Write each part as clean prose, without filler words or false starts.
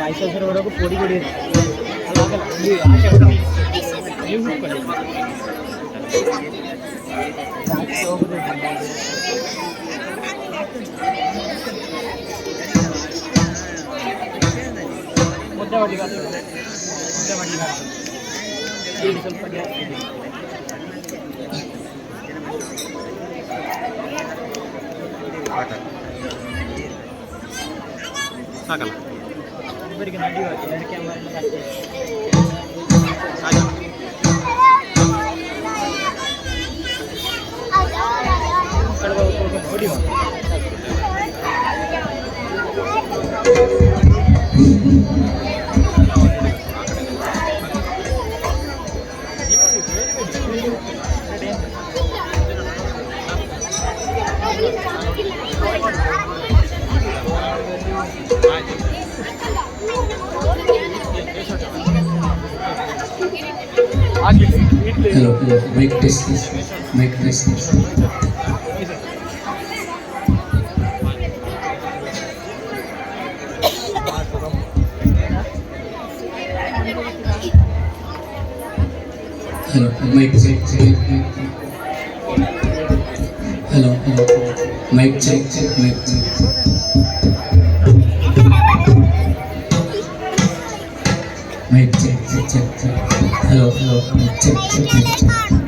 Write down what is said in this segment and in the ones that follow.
ಆಯ್ಸೋದ್ರವರೆಗೂ ಪೊಡಿ ಪೊಡಿ ಅಲ್ಲ ಆಗಲ್ಲ ಇಲ್ಲಿ ಆಚೆ ಹೊರಗೆ ನೀವು ಹುಡ್ಕೊಳ್ಳಿ ಮುದ್ದೆ ಮಾಡಿಗೆ ಈಗ ಸ್ವಲ್ಪ ಗ್ಯಾಸ್ ಇದೆ ಸಾಕಲ್ಲ ಇವರಿಗೆ ನಡೆಯುವ ಅದಕ್ಕೆ ನೋಡಿ Hello, mic test this. Mic test this. Hello, mic check. Hello, mic check. Mic check. Mic check. Hello, mic check.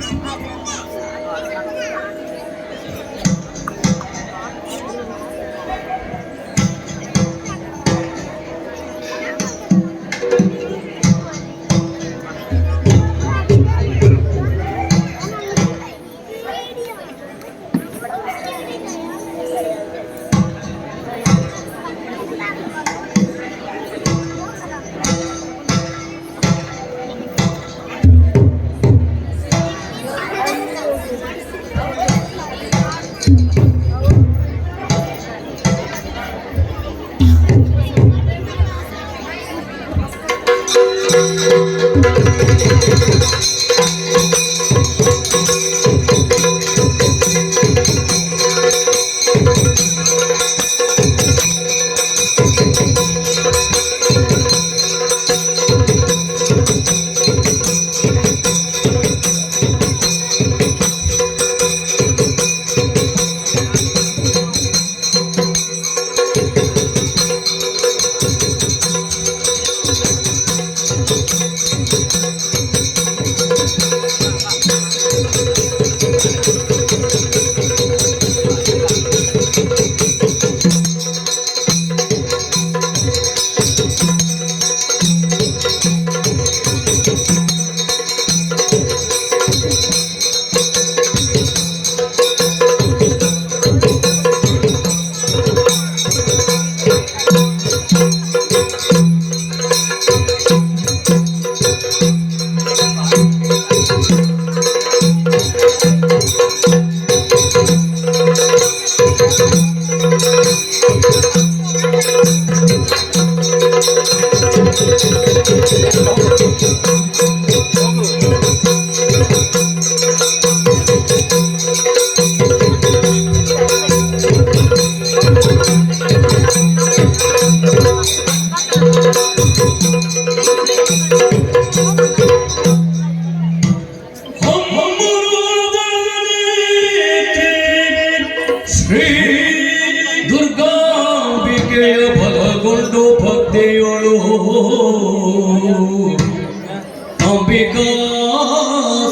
Ambika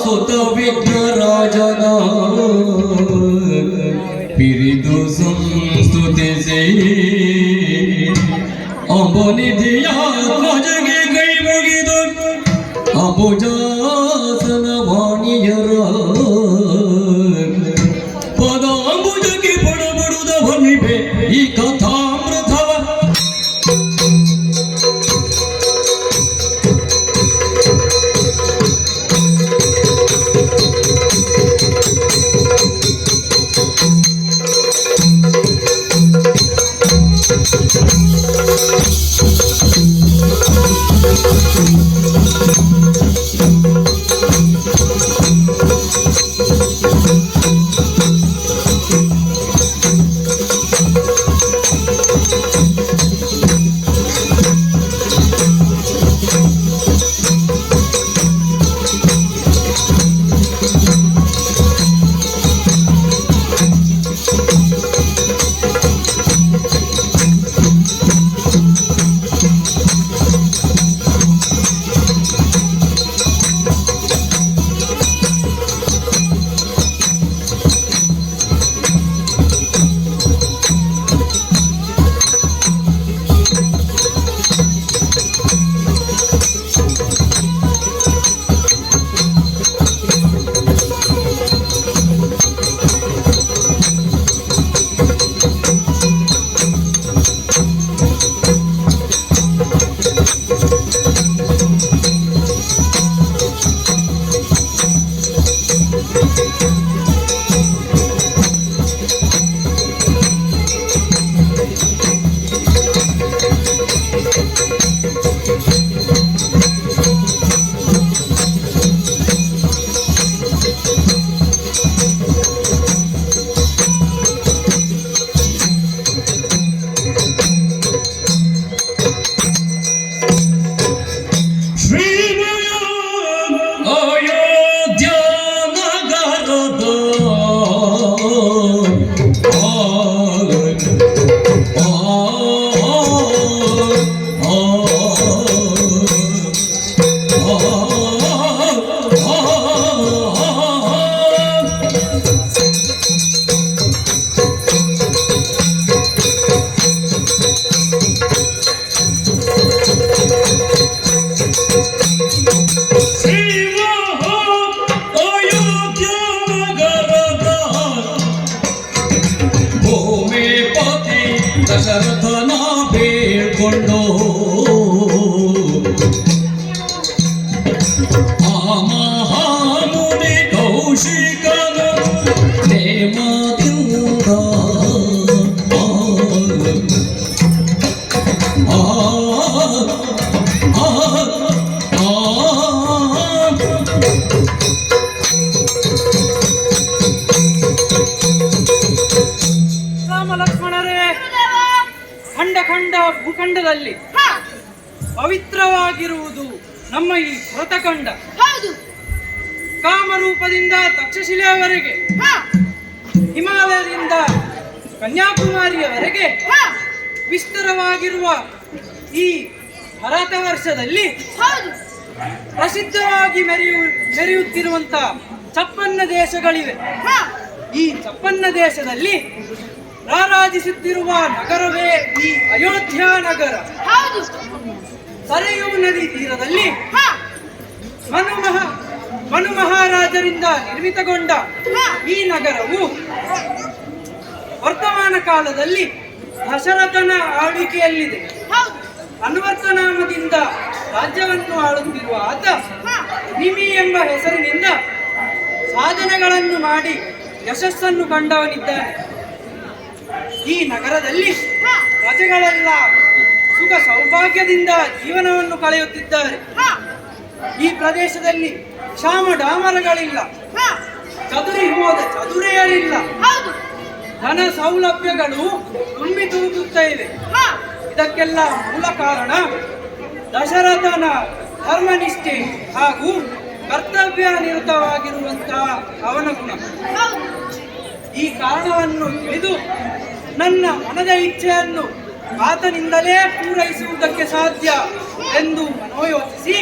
ಸುತ ವಿಘ್ನರಾಜನ ಪಿರಿದು ಸಂಸ್ತುತಿಸಿ ಅಂಬನಿಧಿಯ ಧ್ವಜಗೆ ಕೈ ಮುಗಿದು ಅಂಬುಜಾಸನ ವಾಣಿಯರ ಪದಾಂಬುಜಕ್ಕೆ ಪಡಬಡುದ ಹೊನ್ನಿಬೆ ಈ ಕಥಾಮೃತವ ದಶರಥನ ಬೇಡ್ಕೊಂಡು ಆ ಮಹಾಮುನಿ ಕೌಶಿಕನ ನೇಮದಿಂದ ರಾಮ ಲಕ್ಷ್ಮಣರೇ, ಖಂಡ ಖಂಡ ಭೂಖಂಡದಲ್ಲಿ ಪವಿತ್ರವಾಗಿರುವುದು ನಮ್ಮ ಈ ವ್ರತಖಂಡ. ಕಾಮರೂಪದಿಂದ ತಕ್ಷಶಿಲೆಯವರೆಗೆ, ಹಿಮಾಲಯದಿಂದ ಕನ್ಯಾಕುಮಾರಿಯವರೆಗೆ ವಿಸ್ತಾರವಾಗಿರುವ ಈ ಭಾರತ ವರ್ಷದಲ್ಲಿ ಪ್ರಸಿದ್ಧವಾಗಿ ಮೆರೆಯುತ್ತಿರುವಂತಹ 56 ದೇಶಗಳಿವೆ. ಈ 56 ದೇಶದಲ್ಲಿ ರಾರಾಜಿಸುತ್ತಿರುವ ನಗರವೇ ಈ ಅಯೋಧ್ಯ ನಗರ. ಸರಯೂ ನದಿ ತೀರದಲ್ಲಿ ಮನು ಮಹಾರಾಜರಿಂದ ನಿರ್ಮಿತಗೊಂಡ ಈ ನಗರವು ವರ್ತಮಾನ ಕಾಲದಲ್ಲಿ ದಶರಥನ ಆಳ್ವಿಕೆಯಲ್ಲಿದೆ. ಅನ್ವರ್ತನಾಮದಿಂದ ರಾಜ್ಯವನ್ನು ಆಳುತ್ತಿರುವ ಆತ ನಿಮಿ ಎಂಬ ಹೆಸರಿನಿಂದ ಸಾಧನೆಗಳನ್ನು ಮಾಡಿ ಯಶಸ್ಸನ್ನು ಕಂಡವನಿದ್ದಾನೆ. ಈ ನಗರದಲ್ಲಿ ಪ್ರಜೆಗಳೆಲ್ಲ ಸುಖ ಸೌಭಾಗ್ಯದಿಂದ ಜೀವನವನ್ನು ಕಳೆಯುತ್ತಿದ್ದಾರೆ. ಈ ಪ್ರದೇಶದಲ್ಲಿ ಕ್ಷಾಮ ಡಾಮರಗಳಿಲ್ಲ, ಚದುರಿ ಹೋದ ಚದುರೆಯರಿಲ್ಲ, ಧನ ಸೌಲಭ್ಯಗಳು ತುಂಬಿ ತುಳುಕುತ್ತಾ ಇವೆ. ಇದಕ್ಕೆಲ್ಲ ಮೂಲ ಕಾರಣ ದಶರಥನ ಧರ್ಮನಿಷ್ಠೆ ಹಾಗೂ ಕರ್ತವ್ಯ ನಿರತವಾಗಿರುವಂತಹ ಅವನ ಗುಣ. ಈ ಕಾರಣವನ್ನು ತಿಳಿದು ನನ್ನ ಮನದ ಇಚ್ಛೆಯನ್ನು ಆತನಿಂದಲೇ ಪೂರೈಸುವುದಕ್ಕೆ ಸಾಧ್ಯ ಎಂದು ಮನೋಯೋಚಿಸಿ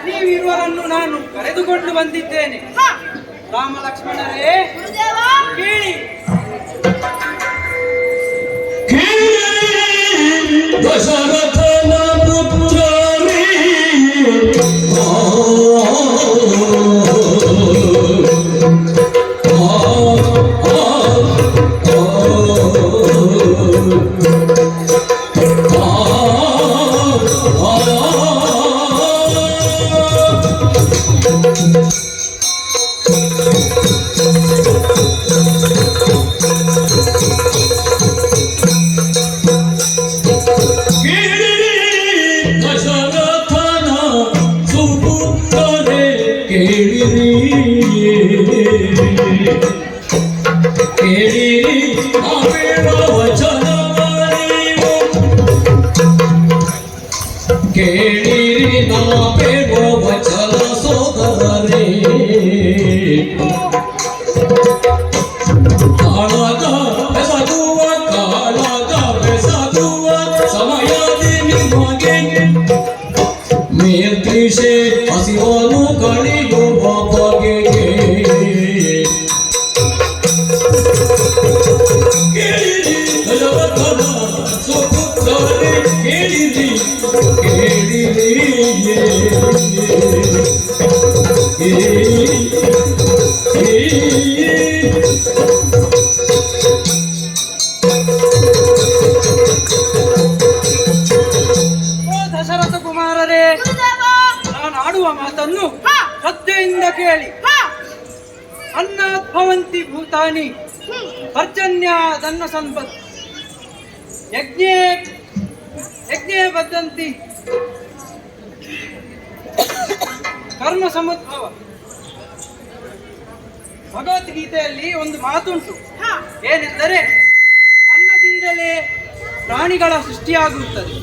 ನೀವಿರುವರನ್ನು ನಾನು ಕರೆದುಕೊಂಡು ಬಂದಿದ್ದೇನೆ. ರಾಮ ಲಕ್ಷ್ಮಣರೇ, ಕೇಳಿ. ದಶರಥನ ಪುತ್ರರೇ, ಕೇಳಿರಿ ನಾ ಬೇಡೋ ವಚನ ಸೋದರರೇ, ಕಾಳಗ ಬೆಸಗುವ ಸಮಯದಿ ನಿಮಗೆ ಮೇಲ್ತ್ರಿಷೆ ಹಸಿವನು ಕಳೆಯುವ ಬಗೆಗೆ ಕೇಳಿರಿ ದಶರಥನ ಸುಪುತ್ರರೇ, ಕೇಳಿರಿ ದಶರಥ ಕುಮಾರರೇ, ನಾನು ಆಡುವ ಮಾತನ್ನು ಶ್ರದ್ಧೆಯಿಂದ ಕೇಳಿ. ಅನ್ನೋದ್ಭವಂತಿ ಭೂತಾನಿ ಪರ್ಜನ್ಯ ಧನ ಸಂಪತ್ ಯಜ್ಞೇ ಬದ್ಧಂತಿ ಕರ್ಮ ಸಮುದ್ಭವ. ಭಗವದ್ಗೀತೆಯಲ್ಲಿ ಒಂದು ಮಾತುಂಟು, ಏನೆಂದರೆ ಅನ್ನದಿಂದಲೇ ಪ್ರಾಣಿಗಳ ಸೃಷ್ಟಿಯಾಗುತ್ತದೆ.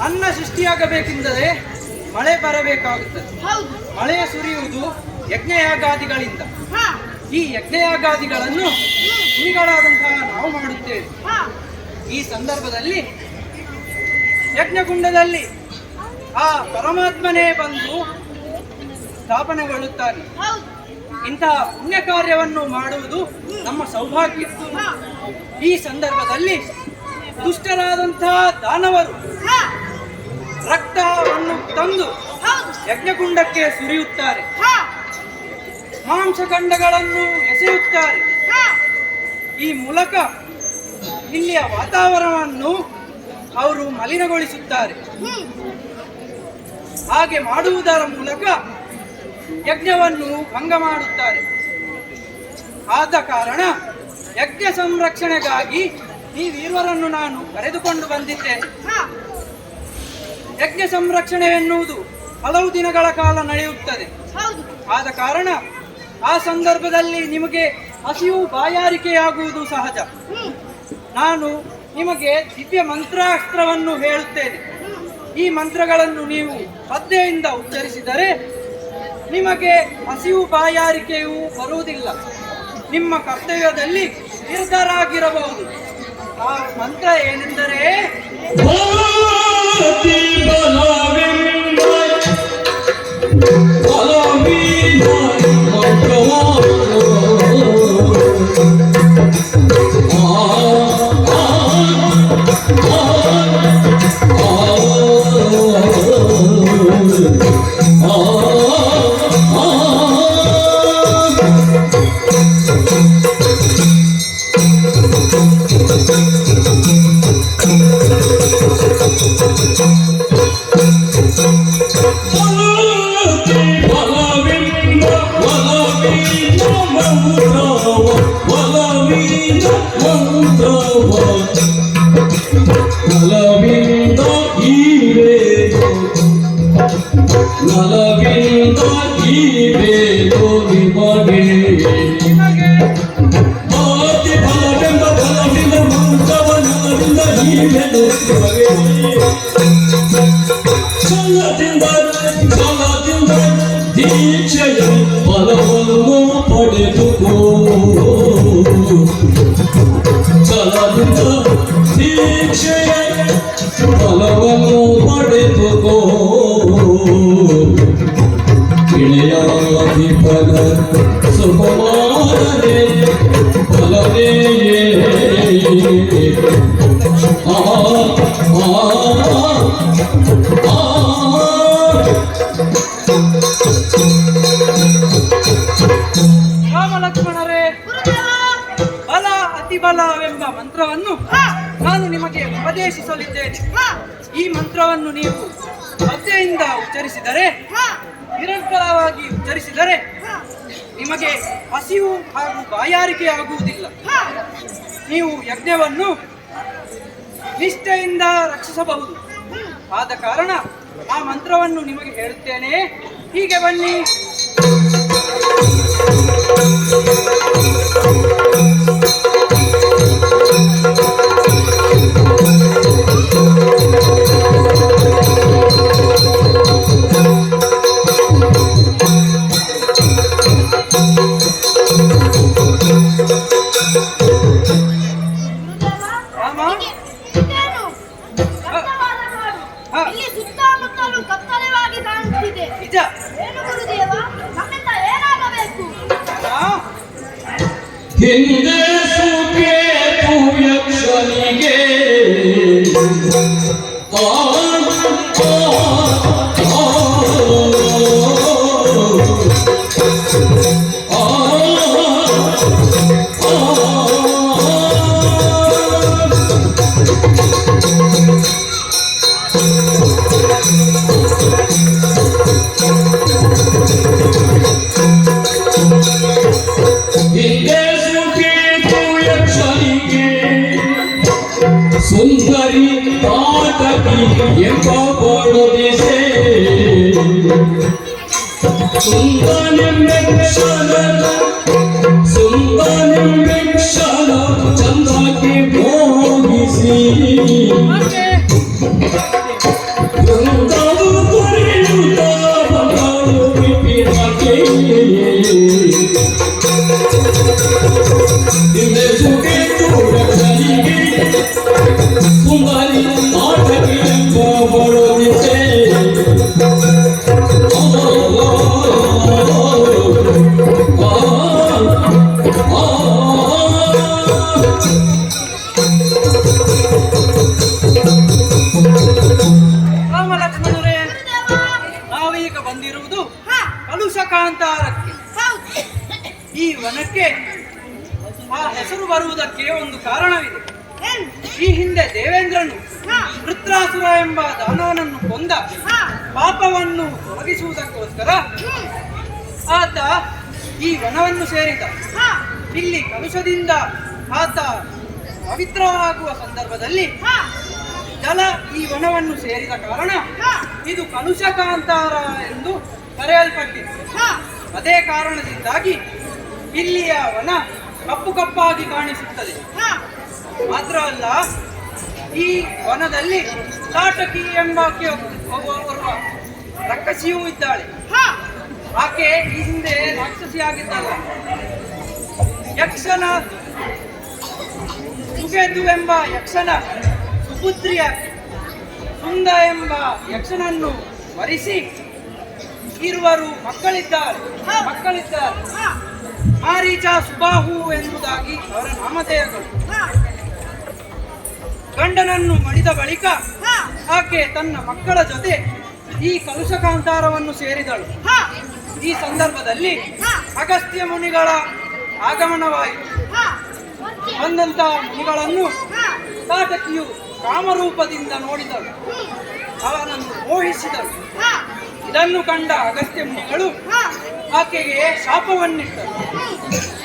ಅನ್ನ ಸೃಷ್ಟಿಯಾಗಬೇಕೆಂದರೆ ಮಳೆ ಬರಬೇಕಾಗುತ್ತದೆ. ಮಳೆಯ ಸುರಿಯುವುದು ಯಜ್ಞಯಾಗಾದಿಗಳಿಂದ. ಈ ಯಜ್ಞಯಾಗಾದಿಗಳನ್ನು ಮುನಿಗಳಾದಂತಹ ನಾವು ಮಾಡುತ್ತೇವೆ. ಈ ಸಂದರ್ಭದಲ್ಲಿ ಯಜ್ಞಕುಂಡದಲ್ಲಿ ಆ ಪರಮಾತ್ಮನೇ ಬಂದು ಸ್ಥಾಪನೆಗೊಳ್ಳುತ್ತಾನೆ. ಇಂತಹ ಪುಣ್ಯ ಕಾರ್ಯವನ್ನು ಮಾಡುವುದು ನಮ್ಮ ಸೌಭಾಗ್ಯ. ಈ ಸಂದರ್ಭದಲ್ಲಿ ದುಷ್ಟರಾದಂತಹ ದಾನವರು ರಕ್ತವನ್ನು ತಂದು ಯಜ್ಞಕುಂಡಕ್ಕೆ ಸುರಿಯುತ್ತಾರೆ, ಮಾಂಸಖಂಡಗಳನ್ನು ಎಸೆಯುತ್ತಾರೆ. ಈ ಮೂಲಕ ಇಲ್ಲಿಯ ವಾತಾವರಣವನ್ನು ಅವರು ಮಲಿನಗೊಳಿಸುತ್ತಾರೆ. ಹಾಗೆ ಮಾಡುವುದರ ಮೂಲಕ ಯಜ್ಞವನ್ನು ಭಂಗ ಮಾಡುತ್ತಾರೆ. ಆದ ಕಾರಣ ಯಜ್ಞ ಸಂರಕ್ಷಣೆಗಾಗಿ ನೀವೀರ್ವರನ್ನು ನಾನು ಕರೆದುಕೊಂಡು ಬಂದಿದ್ದೇನೆ. ಯಜ್ಞ ಸಂರಕ್ಷಣೆ ಎನ್ನುವುದು ಹಲವು ದಿನಗಳ ಕಾಲ ನಡೆಯುತ್ತದೆ. ಆದ ಕಾರಣ ಆ ಸಂದರ್ಭದಲ್ಲಿ ನಿಮಗೆ ಹಸಿವು ಬಾಯಾರಿಕೆಯಾಗುವುದು ಸಹಜ. ನಾನು ನಿಮಗೆ ದಿವ್ಯ ಮಂತ್ರಾಸ್ತ್ರವನ್ನು ಹೇಳುತ್ತೇನೆ. ಈ ಮಂತ್ರಗಳನ್ನು ನೀವು ಶ್ರದ್ಧೆಯಿಂದ ಉಚ್ಚರಿಸಿದರೆ ನಿಮಗೆ ಹಸಿವು ಬಾಯಾರಿಕೆಯೂ ಬರುವುದಿಲ್ಲ. ನಿಮ್ಮ ಕರ್ತವ್ಯದಲ್ಲಿ ನಿರ್ಧಾರಾಗಿರಬಹುದು. ಆ ಮಂತ್ರ ಏನೆಂದರೆ ದೀಕ್ಷೆಯ ಫಲವನ್ನು ಪಡೆದುಕೋ. ಛಲದಿಂದ ದೀಕ್ಷೆಯ ಫಲವನ್ನು ಪಡೆದುಕೋ. ಇಳೆಯಾಧಿಪನ ಸುಕುಮಾರನೇ ಫಲವೇ ರಾಮ ಲಕ್ಷ್ಮಣರೇ, ಬಲ ಅತಿಬಲವೆಂಬ ಮಂತ್ರವನ್ನು ನಾನು ನಿಮಗೆ ಉಪದೇಶಿಸಲಿದ್ದೇನೆ. ಈ ಮಂತ್ರವನ್ನು ನೀವು ಶ್ರದ್ಧೆಯಿಂದ ಉಚ್ಚರಿಸಿದರೆ, ನಿರಂತರವಾಗಿ ಉಚ್ಚರಿಸಿದರೆ ನಿಮಗೆ ಹಸಿವು ಹಾಗೂ ಬಾಯಾರಿಕೆ ಆಗುವುದಿಲ್ಲ. ನೀವು ಯಜ್ಞವನ್ನು ನಿಷ್ಠೆಯಿಂದ ರಕ್ಷಿಸಬಹುದು. ಆದ ಕಾರಣ ಆ ಮಂತ್ರವನ್ನು ನಿಮಗೆ ಹೇಳುತ್ತೇನೆ. ಹೀಗೆ ಬನ್ನಿ. ನಿಜ. ಹಿಂದೆ ಸುಖೇತು ಯಕ್ಷನಿಗೆ ಸುಂದರಿ ತಾಟಕಿ ಎಂಬ ಬಡದಿಸೆ. ಸುಂದರ ಚಂದಕ್ಕೆ ಭೋಗಿಸಿ ಬೃಂದಾವು ತೊರೆಯುತ್ತ ಬಂದಳು ವಿಪಿನಕ್ಕೆ. ಹಿಂದೆ ಸುಖಿತ್ತು ಯಕ್ಷನಿಗೆ ಸುಂದರಿ ತಾಟಕಿ ಎಂಬ ಬಡದಿಸೆ. ರಾಮ ಲಕ್ಷ್ಮಣರೇ, ನಾವೀಗ ಬಂದಿರುವುದು ಕಲುಷಕಾಂತಾರಕ್ಕೆ. ಈ ವನಕ್ಕೆ ಆ ಹೆಸರು ಬರುವುದಕ್ಕೆ ಒಂದು ಕಾರಣವಿದೆ. ಈ ಹಿಂದೆ ದೇವೇಂದ್ರನು ವೃತ್ರಾಸುರ ಎಂಬ ದಾನವನನ್ನು ಕೊಂದ ಪಾಪವನ್ನು ತೊಲಗಿಸುವುದಕ್ಕೋಸ್ಕರ ಆತ ಈ ವನವನ್ನು ಸೇರಿದ. ಇಲ್ಲಿ ಕಲುಷದಿಂದ ಆತ ಪವಿತ್ರವಾಗುವ ಸಂದರ್ಭದಲ್ಲಿ ಜಲ ಈ ವನವನ್ನು ಸೇರಿದ ಕಾರಣ ಇದು ಕಲುಷಕಾಂತಾರ ಎಂದು ಕರೆಯಲ್ಪಟ್ಟಿತು. ಅದೇ ಕಾರಣದಿಂದಾಗಿ ಇಲ್ಲಿಯ ವನ ಕಪ್ಪು ಕಪ್ಪಾಗಿ ಕಾಣಿಸುತ್ತದೆ. ಮಾತ್ರ ಅಲ್ಲ, ಈ ವನದಲ್ಲಿ ತಾಟಕಿ ಎಂಬಾಕೆ ಓರ್ವ ರಕ್ಕಸಿಯೂ ಇದ್ದಾಳೆ. ಆಕೆ ಈ ಹಿಂದೆ ರಾಕ್ಷಸಿಯಾಗಿದ್ದಲ್ಲ, ಯಕ್ಷನ ಸುಗೇತುವೆಂಬ ಯಕ್ಷನ ಸುಪುತ್ರಿಯ ಸುಂದ ಎಂಬ ಯಕ್ಷನನ್ನು ವರಿಸಿ ಇರುವರು ಮಕ್ಕಳಿದ್ದಾರೆ. ಮಾರೀಚ, ಸುಬಾಹು ಎಂಬುದಾಗಿ ಅವರ ನಾಮಧೇಯಗಳು. ಗಂಡನನ್ನು ಮಡಿದ ಬಳಿಕ ಆಕೆ ತನ್ನ ಮಕ್ಕಳ ಜೊತೆ ಈ ಕಲುಷಕಾಂತಾರವನ್ನು ಸೇರಿದಳು. ಈ ಸಂದರ್ಭದಲ್ಲಿ ಅಗಸ್ತ್ಯ ಮುನಿಗಳ ಆಗಮನವಾಯಿತು. ಬಂದಂತಹ ಮುನಿಗಳನ್ನು ತಾಟಕಿಯು ಕಾಮರೂಪದಿಂದ ನೋಡಿದಳು, ಅವನನ್ನು ಮೋಹಿಸಿದಳು. ಇದನ್ನು ಕಂಡ ಅಗಸ್ತ್ಯ ಮುನಿಗಳು ಆಕೆಗೆ ಶಾಪವನ್ನಿಟ್ಟರು.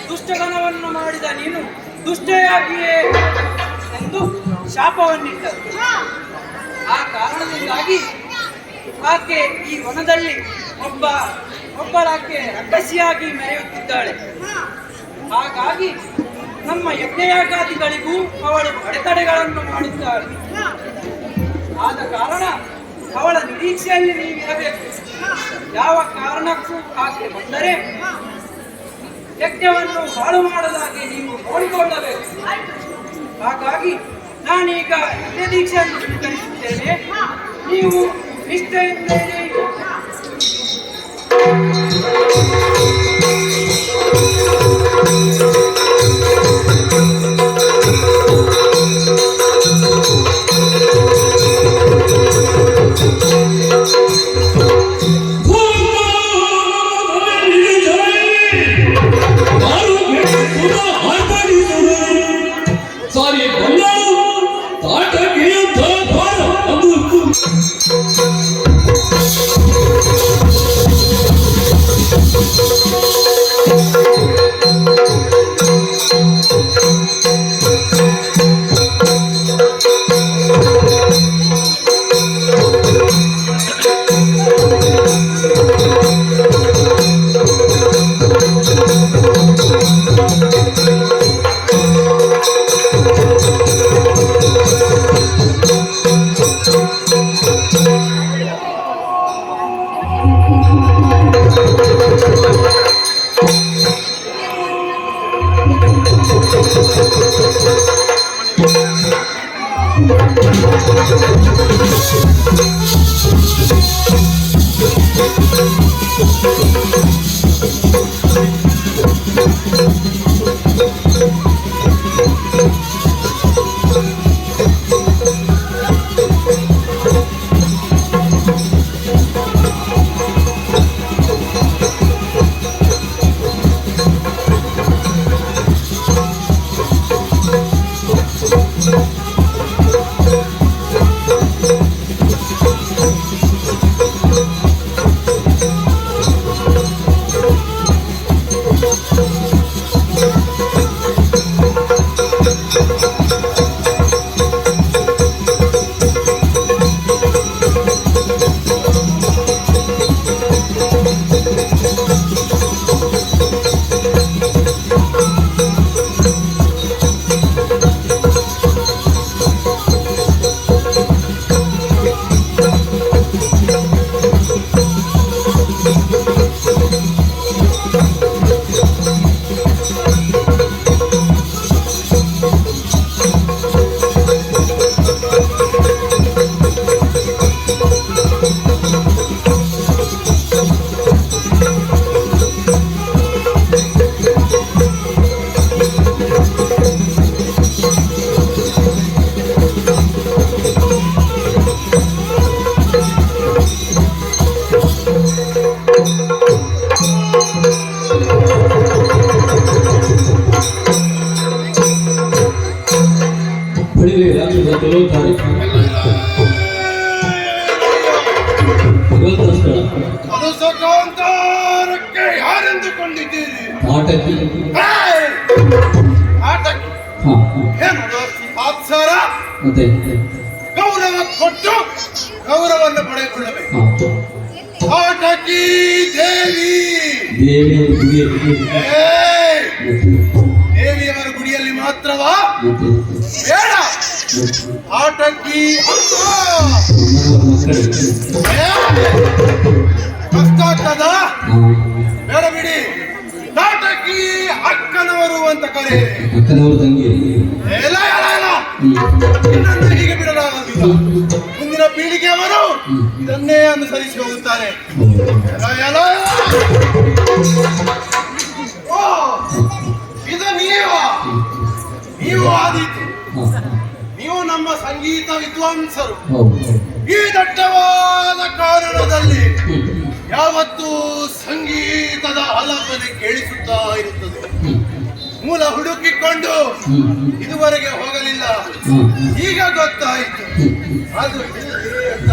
ದುಷ್ಟತನವನ್ನು ಮಾಡಿದ ನೀನು ದುಷ್ಟೆಯಾಗಿಯೇ ಎಂದು ಶಾಪವನ್ನಿಟ್ಟರು. ಆ ಕಾರಣದಿಂದಾಗಿ ಆಕೆ ಈ ವನದಲ್ಲಿ ಒಬ್ಬಳಾಕೆ ರಕ್ಕಸಿಯಾಗಿ ಮೆರೆಯುತ್ತಿದ್ದಾಳೆ. ಹಾಗಾಗಿ ನಮ್ಮ ಯಜ್ಞಯಾಗಾದಿಗಳಿಗೂ ಅವಳು ಅಡೆತಡೆಗಳನ್ನು ಮಾಡುತ್ತಾಳೆ. ಆದ ಕಾರಣ ಅವಳ ನಿರೀಕ್ಷೆಯಲ್ಲಿ ನೀವಿರಬೇಕು. ಯಾವ ಕಾರಣಕ್ಕೂ ಆಕೆ ಬಂದರೆ ಯಜ್ಞವನ್ನು ಹಾಳು ಮಾಡಲಾಗಿ ನೀವು ನೋಡಿಕೊಳ್ಳಬೇಕು. ಹಾಗಾಗಿ ನಾನೀಗ ಯಜ್ಞ ದೀಕ್ಷೆಯನ್ನು ಸ್ವೀಕರಿಸುತ್ತೇನೆ. ನೀವು ನಿಷ್ಠೆಯಿಂದ ಸಾರಿ ಕಡಿಮೆ ರಾಜ್ಯದ ಕೆಲವು ತಾರೀಕು ಭಗವಂತ ಸ್ಥಳ ಅದು ಸಕಾಂತಾರಕ್ಕೆ ಯಾರೆಂದುಕೊಂಡಿದ್ದೀರಿ? ಆಟಕ್ಕೆ ಆಟಕ್ಕೆ ಹಾ ಏನದು ಅಪ್ಸರ? ಮತ್ತೆ ಗೌರವ ಕೊಟ್ಟು ಗೌರವವನ್ನು ಪಡೆದುಕೊಳ್ಳಬೇಕು. ಆಟಕಿ ದೇವಿ ದೇವಿಯ ಗುಡಿಯಲ್ಲಿ ದೇವಿಯವರ ಗುಡಿಯಲ್ಲಿ ಮಾತ್ರವಾ? ಬೇಡ, ಆಟಕಿ ಅಮ್ಮ ಕಷ್ಟ ಆಗ್ತದ? ಬೇಡ ಬಿಡಿ, ನಾಟಕಿ ಅಕ್ಕನವರು ಅಂತ ಕರೆ. ಅಕ್ಕನವರು ತಂಗಿ ಎಲ್ಲ ಇನ್ನೊಂದು ಹೀಗೆ ಬಿಡಲಾಗುವುದಿಲ್ಲ. ಮುಂದಿನ ಪೀಳಿಗೆಯವರು ಇದನ್ನೇ ಅನುಸರಿಸಿ ಹೋಗುತ್ತಾರೆ. ಎಲ, ಓ, ಇದು ನೀವು ಆದೀತು. ನೀವು ನಮ್ಮ ಸಂಗೀತ ವಿದ್ವಾಂಸರು. ಈ ದಟ್ಟವಾದ ಕಾರಣದಲ್ಲಿ ಯಾವತ್ತೂ ಸಂಗೀತದ ಆಲಾಪನೆ ಕೇಳಿಸುತ್ತಾ ಇರುತ್ತದೆ. ಮೂಲ ಹುಡುಕಿಕೊಂಡು ಇದುವರೆಗೆ ಹೋಗಲಿಲ್ಲ, ಈಗ ಗೊತ್ತಾಯಿತು ಅದು ಅಂತ.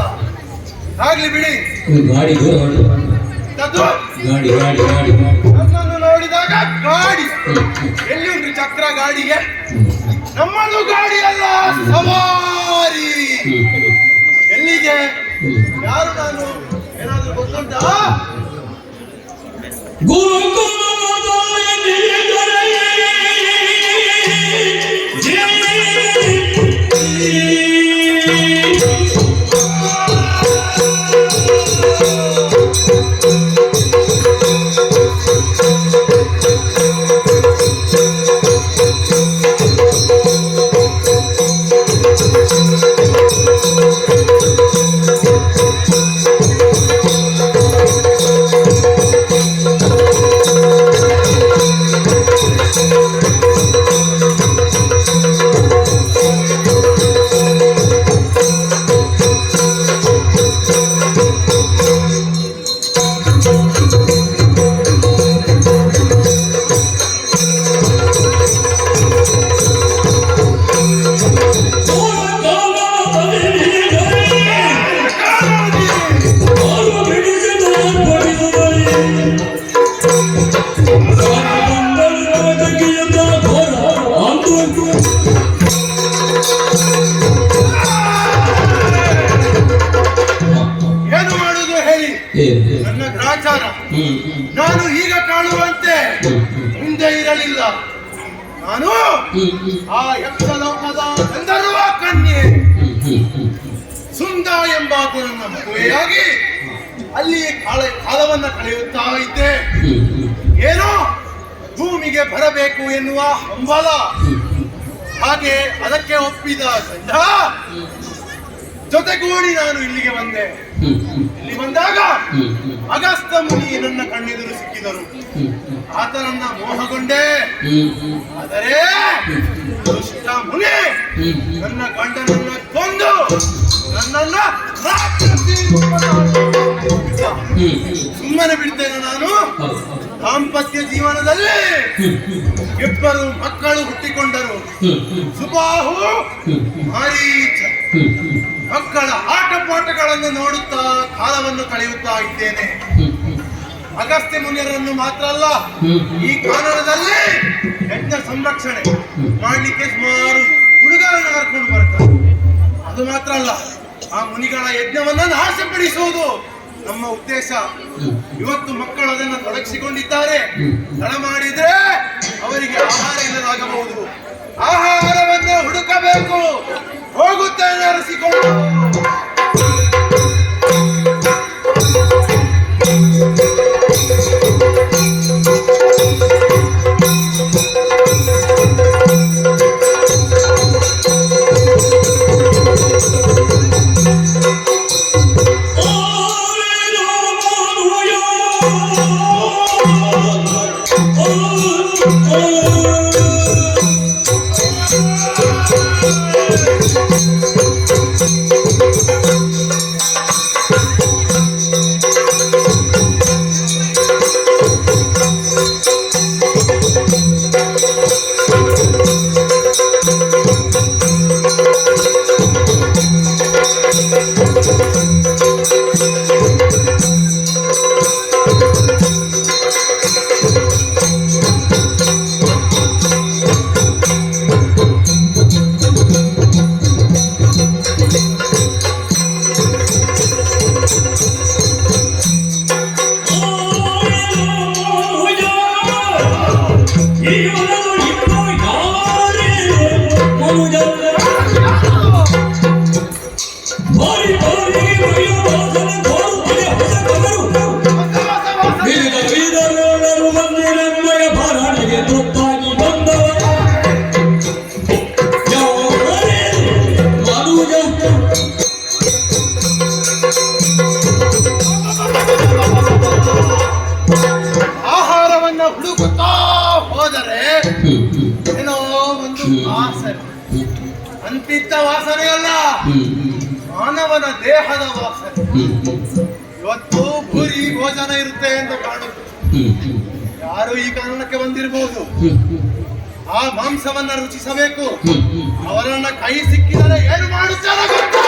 ಆಗ್ಲಿ ಬಿಡಿ. ಗಾಡಿ ಅದು ಗಾಡಿ ಗಾಡಿ ಗಾಡಿ ನನ್ನನ್ನು ನೋಡಿದಾಗ ಗಾಡಿ ಎಲ್ಲಿ ಉಂಟು ಚಕ್ರ ಗಾಡಿಗೆ? ನಮ್ಮದು ಗಾಡಿ ಅಲ್ಲ, ಸವಾರಿ. ಎಲ್ಲಿಗೆ? ಯಾರು ನಾನು? ಏನಾದ್ರೂ ಗೊತ್ತುಂಟಾ? ಏನು ಮಾಡುದು ಹೇಳಿ? ನನ್ನ ಗ್ರಾಚಾರ ನಾನು ಈಗ ಕಾಣುವಂತೆ ಮುಂದೆ ಇರಲಿಲ್ಲ. ನಾನು ಆ ಯಕ್ಷಲೋಕದ ಗಂಧರ್ವ ಕನ್ಯೆ ಸುಂದ ಎಂಬಾತ ನನ್ನ ಮದುವೆಯಾಗಿ ಅಲ್ಲಿ ಕಾಲವನ್ನ ಕಳೆಯುತ್ತಾ ಇದ್ದೆ. ಏನೋ ಭೂಮಿಗೆ ಬರಬೇಕು ಎನ್ನುವ ಹಂಬಲ, ಹಾಗೆ ಅದಕ್ಕೆ ಒಪ್ಪಿದ ಗಂಡ ಜೊತೆಗೂಡಿ ನಾನು ಇಲ್ಲಿಗೆ ಬಂದೆ. ಇಲ್ಲಿ ಬಂದಾಗ ಅಗಸ್ತ್ಯ ಮುನಿ ನನ್ನ ಕಣ್ಣೆದುರು ಸಿಕ್ಕಿದರು. ಆತನನ್ನ ಮೋಹಗೊಂಡೆ. ಆದರೆ ದುಷ್ಟ ಮುನಿ ನನ್ನ ಗಂಡನನ್ನ ಕೊಂದು ನನ್ನನ್ನ ರಾಕ್ಷಸಿ ಸುಮ್ಮನೆ ಬಿಡ್ತೇನೆ ನಾನು? ದಾಂಪತ್ಯ ಜೀವನದಲ್ಲಿ ಇಬ್ಬರು ಮಕ್ಕಳು ಹುಟ್ಟಿಕೊಂಡರು, ಸುಬಾಹು ಮಾರೀಚ. ಮಕ್ಕಳ ಆಟ ಪಾಠಗಳನ್ನು ನೋಡುತ್ತಾ ಕಾಲವನ್ನು ಕಳೆಯುತ್ತಾ ಇದ್ದೇನೆ. ಅಗಸ್ತ್ಯ ಮುನಿಯರನ್ನು ಮಾತ್ರ ಅಲ್ಲ, ಈ ಕಾನನದಲ್ಲಿ ಯಜ್ಞ ಸಂರಕ್ಷಣೆ ಮಾಡಲಿಕ್ಕೆ ಸುಮಾರು ಹುಡುಗರನ್ನು ಕರ್ಕೊಂಡು ಬರ್ತಾರೆ. ಅದು ಮಾತ್ರ ಅಲ್ಲ, ಆ ಮುನಿಗಳ ಯಜ್ಞವನ್ನ ನಾಶಪಡಿಸುವುದು ನಮ್ಮ ಉದ್ದೇಶ. ಇವತ್ತು ಮಕ್ಕಳು ಅದನ್ನು ತೊಡಗಿಸಿಕೊಂಡಿದ್ದಾರೆ. ತಡ ಮಾಡಿದ್ರೆ ಅವರಿಗೆ ಆಹಾರ ಇಲ್ಲದಾಗಬಹುದು. ಆಹಾರವನ್ನು ಹುಡುಕಬೇಕು. ಹೋಗುತ್ತೇನೆ ಅರಸಿಕೊಂಡು. ವಾಸನೆ. ಅಂತಿದ್ದ ವಾಸನೆಯಲ್ಲ, ಮಾನವನ ದೇಹದ ವಾಸನೆ. ಇವತ್ತು ಭೂರಿ ಭೋಜನ ಇರುತ್ತೆ ಎಂದು ಕಾಣುತ್ತೆ. ಯಾರು ಈ ಕಾರಣಕ್ಕೆ ಬಂದಿರಬಹುದು. ಆ ಮಾಂಸವನ್ನ ರುಚಿಸಬೇಕು. ಅವರನ್ನ ಕೈ ಸಿಕ್ಕಿದರೆ ಏನು ಮಾಡುತ್ತಾರೆ ಗೊತ್ತಾ?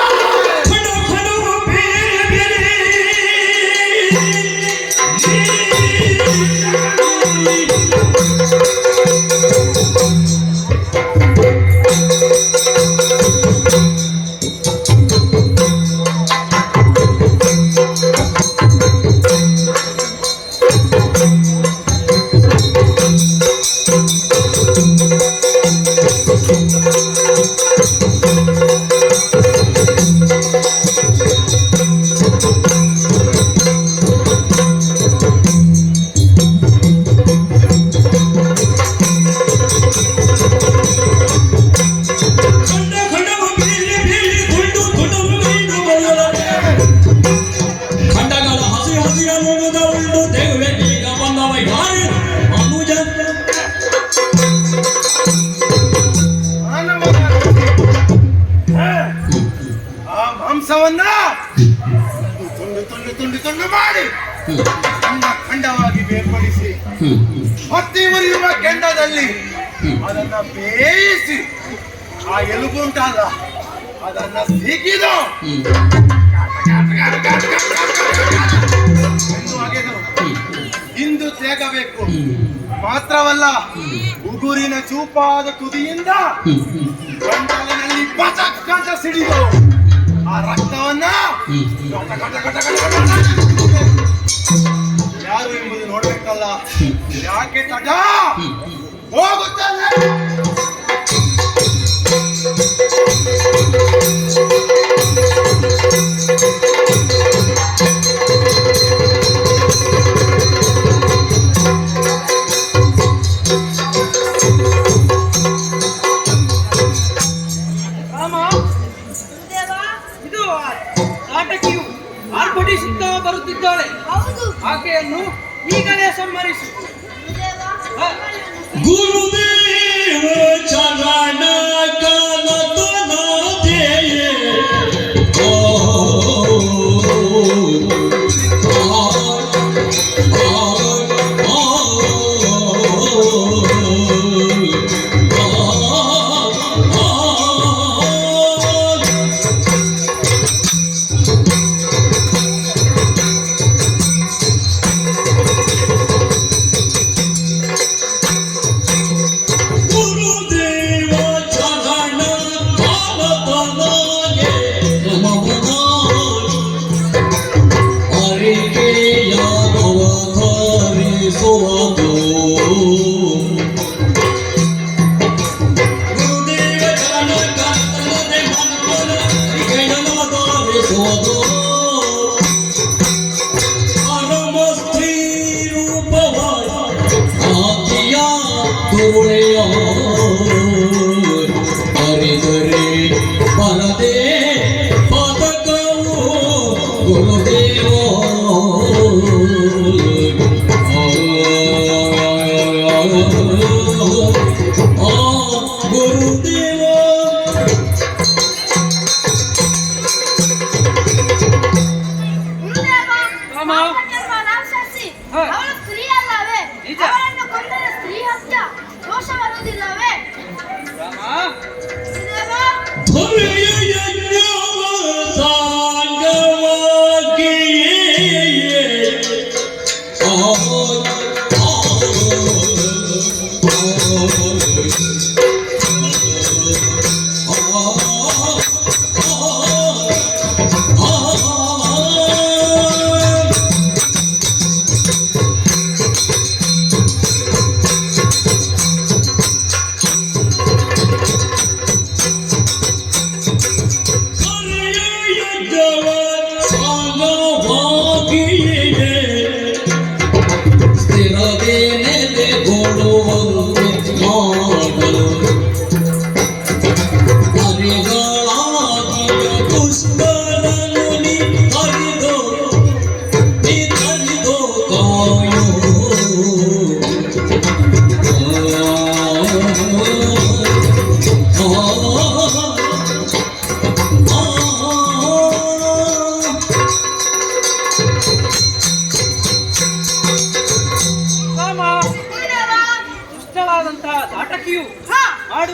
ಆ ಮಾಂಸವನ್ನ ತುಂಡು ಮಾಡಿ ಖಂಡವಾಗಿ ಬೇರ್ಪಡಿಸಿ ಹೊತ್ತಿ ಉರಿಯುವ ಕೆಂಡದಲ್ಲಿ ಅದನ್ನ ಬೇಯಿಸಿ ಆ ಎಲುಬು ಉಂಟಲ್ಲ ಅದನ್ನ ಸಿಕ್ಕಿದು ಇಂದು ತೇಗಬೇಕು. ಮಾತ್ರವಲ್ಲ, ಉಗುರಿನ ಚೂಪಾದ ತುದಿಯಿಂದ ಗಂಟಲಿನಲ್ಲಿ ಪಚ ಸಿಡಿದು ಆ ರಕ್ತವನ್ನ ಯಾರು ಎಂಬುದು ನೋಡ್ಬೇಕಲ್ಲ. ಯಾಕೆ ತಡ ಹೋಗುತ್ತದೆ. ಆರ್ಭಟಿಸುತ್ತಾ ಬರುತ್ತಿದ್ದಾಳೆ. ಆಕೆಯನ್ನು ಈಗಲೇ ಸಂಹರಿಸು. ಗುರುದೇವ ಚರಣ ಗುರುದೇವ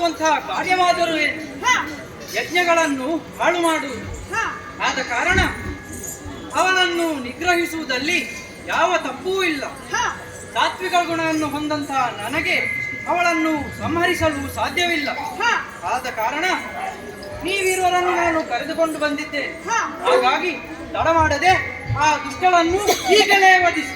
ಮಾಡುವಂತಹ ಕಾರ್ಯವಾದರೂ ಏನು? ಯಜ್ಞಗಳನ್ನು ಹಾಳು ಮಾಡುವುದು. ಆದ ಕಾರಣ ಅವನನ್ನು ನಿಗ್ರಹಿಸುವುದಲ್ಲಿ ಯಾವ ತಪ್ಪೂ ಇಲ್ಲ. ಸಾತ್ವಿಕ ಗುಣವನ್ನು ಹೊಂದಂತಹ ನನಗೆ ಅವಳನ್ನು ಸಂಹರಿಸಲು ಸಾಧ್ಯವಿಲ್ಲ. ಆದ ಕಾರಣ ನೀವಿರುವರನ್ನು ನಾನು ಕರೆದುಕೊಂಡು ಬಂದಿದ್ದೆ. ಹಾಗಾಗಿ ತಡ ಮಾಡದೆ ಆ ದುಷ್ಟಳನ್ನು ಈಗಲೇ ವಧಿಸಿ.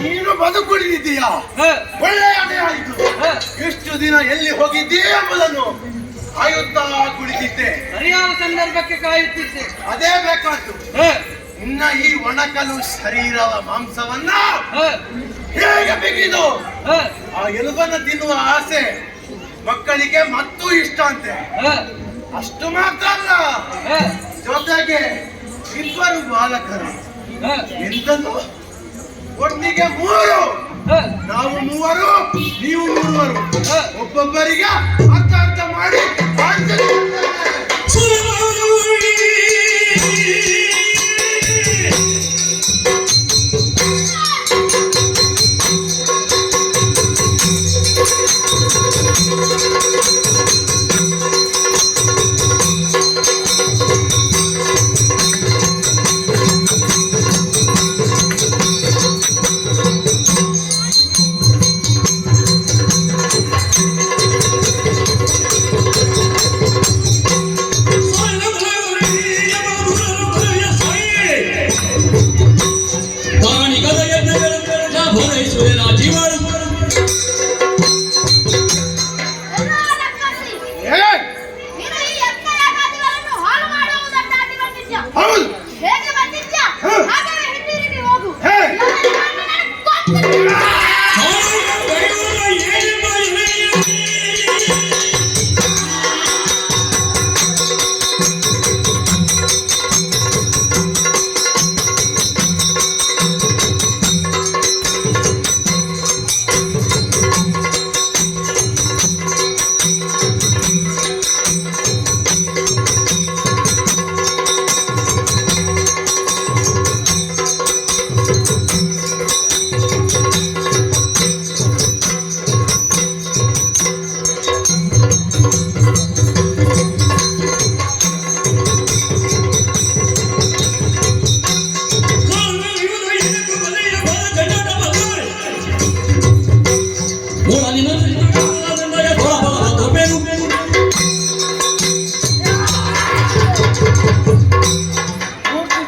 ನೀನು ಬದುಕುಳಿದಿದ್ದೀಯಾ? ಒಳ್ಳೆಯ ಆಯಿತು. ಎಷ್ಟು ದಿನ ಎಲ್ಲಿ ಹೋಗಿದ್ದೀ ಎಂಬುದನ್ನು ಕಾಯುತ್ತಾ ಕುಳಿತಿದ್ದೆ. ಸರಿಯಾದ ಸಂದರ್ಭಕ್ಕೆ ಕಾಯುತ್ತಿದ್ದೆ. ಅದೇ ಬೇಕಾದ್ದು. ಇನ್ನ ಈ ಒಣಕಲು ಶರೀರದ ಮಾಂಸವನ್ನ ಹೇಗೆ ಬಿಗಿದು ಆ ಎಲುಬನ್ನು ತಿನ್ನುವ ಆಸೆ ಮಕ್ಕಳಿಗೆ ಮತ್ತೂ ಇಷ್ಟ ಅಂತೆ. ಅಷ್ಟು ಮಾತ್ರ ಅಲ್ಲ, ಜೊತೆಗೆ ಇಬ್ಬರು ಬಾಲಕರು. ಎಂತಂದು ಒಟ್ಟಿಗೆ 3. ನಾವು 3, ನೀವು 3. ಒಬ್ಬೊಬ್ಬರಿಗೆ ಅರ್ಥ ಅರ್ಥ ಮಾಡಿ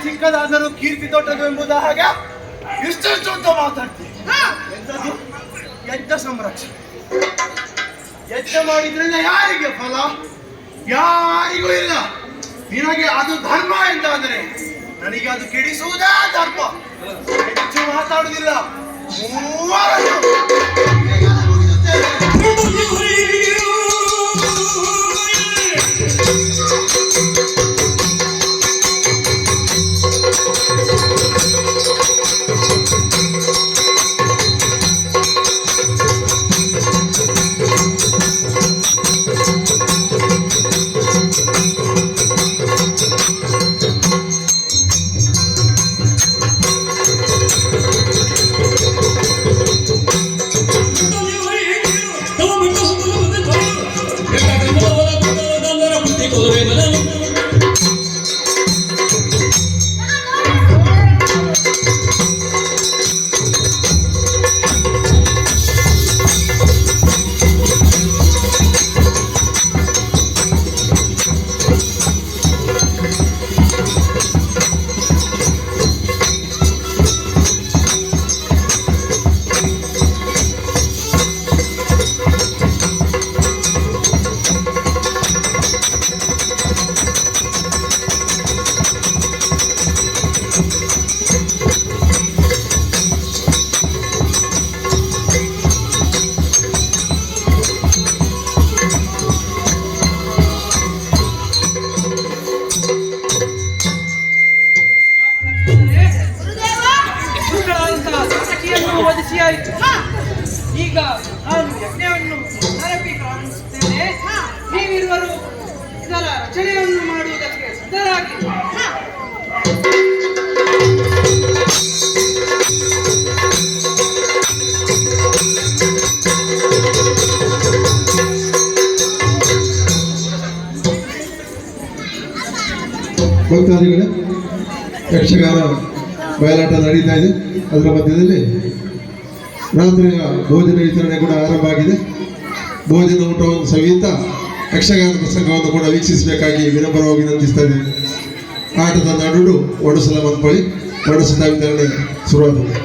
ಚಿಕ್ಕದಾದರೂ ಕೀರ್ತಿ ದೊಡ್ಡದು ಎಂಬುದ ಹಾಗೆ ಇಷ್ಟೆಷ್ಟು ಅಂತ ಮಾತಾಡ್ತೀವಿ. ಎಂತದ್ದು ಯಜ್ಞ ಸಂರಕ್ಷಣೆ. ಯಜ್ಞ ಮಾಡಿದ್ರಿಂದ ಯಾರಿಗೆ ಫಲ? ಯಾರಿಗೂ ಇಲ್ಲ. ನಿನಗೆ ಅದು ಧರ್ಮ ಎಂದಾದರೆ ನನಗೆ ಅದು ಕೆಡಿಸುವುದೇ ಧರ್ಮ. ಹೆಚ್ಚು ಮಾತಾಡುವುದಿಲ್ಲ. 3 ದೇವರು ಇದರ ರಚನೆಯನ್ನು ಮಾಡುವುದಕ್ಕೆ ಸಿದ್ಧರಾಗಿದ್ದಾರೆ. ಭಕ್ತಾದಿಗಳೇ, ಯಕ್ಷಗಾನ ಬಯಲಾಟ ನಡೀತಾ ಇದೆ. ಅದರ ಮಧ್ಯದಲ್ಲಿ ರಾತ್ರಿಯ ಭೋಜನ ವಿತರಣೆ ಕೂಡ ಆರಂಭ ಆಗಿದೆ. ಭೋಜನ ಊಟವನ್ನು ಸವಿಯುತ್ತಾ ಯಕ್ಷಗಾನ ಪ್ರಸಂಗವನ್ನು ಕೂಡ ವೀಕ್ಷಿಸಬೇಕಾಗಿ ವಿನಮ್ರವಾಗಿ ವಿನಂತಿಸ್ತಾ ಇದ್ದೇವೆ. ಆಟದ ನಡುಡು ಒಡಸಲ ಮಂದ್ಕೊಳ್ಳಿ. ಒಡಸದ ವಿತರಣೆ ಶುರುವಾಗಿದೆ.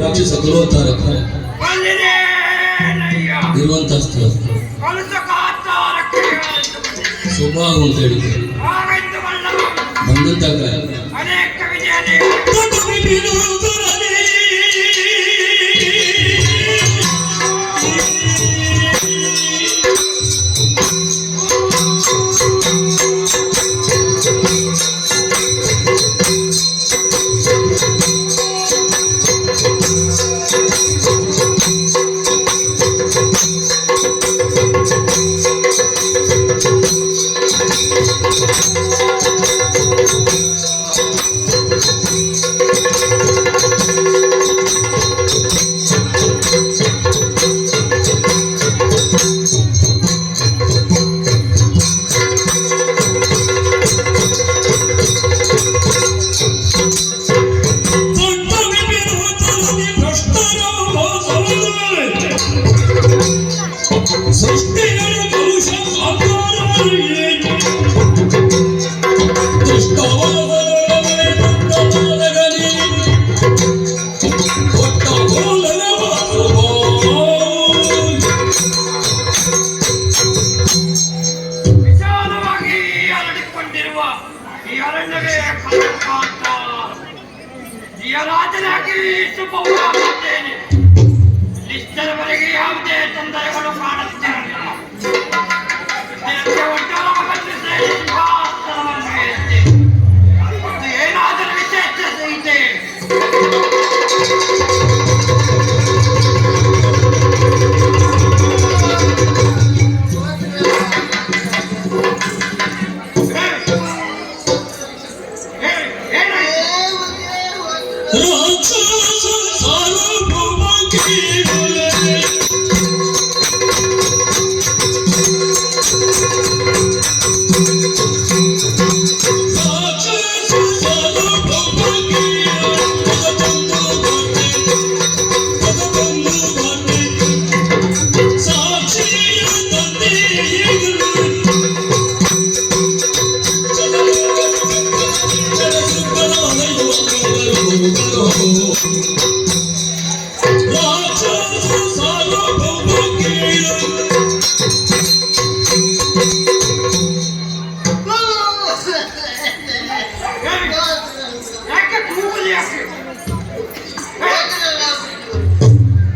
ರಾಕ್ಷಸ ಕುಲೋತ್ತಾರಕ ಇರುವಂತಹ ಸ್ಥಳ ಸ್ವಭಾವ ಅಂತ ಹೇಳಿದ್ರು ಬಂದಂತ ವಿಶಾಲವಾಗಿ ಹರಡಿಕೊಂಡಿರುವ ಈ ಅರಣ್ಯವೇ ಕಾಂತ ಜೀವರಾಜನಾಗಿ ಶುಭವಾಗುತ್ತೇನೆ. ಇಷ್ಟರವರೆಗೆ ಯಾವುದೇ ತೊಂದರೆಗಳು ಕಾಣುತ್ತಿರಲಿಲ್ಲ. ಏನಾದರೂ ವಿಶೇಷತೆ ಇದೆ? ಯಾಕೆ ಕೂಗುದು ಯಾಕೆ?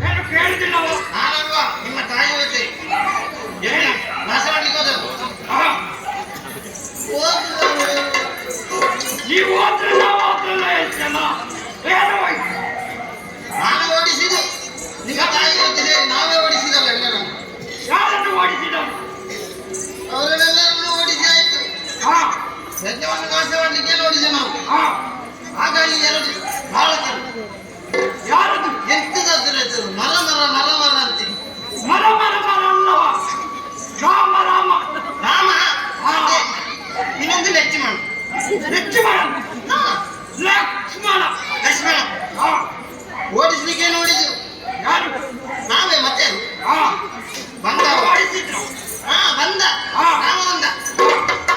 ಏನು ಕೇಳಿದಿಲ್ಲವ? ನಾನಲ್ವಾ ನಿಮ್ಮ ತಾಯಿ ಹೋಯ್ತೆ ಏನು ನಾಶ ಮಾಡ್ಲಿಕ್ಕೆ ಈ ಹೋದ್ರಲ್ಲ ಹೋದ್ರಲ್ಲ ಜನ ಏನು ಹೋಯ್ತು? ನಾನು ಓಡಿಸಿದೆ ನಿಮ್ಮ ತಾಯಿ ಹೋಗ್ತಿದೆ ನಾವೇ ಓಡಿಸಿದಲ್ಲ ಎಲ್ಲರೂ ಯಾರನ್ನು ಓಡಿಸಿದವು? ಅವರೆಲ್ಲರನ್ನು ಓಡಿಸಿ ಆಯ್ತು ಯಜ್ಞವನ್ನು ನಾಶ ಮಾಡ್ಲಿಕ್ಕೆ ಓಡಿದೆ ನಾವು ಹಾಗಾಗಿ ಎರಡು ಬಾಳಕರು ಯಾರದು? ಎಂತದಾದ್ರು ಹೆಸರು ಮರ ಮರ ಮರ ಮರ ಅಂತೆ ಮರ ಮರ ಮರ ಅಲ್ಲವ, ರಾಮ ರಾಮ ರಾಮ ಇನ್ನೊಂದು ಲಕ್ಷ್ಮಣ ಲಕ್ಷ್ಮಣ ಲಕ್ಷ್ಮಣ ಲಕ್ಷ್ಮಣ ಓಡಿಸ್ಲಿಕ್ಕೆ ನೋಡಿದ್ರು ಯಾರು? ನಾವೇ ಮತ್ತೆ ಬಂದ ಓಡಿಸಿದ್ರು. ಬಂದ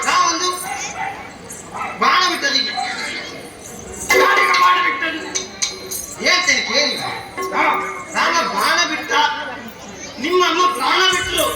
ನಾವೊಂದು ಬಾಣ ಬಿಟ್ಟದಿಗೆ ಯಾರಿಗೆ ಮಾಡಿಬಿಟ್ಟದು? ಹೇಳ್ತೇನೆ ಕೇಳಿ ರಾಮ ಬಾಣ ಬಿಟ್ಟ ನಿಮ್ಮಮ್ಮ ಪ್ರಾಣ ಬಿಟ್ಟರು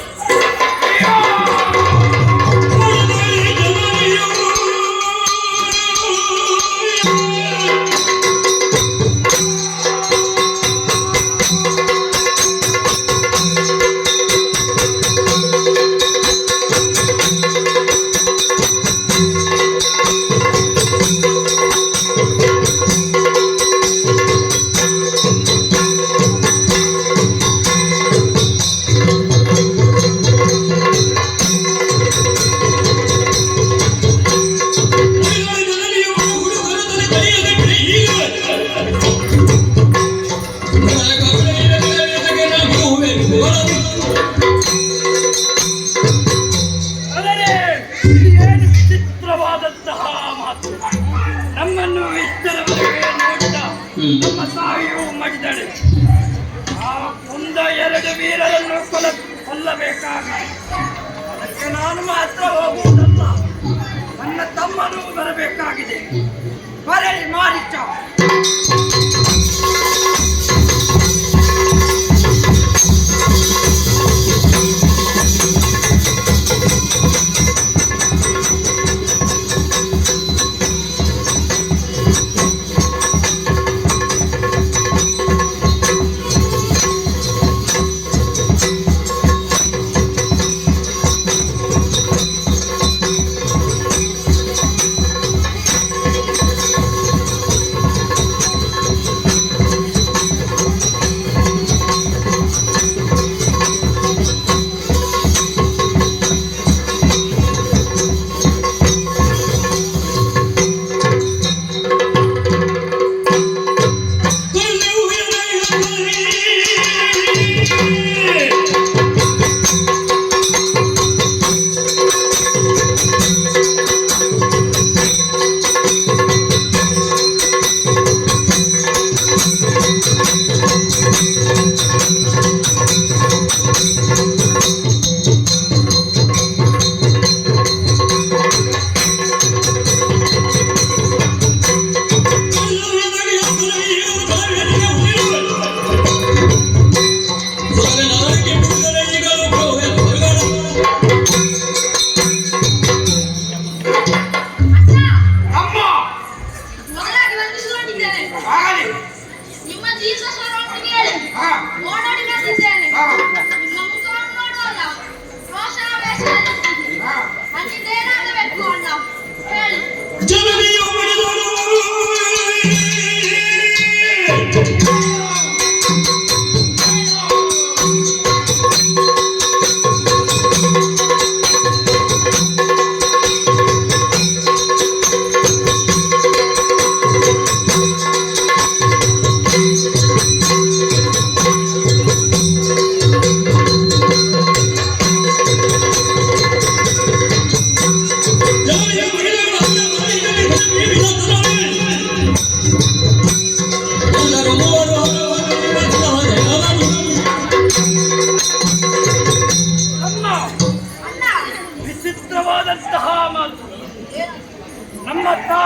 ನಮ್ಮನ್ನು ಇಷ್ಟರವರೆಗೆ ನೋಡಿದ ನಮ್ಮ ತಾಯಿಯು ಮಡಿದಳೆ. ಆ ಮುಂದ ಎರಡು ವೀರರನ್ನು ಕೊಲ್ಲಬೇಕಾಗಿದೆ. ಅದಕ್ಕೆ ನಾನು ಮಾತ್ರ ಹೋಗುವುದಲ್ಲ, ನನ್ನ ತಮ್ಮನೂ ಬರಬೇಕಾಗಿದೆ. ಬರಲಿ ಮಾರಿಚ.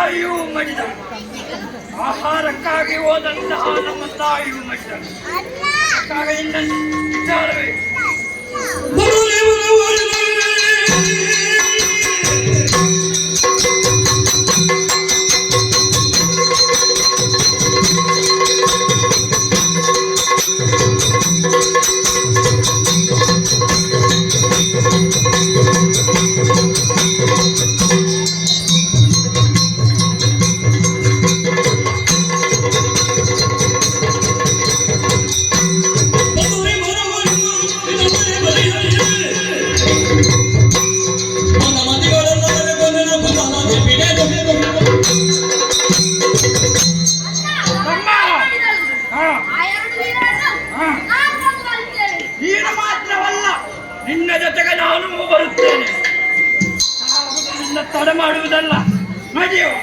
ತಾಯಿಯೂ ಮಡಿದ ಆಹಾರಕ್ಕಾಗಿ ಹೋದಂತಹ ನಮ್ಮ ತಾಯಿಯೂ ಮಡಿದ ವಿಚಾರವೇ ನೀನು ಮಾತ್ರವಲ್ಲ, ನಿನ್ನ ಜೊತೆಗೆ ನಾನು ಬರುತ್ತೇನೆ. ನಿನ್ನ ತಡೆ ಮಾಡುವುದಲ್ಲ, ನಡೆಯುವ.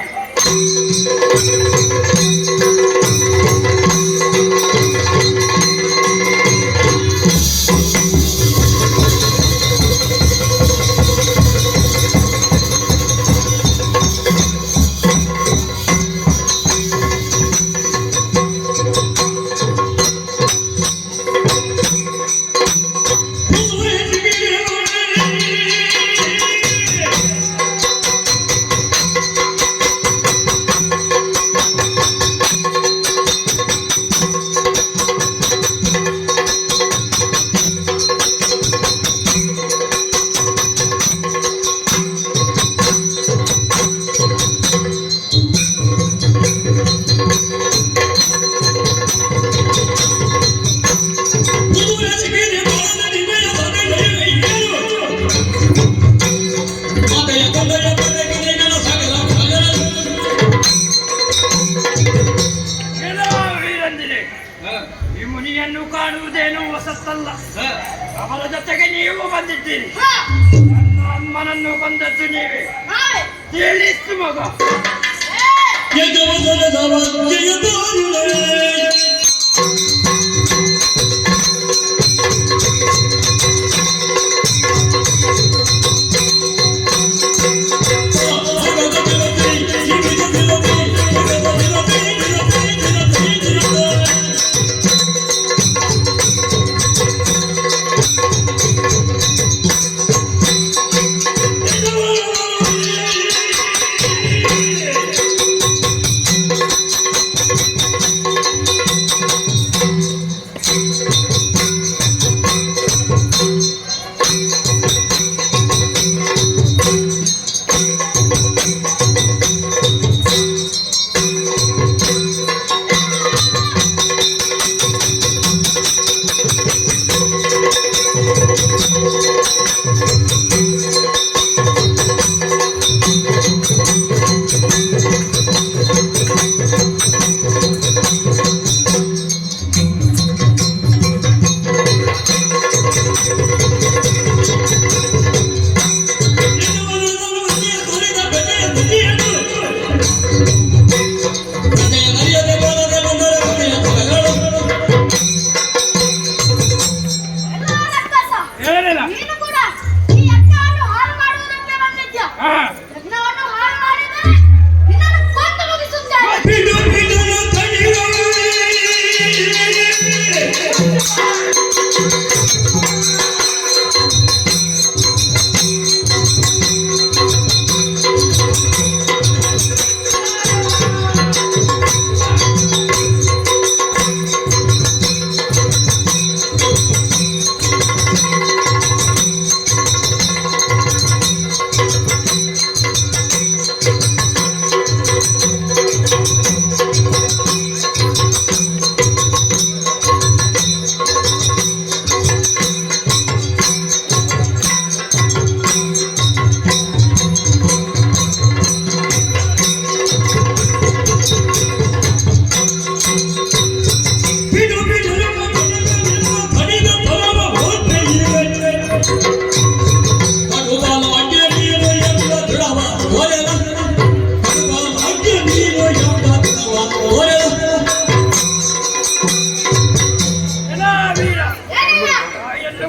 ಈ ಮುನಿಯನ್ನು ಕಾಣುವುದೇನು ಹೊಸತಲ್ಲ. ಅವರ ಜೊತೆಗೆ ನೀವು ಬಂದಿದ್ದೀರಿ. ನನ್ನ ಅಮ್ಮನನ್ನು ಬಂದದ್ದು ನೀವೇ. ತಿಳಿಸು ಮಗ.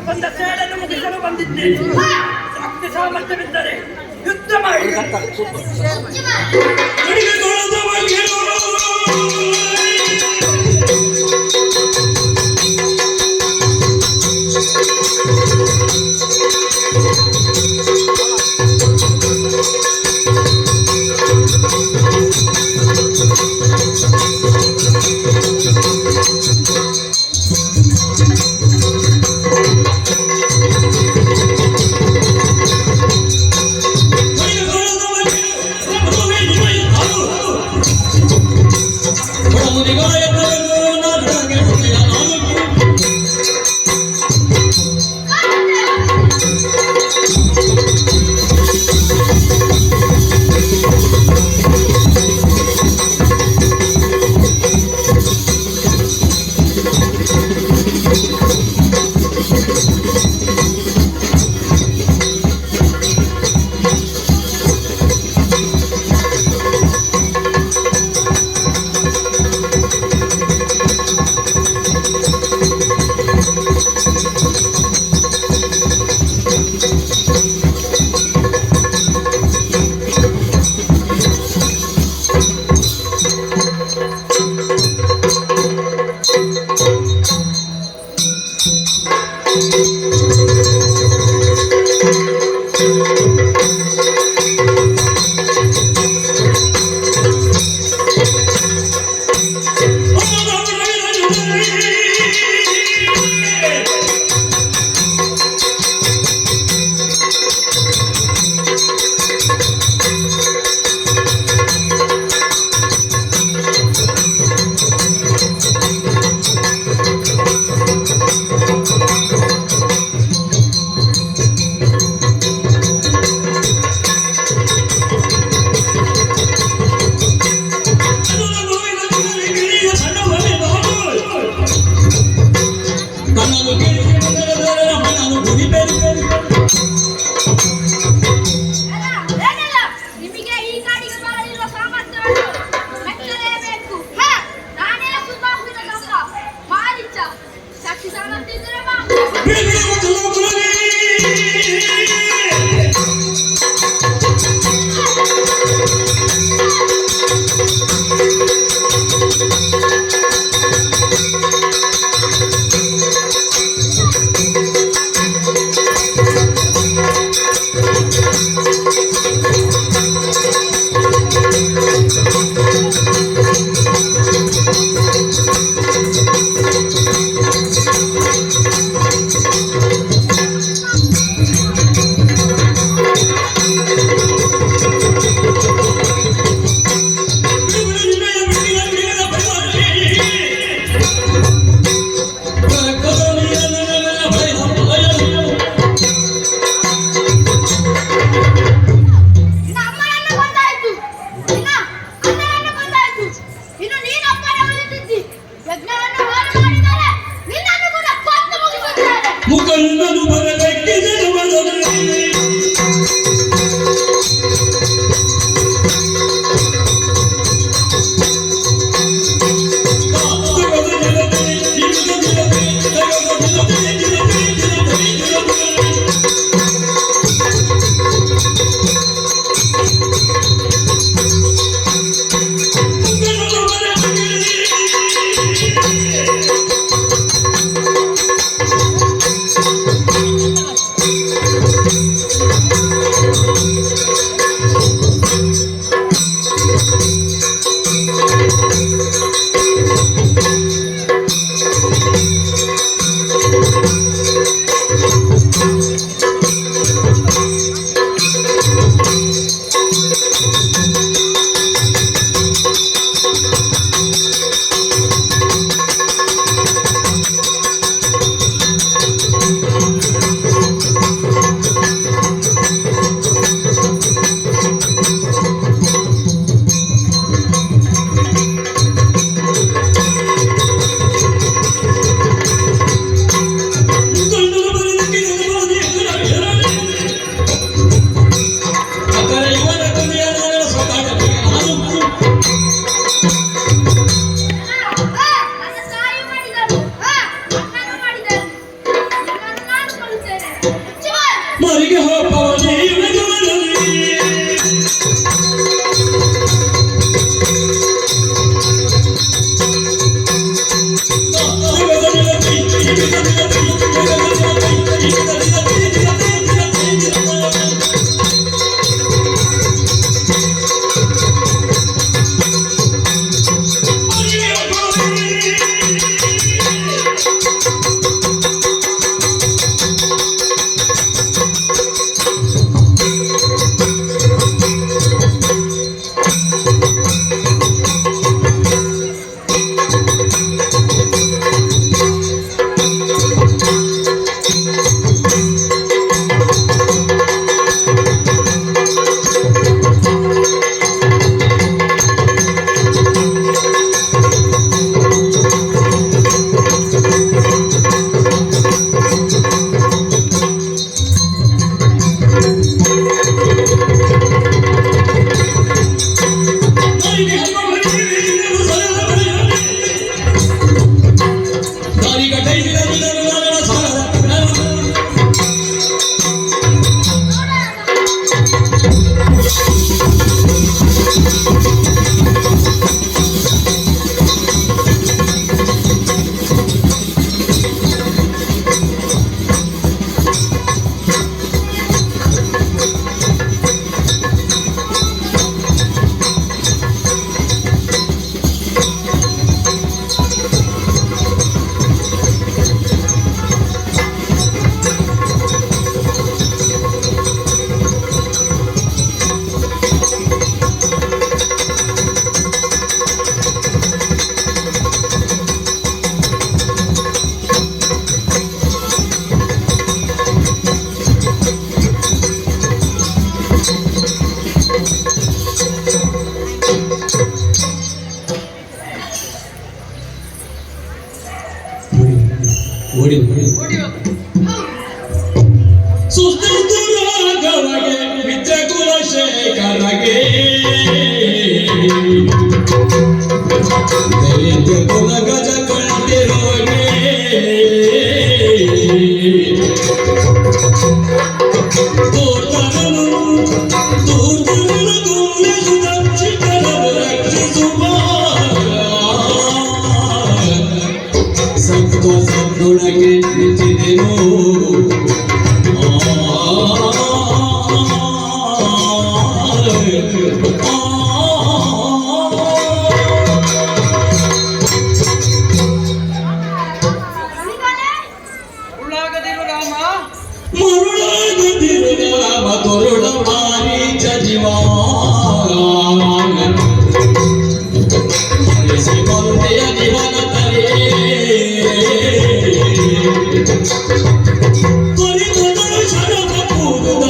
ಬಂದ ಸೇಡನ್ನು ಮುಗಿಸಲು ಬಂದಿದ್ದೇನೆ. ಶಕ್ತಿ ಸಾಮರ್ಥ್ಯವಿದ್ದರೆ ಯುದ್ಧ ಮಾಡಿ ಕಡೆಗೆ ತೊಳೆದವ ಕೇಳು. ಕಡೆಗೆ ತೊಳೆದವ ಕೇಳು. ಪ್ರಭುವೇ ನಿಮ್ಮ ಯುದ್ಧವು ಓಡಿ ಓಡಿ ಹೋಗು. ಸುಸ್ತುರಾಗವಗೆ ಮಿತ್ರ ಕುಲಶೇಖರಗೆ ದೈತ್ಯ ಕುಲ ಗಜ ಕಂಡಿರೋಗೆ ತೋಟನು ತೂರ್ಪುರನು ಗುಮ್ಮೆಸು ದಕ್ಷಿಣನು ರಕ್ಷಿಸುವ ಸತ್ವ ಸದ್ಗುಣಕ್ಕೆ ಮೆಚ್ಚಿದೆನು ಉಳ್ಳಾಗದಿರು ರಾಮ, ಮರುಳಾಗದಿರು ರಾಮ ತೊರುಳ ಮಾರೀಚ ಜೀವ ಹರಿಸಿ ಬಂದೆಯ ಜೀವನ ತಲೆ ಕೊರಿದೊಡಲು ಶರವ ಕೂದುದ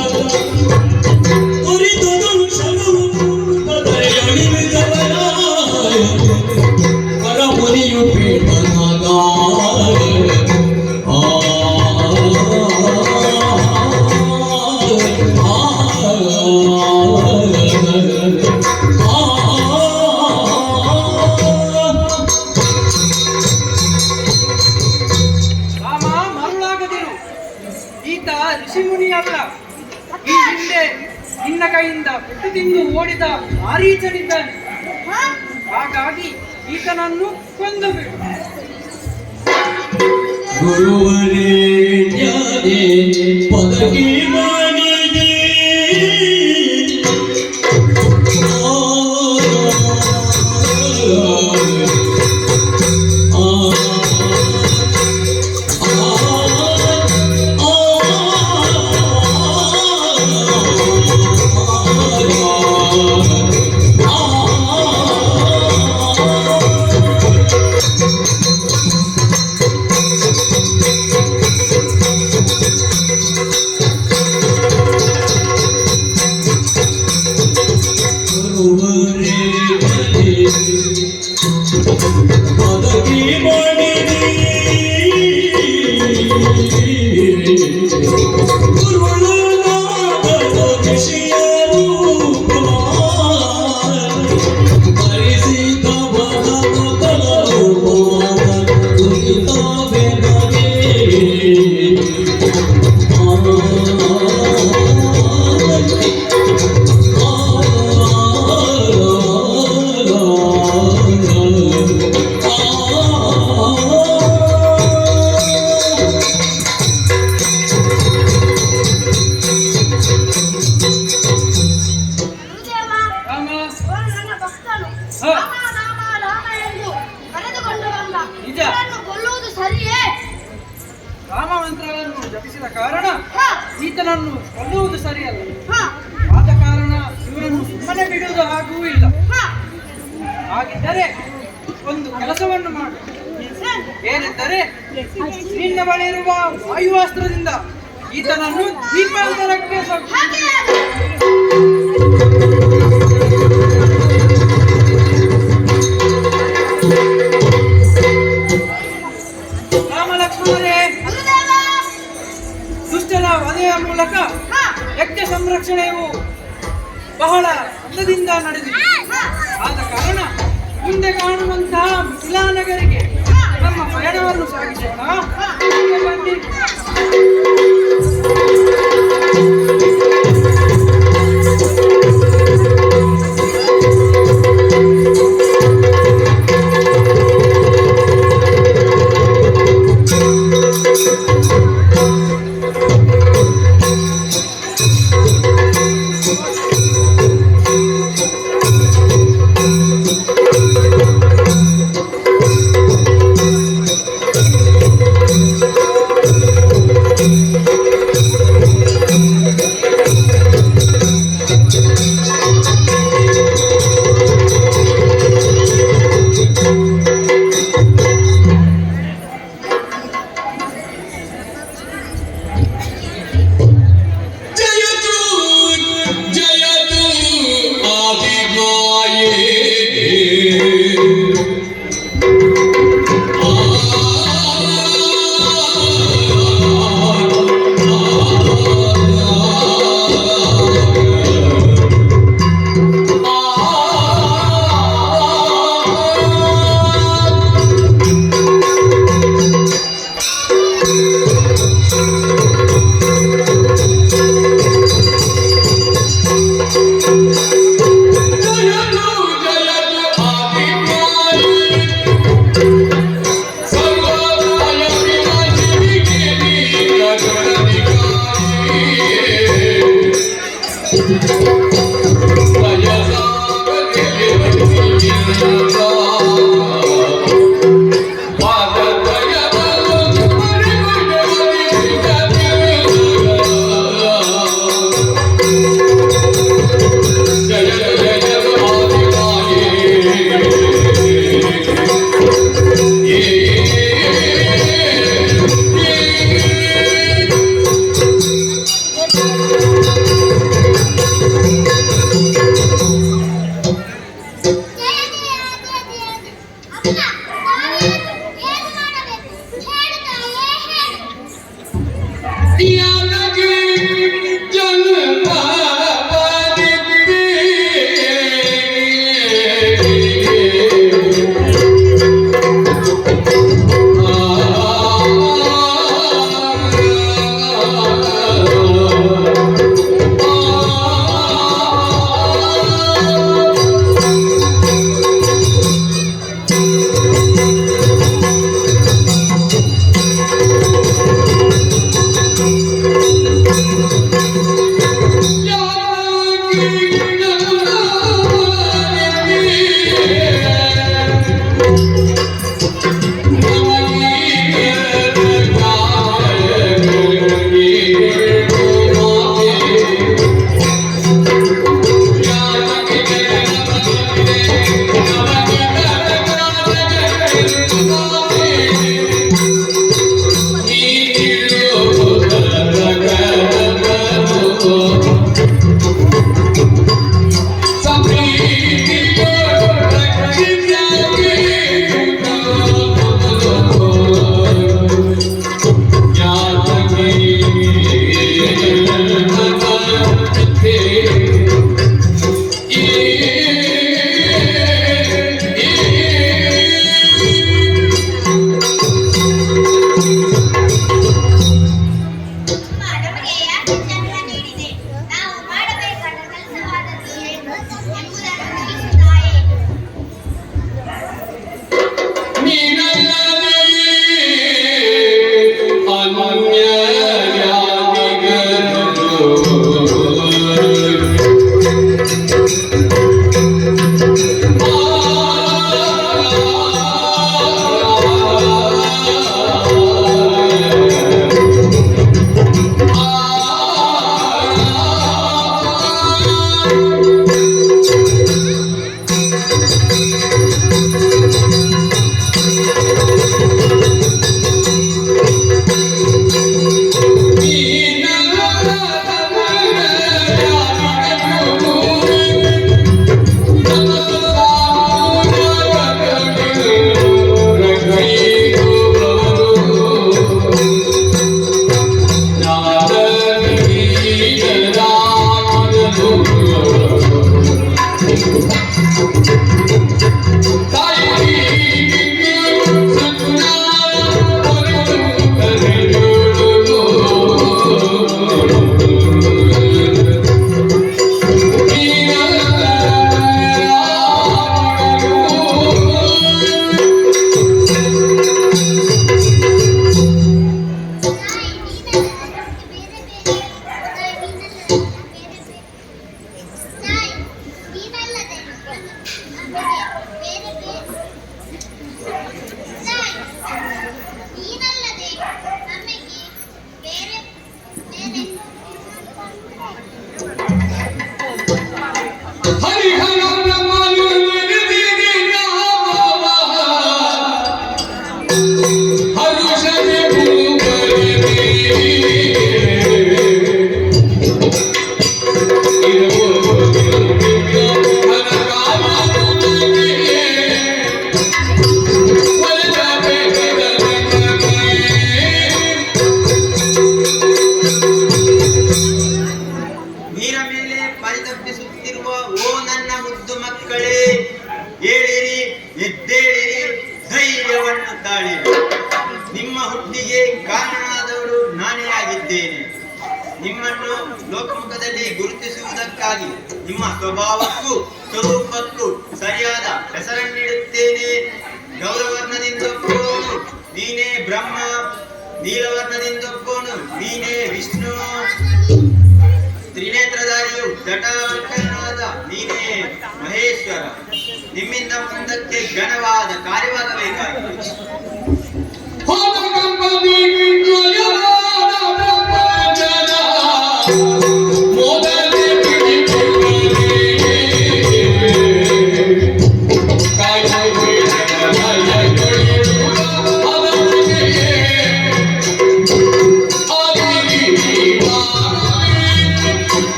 ಕೊರಿದೊಡಲು ಶರವ ಕೂದುದ ಅಳಿವಿದವರ ಪರಮುನಿಯು ಪೀಠನಾದ ರಾಮ ಮರುಳಾಗದಿರು. ಈತ ಋಷಿಮುನಿಯಲ್ಲ. ಈ ಹಿಂದೆ ನಿನ್ನ ಕೈಯಿಂದ ಪೆಟ್ಟು ತಿಂದು ಓಡಿದ ಮಾರೀಚನಿದ್ದಾನೆ. ಹಾಗಾಗಿ ಈತನನ್ನು ಕೊಂದು ಬಿಡು. ಗುರುವರೇ ಜ್ಞಾನೇ ಪದಕಿ ಮಾಡಿದೆ ಪದಕಿ ಮಾಡಿದೆ ಗುರುಳನಾದ ಋಷಿಯ ರೂಪ ಹರಿಸಿದ ಬಲದ ಕಲರೂಪವಾದ ದುರಿತ ಬೆನಗೆ ಗುರುದೇವ, ರಾಮ, ಅವನು ನನ್ನ ಭಕ್ತನು. ಹ. ರಾಮ ರಾಮ ರಾಮ ಎಂದು ಕರೆದುಕೊಂಡು ಬಂದ. ನಿಜ. ಇವನನ್ನು ಕೊಲ್ಲುವುದು ಸರಿಯೇ? ರಾಮ ಮಂತ್ರವನ್ನು ಜಪಿಸಿದ ಕಾರಣ ಹ, ಈತನನ್ನು ಕೊಲ್ಲುವುದು ಸರಿಯಲ್ಲ. ಹ, ಆದ ಕಾರಣ ಇವರನ್ನು ಸುಮ್ಮನೆ ಬಿಡುವುದು ಹಾಗೂ ಇಲ್ಲ. ಹ. ಹಾಗಿದ್ದರೆ ಒಂದು ಕೆಲಸವನ್ನು ಮಾಡು. ಏನೆಂದರೆ ನಿನ್ನ ಬಳಿ ಇರುವ ವಾಯುವಾಸ್ತ್ರದಿಂದ ಈತನನ್ನು ದೀಪಾಂತರಕ್ಕೆ ಹಾಗೆ ರಾಮ ಲಕ್ಷ್ಮಣರೇ, ಗುರುದೇವ, ದುಷ್ಟರ ವಧೆಯ ಮೂಲಕ ಹ, ಯಜ್ಞ ಸಂರಕ್ಷಣೆಯು ಬಹಳ ಹದದಿಂದ ನಡೆದಿದೆ. ಹ, ಆದ ಕಾರಣ ಮುಂದೆ ಕಾಣುವಂತಹ ಮಿಥಿಲಾನಗರಿಗೆ ನಮ್ಮ ಪಯಣವನ್ನು ಸಾಗಿಸೋಣ. ಹೀಗೆ ಬನ್ನಿ. ಪರಿತಪಿಸುತ್ತಿರುವ ಓ ನನ್ನ ಮುದ್ದು ಮಕ್ಕಳೇ, ಏಳಿರಿ, ಎದ್ದೇಳಿರಿ, ಧೈರ್ಯವನ್ನು ತಾಳಿರಿ. ನಿಮ್ಮ ಹುಟ್ಟಿಗೆ ಕಾರಣನಾದವರು ನಾನೇ ಆಗಿದ್ದೇನೆ. ನಿಮ್ಮನ್ನು ಲೋಕಮುಖದಲ್ಲಿ ಗುರುತಿಸುವುದಕ್ಕಾಗಿ ನಿಮ್ಮ ಸ್ವಭಾವಕ್ಕೂ ಸ್ವರೂಪಕ್ಕೂ ಸರಿಯಾದ ಹೆಸರನ್ನಿಡುತ್ತೇನೆ. ಗೌರವರ್ಣದಿಂದೊಪ್ಪೋನು ನೀನೇ ಬ್ರಹ್ಮ, ನೀಲವರ್ಣದಿಂದೊಪ್ಪೋನು ನೀನೇ ವಿಷ್ಣು, ತ್ರಿನೇತ್ರಧಾರಿಯು ಜಟಾವರ್ತನಾದ ನೀನೇ ಮಹೇಶ್ವರ. ನಿಮ್ಮಿಂದ ಮುಂದಕ್ಕೆ ಘನವಾದ ಕಾರ್ಯವಾಗಬೇಕಾಗಿದೆ.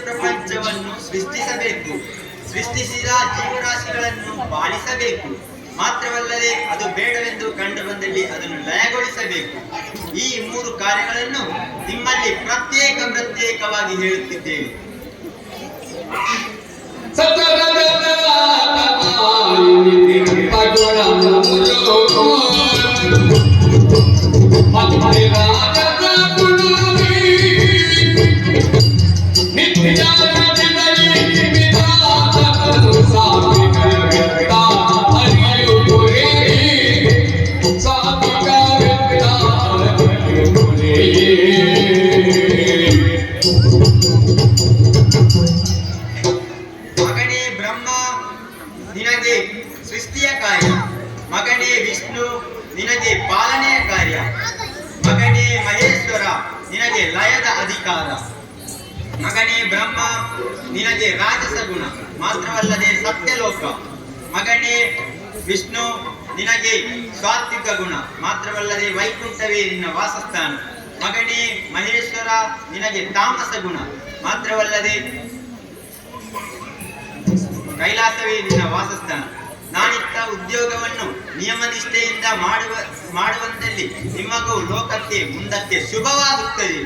ಪ್ರಪಂಚವನ್ನು ಸೃಷ್ಟಿಸಬೇಕು, ಸೃಷ್ಟಿಸಿದ ಜೀವರಾಶಿಗಳನ್ನು ಪಾಲಿಸಬೇಕು. ಮಾತ್ರವಲ್ಲದೆ ಅದು ಬೇಡವೆಂದು ಕಂಡು ಬಂದಲ್ಲಿ ಅದನ್ನು ಲಯಗೊಳಿಸಬೇಕು. ಈ 3 ಕಾರ್ಯಗಳನ್ನು ನಿಮ್ಮಲ್ಲಿ ಪ್ರತ್ಯೇಕವಾಗಿ ಹೇಳುತ್ತಿದ್ದೇನೆ. ಮಗನೇ ಬ್ರಹ್ಮ, ನಿನಗೆ ಸೃಷ್ಟಿಯ ಕಾರ್ಯ. ಮಗನೇ ವಿಷ್ಣು, ನಿನಗೆ ಪಾಲನೆಯ ಕಾರ್ಯ. ಮಗನೇ ಮಹೇಶ್ವರ, ನಿನಗೆ ಲಯದ ಅಧಿಕಾರ. ಮಗನೇ ಬ್ರಹ್ಮ, ನಿನಗೆ ರಾಜಸ ಗುಣ ಮಾತ್ರವಲ್ಲದೆ ಸತ್ಯಲೋಕ. ಮಗನೇ ವಿಷ್ಣು, ನಿನಗೆ ಸಾತ್ವಿಕ ಗುಣ ಮಾತ್ರವಲ್ಲದೆ ವೈಕುಂಠವೇ ನಿನ್ನ ವಾಸಸ್ಥಾನ. ಮಗನೇ ಮಹೇಶ್ವರ, ನಿನಗೆ ತಾಮಸ ಗುಣ ಮಾತ್ರವಲ್ಲದೆ ಕೈಲಾಸವೇ ನಿನ್ನ ವಾಸಸ್ಥಾನ. ನಾನಿತ್ತ ಉದ್ಯೋಗವನ್ನು ನಿಯಮನಿಷ್ಠೆಯಿಂದ ಮಾಡುವಂದಲ್ಲಿ ನಿಮಗೂ ಲೋಕಕ್ಕೆ ಮುಂದಕ್ಕೆ ಶುಭವಾಗುತ್ತದೆ.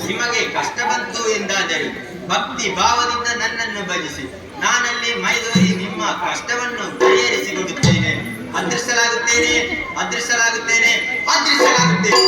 ನಿಮಗೆ ಕಷ್ಟ ಬಂತು ಎಂದಾದರೆ ಭಕ್ತಿ ಭಾವದಿಂದ ನನ್ನನ್ನು ಭಜಿಸಿ, ನಾನಲ್ಲಿ ಮೈದೋರಿ ನಿಮ್ಮ ಕಷ್ಟವನ್ನು ಪರಿಹರಿಸಿಕೊಡುತ್ತೇನೆ. ಅದೃಷ್ಟಲಾಗುತ್ತೇನೆ, ಅದೃಷ್ಟಲಾಗುತ್ತೇನೆ, ಅದೃಷ್ಟಲಾಗುತ್ತೇನೆ.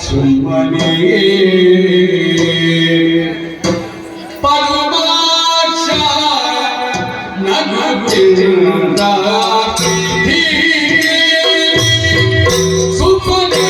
ಸುಮ್ಮನೆ ಪರಮಾಕ್ಷ ನಗುತ್ತಿರುತ್ತ ಸುಮ್ಮನೆ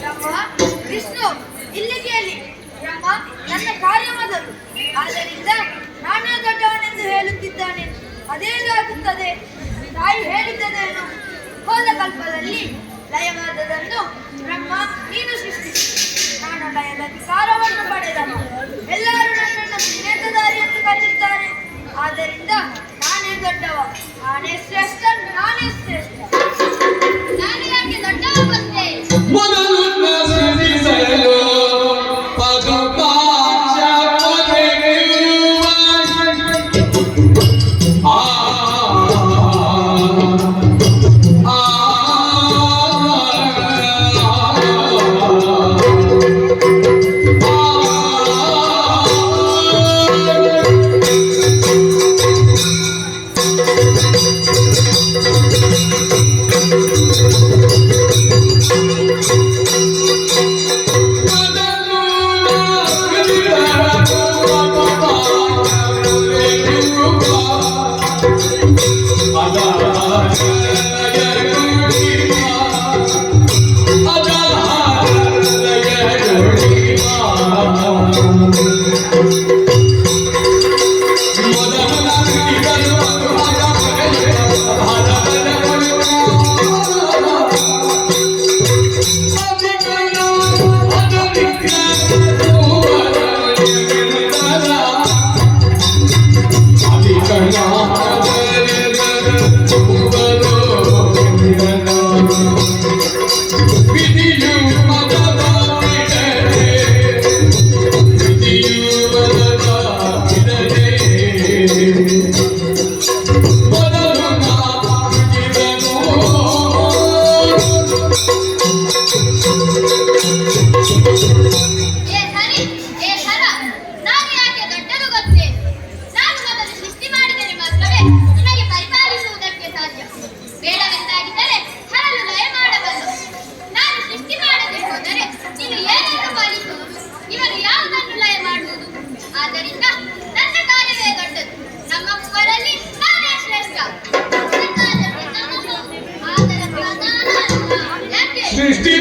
ಬ್ರಹ್ಮ ವಿಷ್ಣು ಇಲ್ಲಿ ಕೇಳಿ. ಬ್ರಹ್ಮ ನನ್ನ ಕಾರ್ಯ ಮೊದಲು, ಆದ್ದರಿಂದ ನಾನೇ ದೊಡ್ಡವನೆಂದು ಹೇಳುತ್ತಿದ್ದಾನೆ. ಅದೇನಾಗುತ್ತದೆ? ತಾಯಿ ಹೇಳಿದ್ದನೇನು? ಹೋದ ಕಲ್ಪದಲ್ಲಿ ಲಯವಾದದನ್ನು ಬ್ರಹ್ಮ ನೀನು ಸೃಷ್ಟಿಸಿ ನಾನು ಲಯದ ಅಧಿಕಾರವನ್ನು ಪಡೆದನು. ಎಲ್ಲರೂ ನನ್ನನ್ನು ತ್ರಿನೇತ್ರಧಾರಿ ಎಂದು ಕರೆಯುತ್ತಾರೆ. ಆದ್ದರಿಂದ ನಾನೇ ದೊಡ್ಡವ, ನಾನೇ ಶ್ರೇಷ್ಠ, ನಾನೇ ಶ್ರೇಷ್ಠ. ನಾನು ಯಾಕೆ ದೊಡ್ಡವ ಬಂದೆ? सृष्टि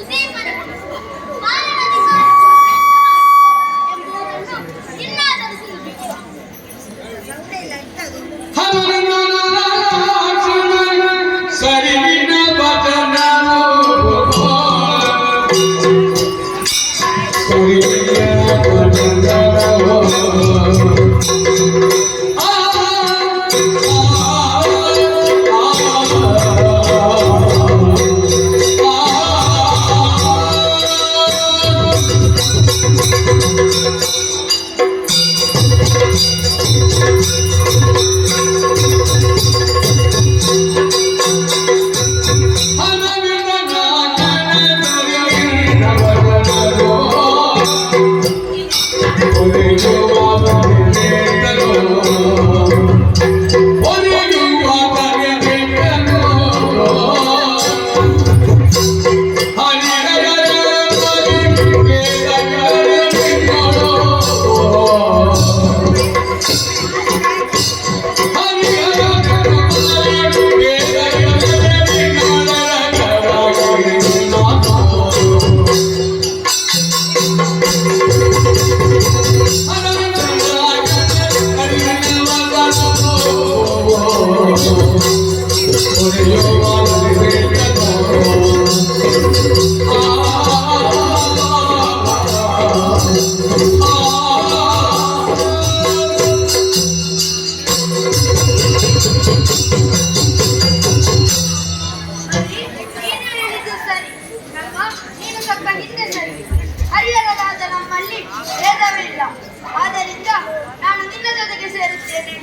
ಉದ್ದೀಪನಗೊಳಿಸುವ ಮಾನವಾಧಿಕಾರವನ್ನು ಶ್ರೇಷ್ಠವಾದುದು ಎಂಬುದನ್ನು ಇನ್ನಾದರೂ ತಿಳಿದುಕೋ. ಸರಿವಿನ ಬದನ ನೀನು ಹೇಳಿದ್ದು ಸರಿ ನಮ್ಮ, ನೀನು ಸ್ವಲ್ಪ ಹಿಂದೆ ಸರಿ. ಹರಿಹರರಾದ ನಮ್ಮಲ್ಲಿ ಭೇದವಿಲ್ಲ, ಆದ್ದರಿಂದ ನಾನು ನಿನ್ನ ಜೊತೆಗೆ ಸೇರುತ್ತೇನೆ.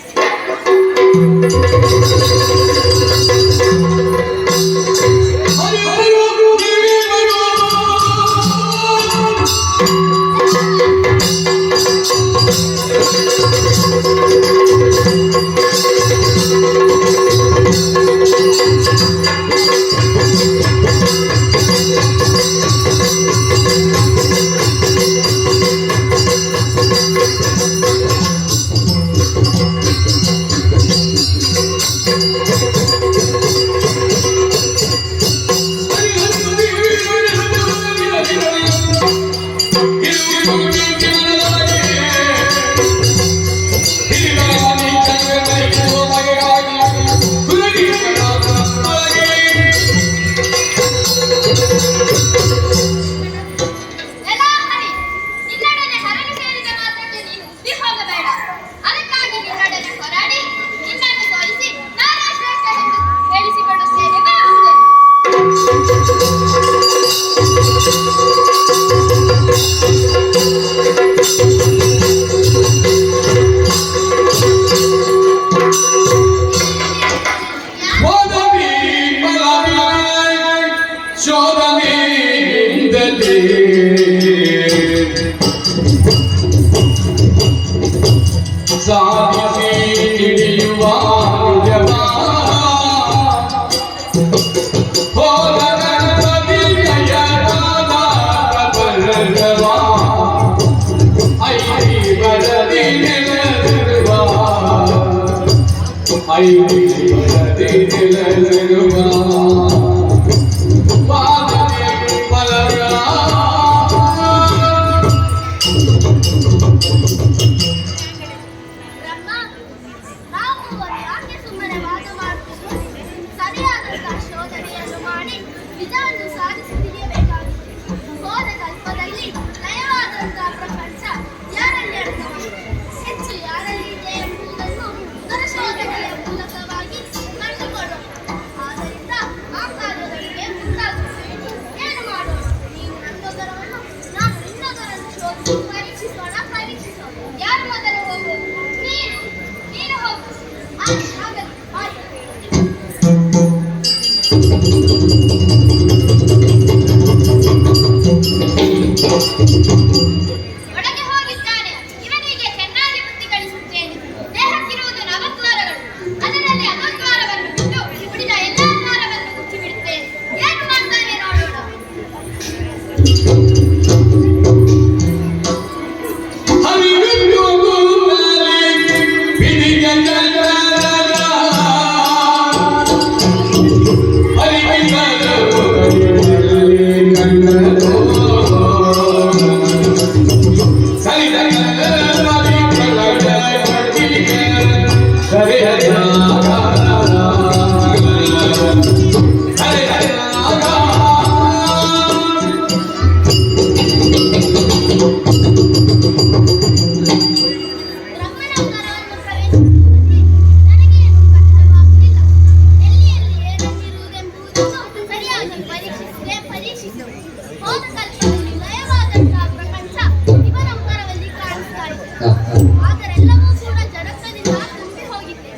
ಆದರೆ ಎಲ್ಲವೂ ಕೂಡ ಜಡತ್ವದಿಂದ ತುಂಬಿ ಹೋಗಿದೆ.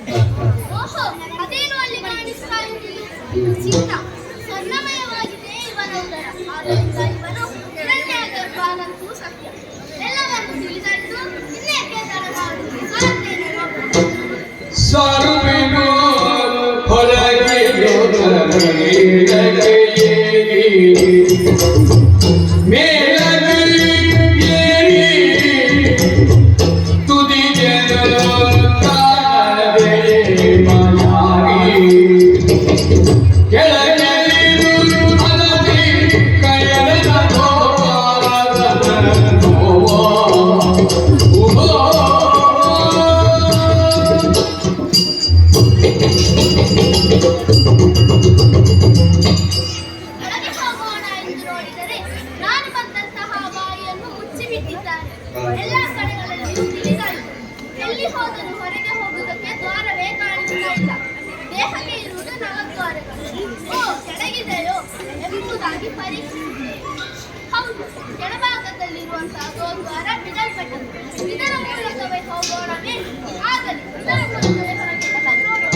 ಓಹೋ, ಅದೇನು ಅಲ್ಲಿ ಕಾಣಿಸ್ತಾ ಇರುವುದು? ಚಿನ್ನ, ಸ್ವರ್ಣಮಯವಾಗಿದೆ ಇವನ ಉದರ. ಆದ್ದರಿಂದ ಇವನು ಹಿರಣ್ಯಗರ್ಭನಂತೂ ಸತ್ಯ. ಎಲ್ಲವನ್ನು ತಿಳಿದದ್ದು ಇನ್ನೇಕೆ ತಡ ಮಾಡುವುದು? ಹೊರತೇನೆ ನೋಡೋಣ. ಸಾರುವೆನು ಹೊರಗೆ ಮೇಲಗಿ ತುದಿ ಒಳಗೆ ಹೋಗೋಣ ಎಂದು ನೋಡಿದರೆ ನಾನು ಬಂದಂತಹ ಬಾಯಿಯನ್ನು ಮುಚ್ಚಿಬಿಟ್ಟಿದ್ದಾನೆ. ಎಲ್ಲ ಕಡೆಗಳಲ್ಲಿಯೂ ತಿಳಿದಾಯಿತು. ಎಲ್ಲಿ ಹೋದರೂ ಹೊರಗೆ ಹೋಗುವುದಕ್ಕೆ ದ್ವಾರವೇ ಕಾಣಿಸ್ತಾ ಇಲ್ಲ. ದೇಹಕ್ಕೆ ಇರುವುದು 4 ದ್ವಾರಗಳು. ಓ, ಕೆಳಗಿದೆಯೋ ಎಂಬುದಾಗಿ ಪರೀಕ್ಷಿಸಿದೆ. ಹೌದು, ಕೆಳಭಾಗದಲ್ಲಿರುವಂತಹ ದ್ವಾರ ಬಿಡಲ್ಪಟ್ಟದ್ದು. ಇದರ ಮೂಲಕವೇ ಹೋಗೋಣವೇ? ಆಗಲಿ, ಇದರ ಮೂಲಕವೇ ಹೊರಗೆ ನೋಡೋಣ.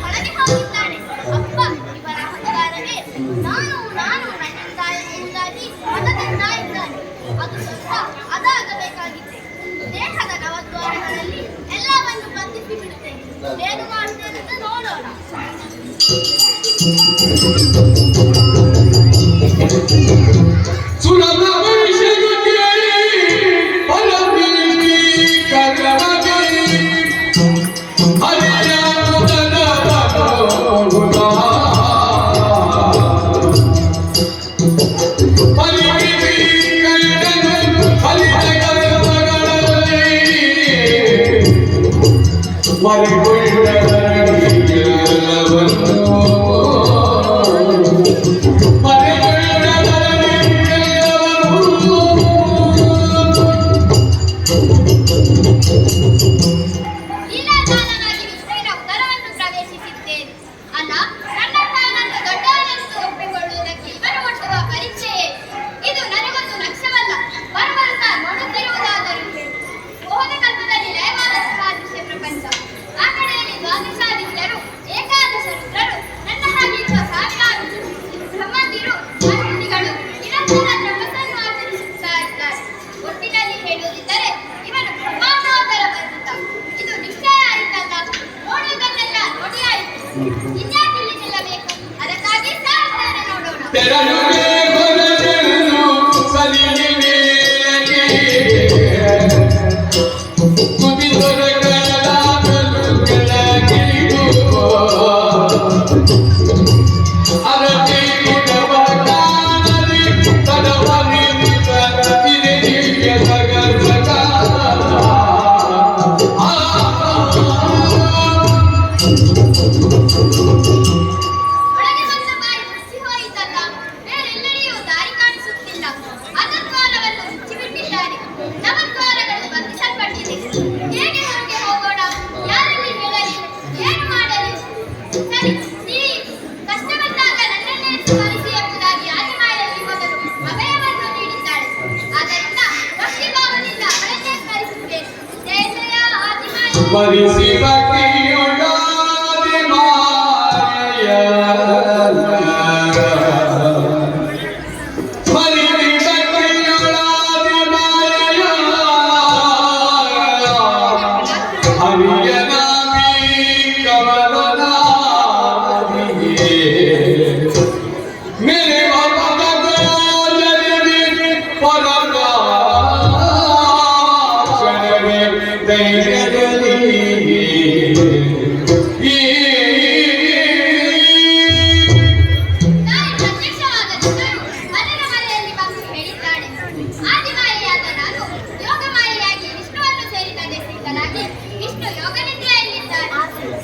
ಒಳಗೆ ಹೋಗಿದ್ದಾನೆ. ಅಪ್ಪ, ಇವರ ಅಹಂಕಾರವೇ ನಾನು ನನ್ನಿಂದ ಎಂಬುದಾಗಿ ಮತದಿಂದ ಇದ್ದಾನೆ. ಅದು ಸ್ವಲ್ಪ ಅದಾಗಬೇಕಾಗಿದೆ. ದೇಹದ 4 ದ್ವಾರಗಳಲ್ಲಿ ಎಲ್ಲವನ್ನು ಬಂಧಿಸಿ ಬಿಡುತ್ತೇನೆ. ಏನು ಮಾಡುತ್ತೇನೆ ಅಂತ ನೋಡೋಣ. Arati ಸ್ಮರಿಸಿ ಭಕ್ತಿಯೊಡಾದಿ ಮಾಯ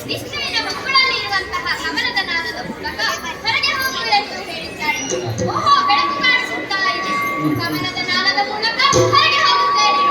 ವಿಷ್ಣುವಿನ ಮಕ್ಕಳಲ್ಲಿ ಇರುವಂತಹ ಕಮಲದ ನಾದದ ಮೂಲಕ ಹೊರಗೆ ಹೋಗುವುದೆಂದು ಹೇಳಿದ್ದಾಳೆ. ಓಹೋ, ಬೆಳಕು ಕಾಣಿಸುತ್ತಾ ಇದೆ. ಕಮಲದ ನಾದದ ಮೂಲಕ ಹೊರಗೆ ಹೋಗುತ್ತೇನೆ.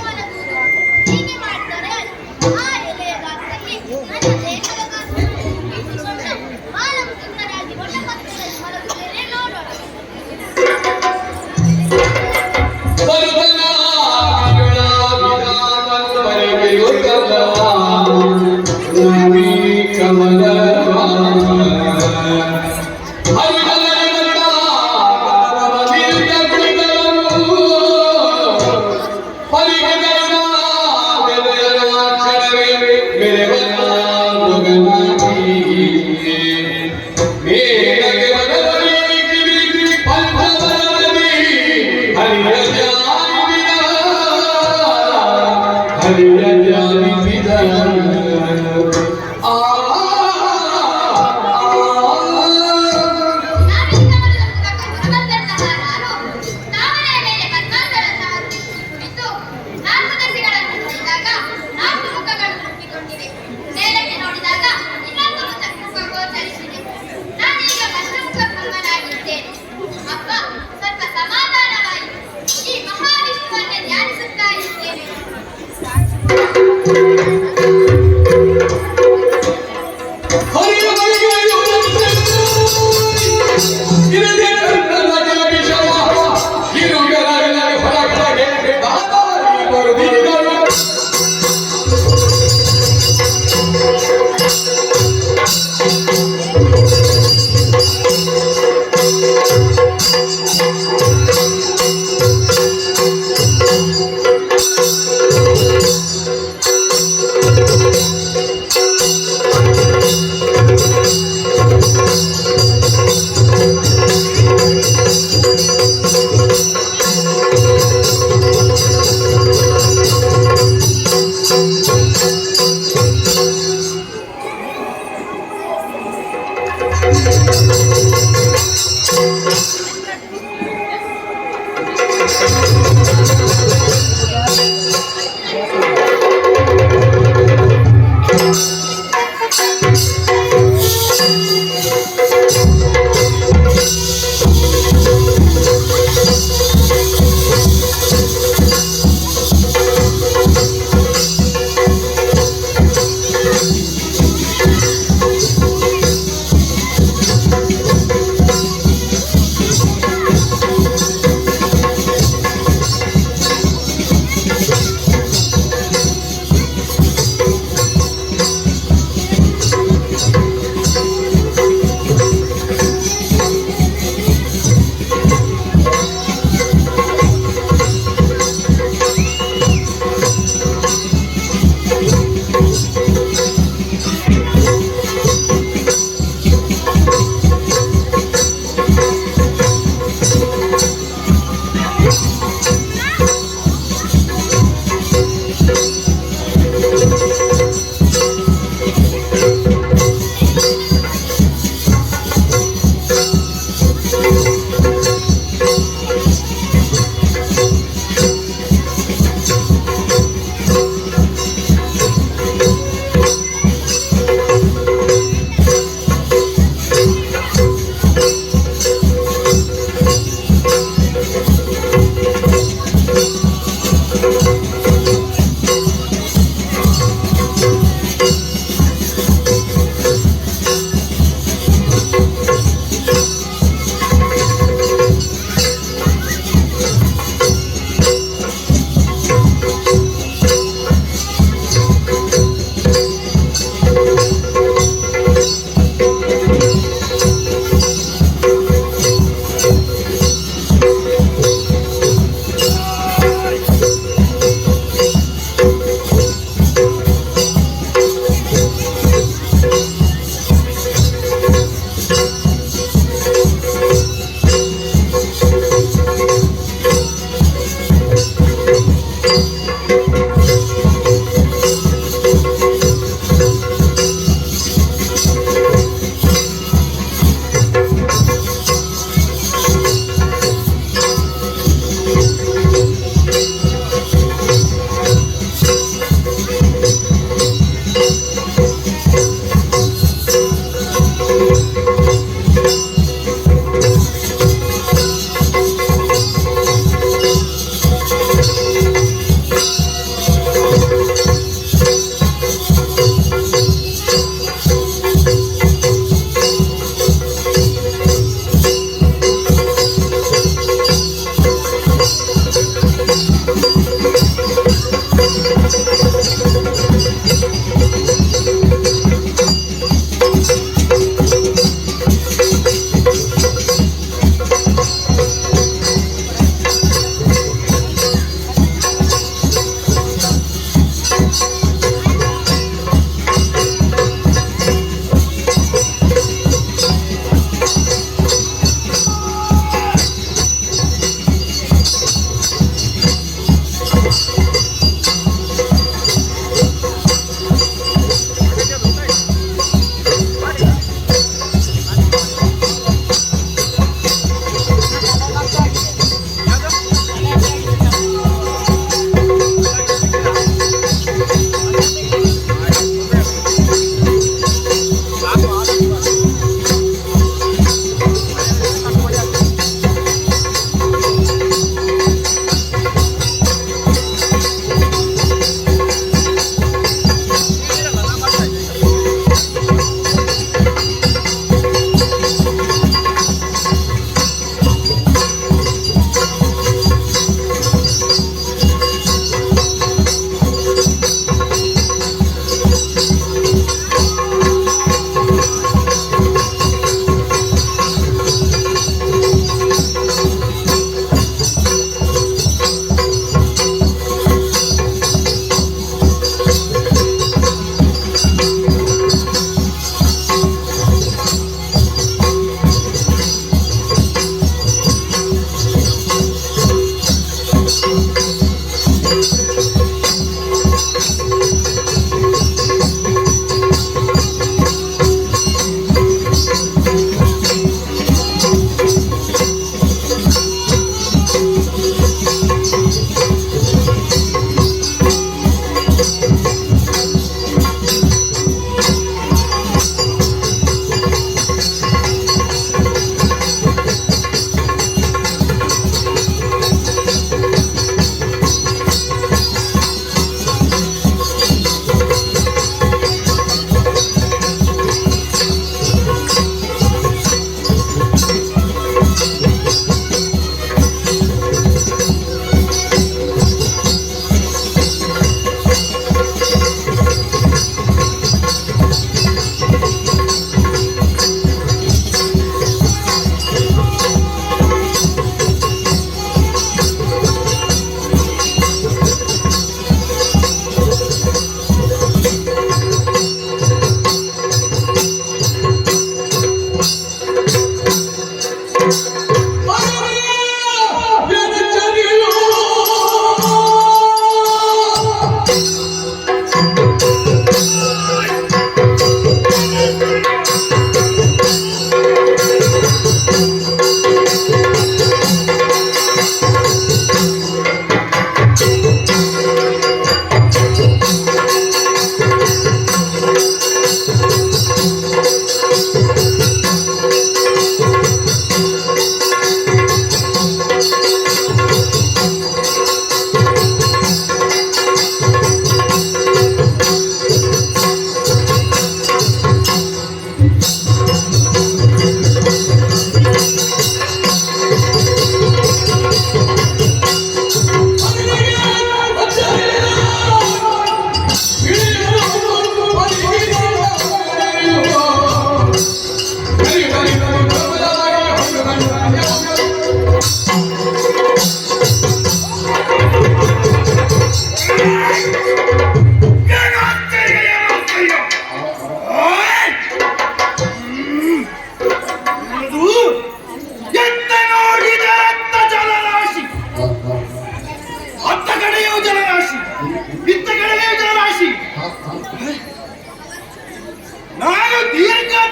ಹೀಗೆ ಮಾಡ್ತಾರೆ. ಆ ಎಲೆಯ ಗಾತ್ರದಲ್ಲಿ ನನ್ನ ದೇಹದ ಗಾತ್ರದಲ್ಲಿ ಇಟ್ಟುಕೊಂಡು ಬಾಲವು ಸುಂದರಾಗಿ ಒಳ್ಳೆ ಪಕ್ಕದಲ್ಲಿ ಮಲಗುತ್ತೇನೆ. ನೋಡೋಣ.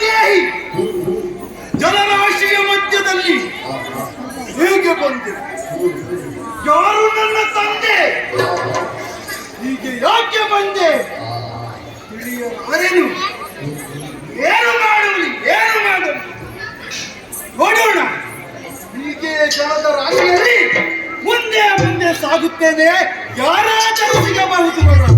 ದೇಹಿ ಜಲರಾಶಿಯ ಮಧ್ಯದಲ್ಲಿ ಹೇಗೆ ಬಂದೆ? ಯಾರು ನನ್ನ ತಂದೆ? ಹೀಗೆ ಯಾಕೆ ಬಂದೆ ತಿಳಿಯಲಾರೆನು. ಏನು ಮಾಡುವಳಿ, ಏನು ಮಾಡಲಿ ನೋಡೋಣ. ಹೀಗೆ ಜಲದ ರಾಶಿಯಲ್ಲಿ ಮುಂದೆ ಮುಂದೆ ಸಾಗುತ್ತೇನೆ. ಯಾರಾದರೂ ಸಿಗಬಹುದು ನೋಡೋಣ.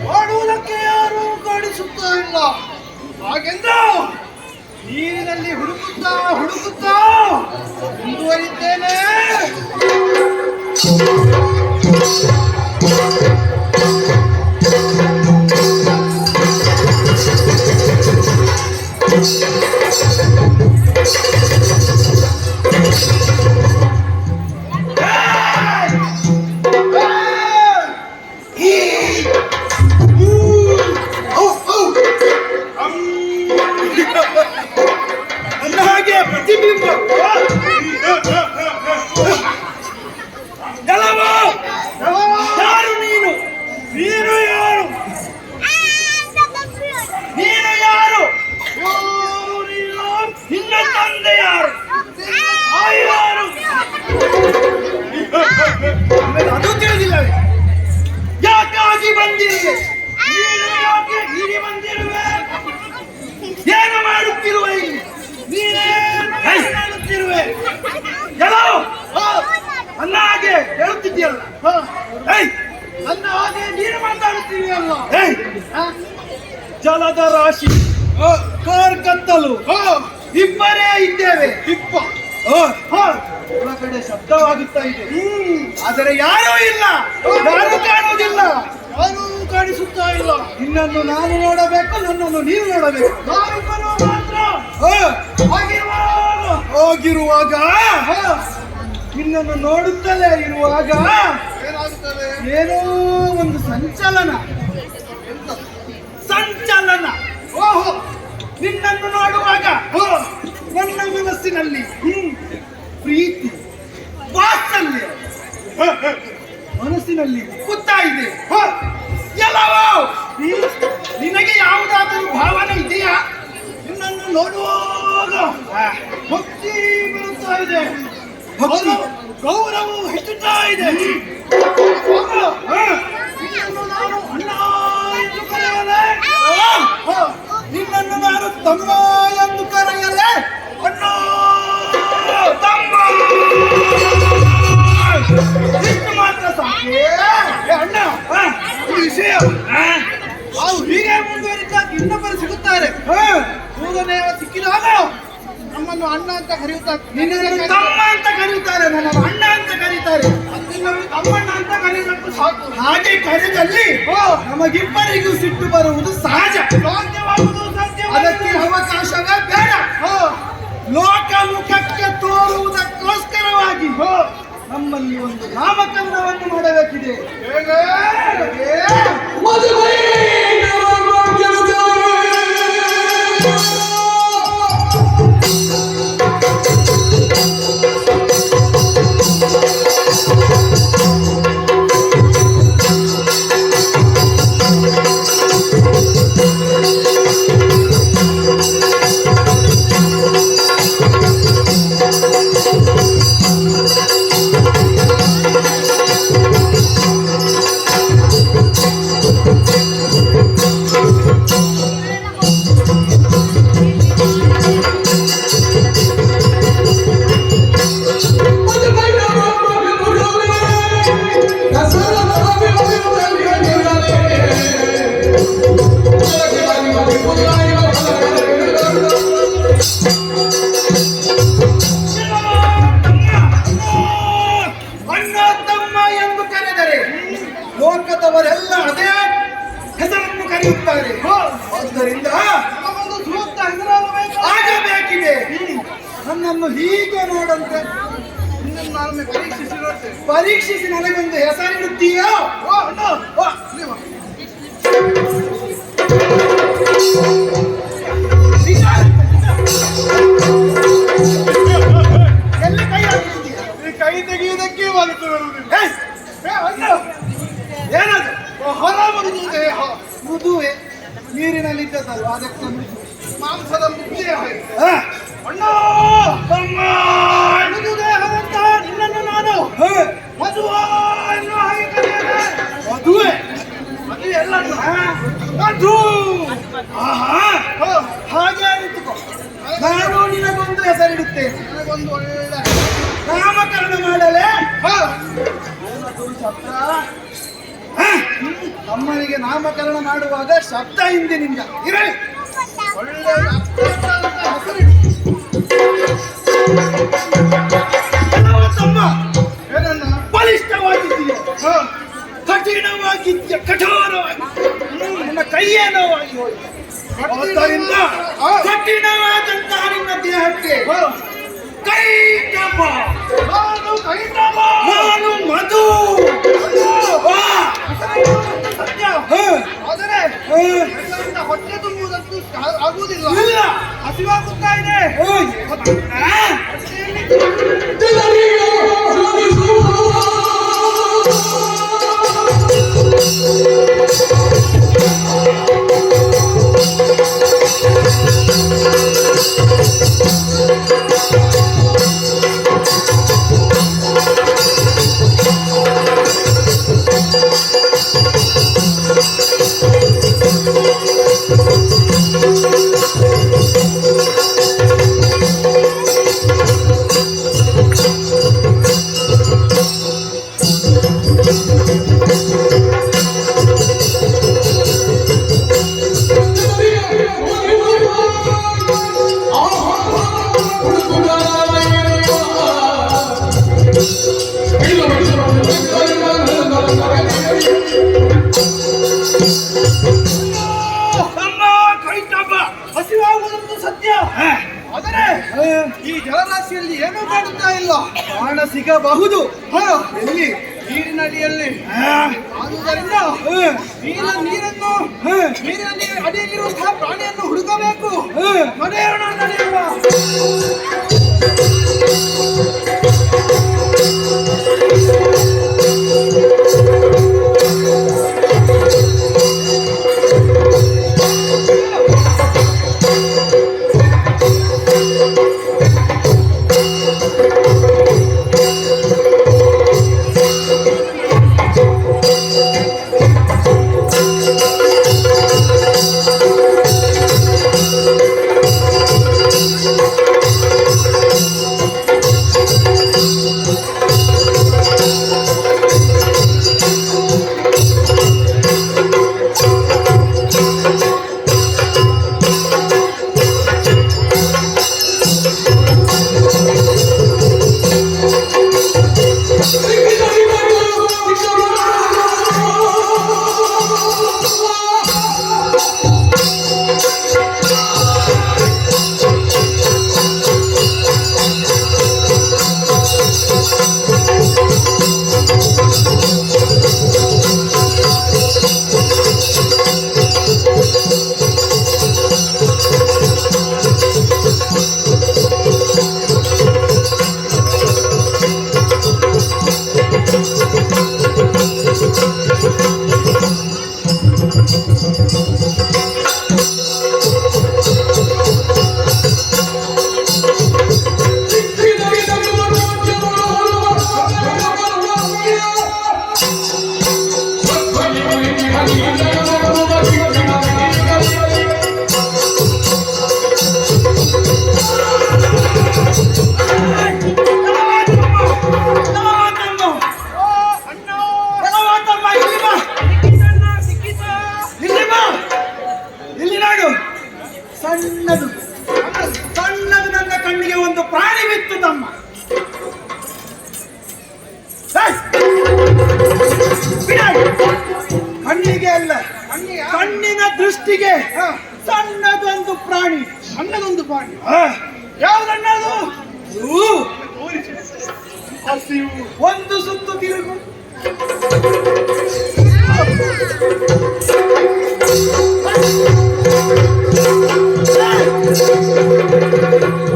ಮಾಡುವುದಕ್ಕೆ ಯಾರು ಕಾಣಿಸುತ್ತಾ ಇಲ್ಲ. ಹಾಗೆಂದು ನೀರಿನಲ್ಲಿ ಹುಡುಕುತ್ತಾ ಹುಡುಕುತ್ತಾ ಮುಂದುವರಿದ್ದೇನೆ. ಹಾಗೆ ಪ್ರತಿಬಿಂಬ ಯಾರು ನೀನು? ನೀನು ಯಾರು? ನೀನು ಯಾರು? ನಿನ್ನ ತಂದೆ ಯಾರು? ಯಾರು? ಅದು ತಿಳಿದಿಲ್ಲವೇ? ಯಾಕಾಗಿ ಬಂದಿರುವೆ? ನೀನು ಯಾಕೆ ಹೀಗೆ ಬಂದಿರುವೆ? ಏನು ಮಾಡುತ್ತಿರುವೆ ಇಲ್ಲಿ? ನೀನೇನು ಮಾಡುತ್ತಿರುವೆ? ಎಲ್ಲೋ ನನ್ನ ಹಾಗೆ ಹೇಳುತ್ತಿದ್ದೀಯಲ್ಲ, ನನ್ನ ಹಾಗೆ ನೀನು ಮಾತಾಡುತ್ತೀವಿಯಲ್ಲ. ಜಲದ ರಾಶಿ, ಕಾರ್ಕತ್ತಲು, ಇಬ್ಬರೇ ಇದ್ದೇವೆ. ಒಳಗಡೆ ಶಬ್ದವಾಗುತ್ತಾ ಇದೆ, ಆದರೆ ಯಾರೂ ಇಲ್ಲ, ಯಾರು ಕಾಣುವುದಿಲ್ಲ, ಯಾರೂ ಕಾಣಿಸುತ್ತಾ ಇಲ್ಲ. ನಿನ್ನನ್ನು ನಾನು ನೋಡಬೇಕು, ನನ್ನನ್ನು ನೀನು ನೋಡಬೇಕು. ನಾವಿಬ್ಬರು ಮಾತ್ರ ಹೋಗಿರುವಾಗ ನಿನ್ನನ್ನು ನೋಡುತ್ತಲೇ ಇರುವಾಗ ಏನಾಗುತ್ತದೆ? ಏನೋ ಒಂದು ಸಂಚಲನ. ಸಂಚಲನ. ಓಹೋ, ನಿನ್ನನ್ನು ನೋಡುವಾಗ ನನ್ನ ಮನಸ್ಸಿನಲ್ಲಿ ಪ್ರೀತಿ, ವಾತ್ಸಲ್ಯ ಮನಸ್ಸಿನಲ್ಲಿ ಕುತ್ತಾ ಇದೆ. ಎಲ್ಲವೋ ನಿನಗೆ ಯಾವುದಾದರೂ ಭಾವನೆ ಇದೆಯಾ? ನಿನ್ನನ್ನು ನೋಡುವಾಗ ಭಕ್ತಿ ಬರುತ್ತಾ ಇದೆ, ಗೌರವ ಹೆಚ್ಚುತ್ತಾ ಇದೆ. ನಿನ್ನನ್ನು ನಾನು ಅಣ್ಣ ಎಂದು ಕರೆಯಲೆ, ನಿನ್ನನ್ನು ನಾನು ತಮ್ಮ ಎಂದು ಕರೆಯಲೆ. ಅಣ್ಣ, ತಮ್ಮ, ಇಷ್ಟು ಮಾತ್ರ ಸಾಕೆ. ಅಣ್ಣ, ಈ ವಿಷಯ ನಾವು ಹೀಗೆ ಮುಂದುವರಿದಾಗ ಇನ್ನೊಬ್ಬರು ಸಿಗುತ್ತಾರೆ. ಮೂರನೇ ಸಿಕ್ಕಿದಾಗ ನಮ್ಮನ್ನು ಅಣ್ಣ ಅಂತ ಕರೆಯುತ್ತಾರೆ, ನಿನ್ನನ್ನು ತಮ್ಮ ಅಂತ ಕರೆಯುತ್ತಾರೆ, ನನ್ನನ್ನು ಅಣ್ಣ ಅಂತ ಕರೀತಾರೆ, ನಿನ್ನನ್ನು ತಮ್ಮಣ್ಣ ಅಂತ ಕರೆಯುವುದಕ್ಕೂ ಸಾಕು. ಹಾಗೆ ಕರೆದಲ್ಲಿ ನಮಗಿಬ್ಬರಿಗೂ ಸಿಟ್ಟು ಬರುವುದು ಸಹಜ. ಅದಕ್ಕೆ ಅವಕಾಶವೇ ಬೇಡ. ಲೋಕ ಮುಖಕ್ಕೆ ತೋರುವುದಕ್ಕೋಸ್ಕರವಾಗಿ ನಮ್ಮಲ್ಲಿ ಒಂದು ನಾಮಕರಣವನ್ನು ಮಾಡಬೇಕಿದೆ. ಗ್ರಾಮದವರೆಲ್ಲ ಅದೇ ಹೆಸರನ್ನು ಕರೆಯುತ್ತಾರೆ. ಆದ್ದರಿಂದ ಒಂದು ಸೂಕ್ತ ಹೆಸರಾಗಬೇಕು ಆಗಬೇಕಿದೆ. ನನ್ನನ್ನು ಹೀಗೆ ನೋಡಂತೆ ನಾನು ಪರೀಕ್ಷಿಸಿ ನನಗೊಂದು ಹೆಸರಿಡುತ್ತೀಯೋ? ಎಲ್ಲಿ ಕೈ ಹಾಕಿದ್ದೀಯ? ಕೈ ತೆಗೆಯುವುದಕ್ಕೆ ಬಂತು. ಏನದು ಹೊರ ಮೃದುವೆ? ಮೃದುವೆ ನೀರಿನಲ್ಲಿದ್ದದಲ್ವ ಅದಕ್ಕೆ ಮಾಂಸದ ಮುದ್ದೆ ಅಣ್ಣ ಮೃದುದೇಹವಂತ ನಿನ್ನನ್ನು ನಾನು ಮಧುವ ಎನ್ನುವ ಹಾಗೆ ಕರೆಯದೆ. ಮಧುವೆ ಮದುವೆ ಎಲ್ಲ ಮಧು. ಹಾಗೆ ನಿಂತುಕೋ, ನಾನು ನಿನಗೊಂದು ಹೆಸರಿಡುತ್ತೇನೆ. ನನಗೊಂದು ಒಳ್ಳೆ ನಾಮಕರಣ ಮಾಡಲೇ? ಶಬ್ದ ಅಮ್ಮನಿಗೆ ನಾಮಕರಣ ಮಾಡುವಾಗ ಶಬ್ದ ಹಿಂದಿನಿಂದ ಇರಲಿ. ಒಳ್ಳೆ ಹೆಸರಿಡು. ತಮ್ಮ ಬಲಿಷ್ಠವಾಗಿದ್ದೀಯ, ಕಠಿಣವಾಗಿದ್ಯ, ಕಠೋರವಾಗಿ ನನ್ನ ಕೈಯೇ ನೋವಾಗಿ ಹೋಯಿತು. ಆದ್ದರಿಂದ ಕಠಿಣವಾದಂತಹ ನಿನ್ನ ದೇಹಕ್ಕೆ ಕೈಟಭ, ನಾನು ಮಧು. ಸತ್ಯ, ಆದರೆ ಹೊಟ್ಟೆ ತುಂಬುವುದಕ್ಕೂ ಆಗುವುದಿಲ್ಲ. ಹಸಿವಾಗುತ್ತಾ ಇದೆ. ಹಸಿವಾಗುವುದಂತೂ ಸತ್ಯ, ಆದರೆ ಈ ಜಲರಾಶಿಯಲ್ಲಿ ಏನೂ ಕಾಣುತ್ತಾ ಇಲ್ಲ. ಕಾಣ ಸಿಗಬಹುದು ಎಲ್ಲಿ? ನೀರಿನಡಿಯಲ್ಲಿ. ಆದುದರಿಂದ ನೀರಿನ ಅಡಿಯಲ್ಲಿರುವಂತಹ ಪ್ರಾಣಿಯನ್ನು ಹುಡುಕಬೇಕು. ನಡೆಯೋಣ ನಡೆಯೋಣ. ದೃಷ್ಟಿಗೆ ಸಣ್ಣದೊಂದು ಪ್ರಾಣಿ. ಯಾವುದನ್ನದು? ಒಂದು ಸುತ್ತು ತಿರುಗು.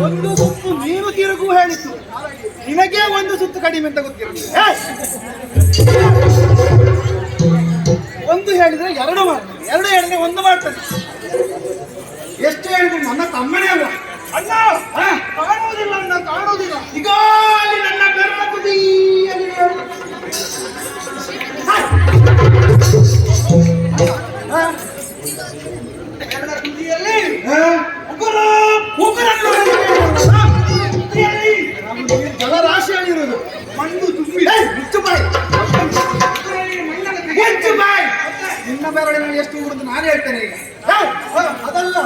ಒಂದು ಸುತ್ತು ನೀನು ತಿರುಗು ಹೇಳಿತು. ನಿನಗೆ ಒಂದು ಸುತ್ತು ಕಡಿಮೆ ಅಂತ ಗೊತ್ತಿರಲಿಲ್ಲ. ಒಂದು ಹೇಳಿದ್ರೆ ಎರಡು ಮಾಡ್ತಾನೆ, ಎರಡು ಹೇಳಿದ್ರೆ ಒಂದು ಮಾಡ್ತಾನೆ. ಎಷ್ಟು ಹೇಳಿದ್ರು ನನ್ನ ತಮ್ಮನೇ ಅಲ್ಲ. ಅಣ್ಣ ಕಾಣುವುದಿಲ್ಲ, ಅಣ್ಣ ಕಾಣುವುದಿಲ್ಲ. ಈಗ ಅಲ್ಲಿ ನನ್ನ ಬೆರಳ ತುದಿಯಲ್ಲಿ ಬೆರಳ ತುದಿಯಲ್ಲಿ ಜಲರಾಶಿಯಾಗಿರುವುದು, ಮಣ್ಣು ತುಂಬಿ. ನಿನ್ನ ಬೆರಳಿನಲ್ಲಿ ಎಷ್ಟು ಉಗುರುದು ನಾನು ಹೇಳ್ತೇನೆ ಈಗ. ಅದಲ್ಲ,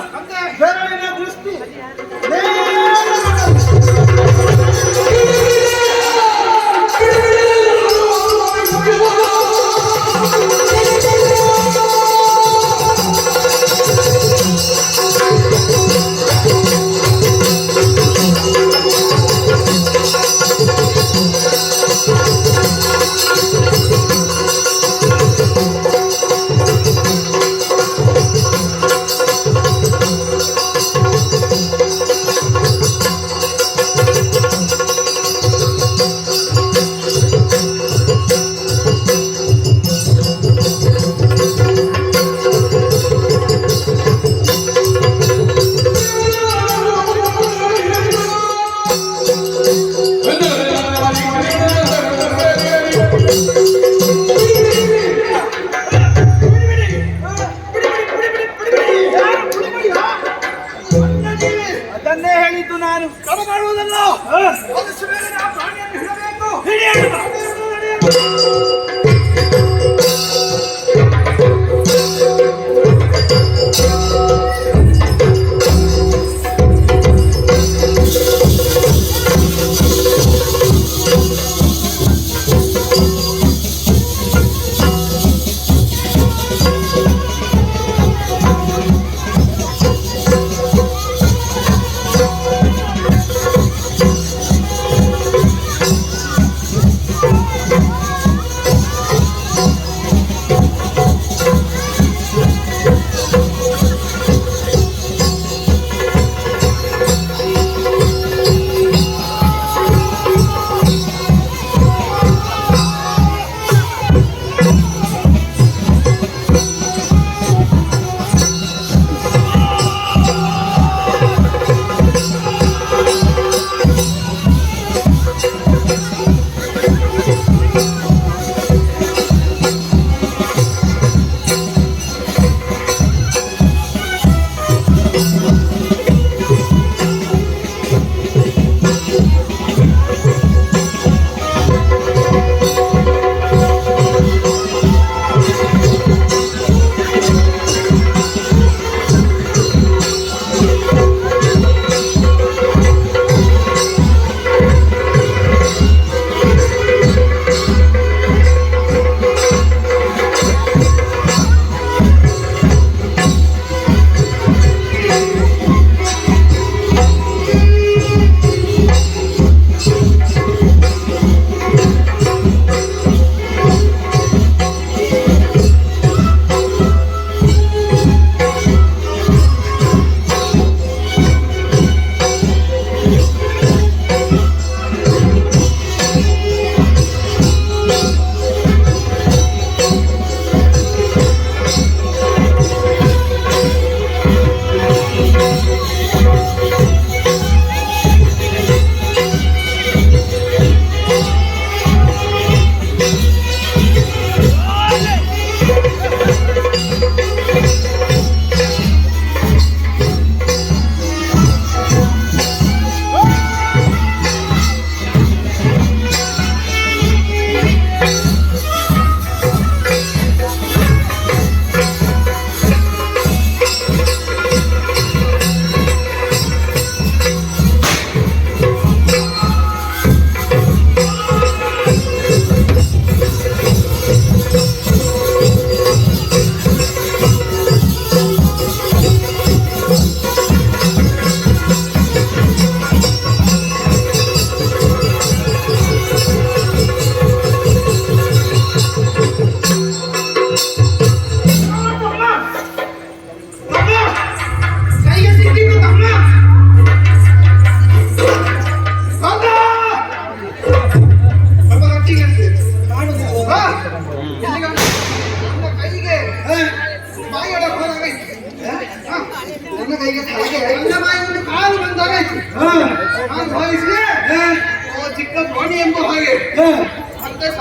ಬೆರಳಿನ ದೃಷ್ಟಿ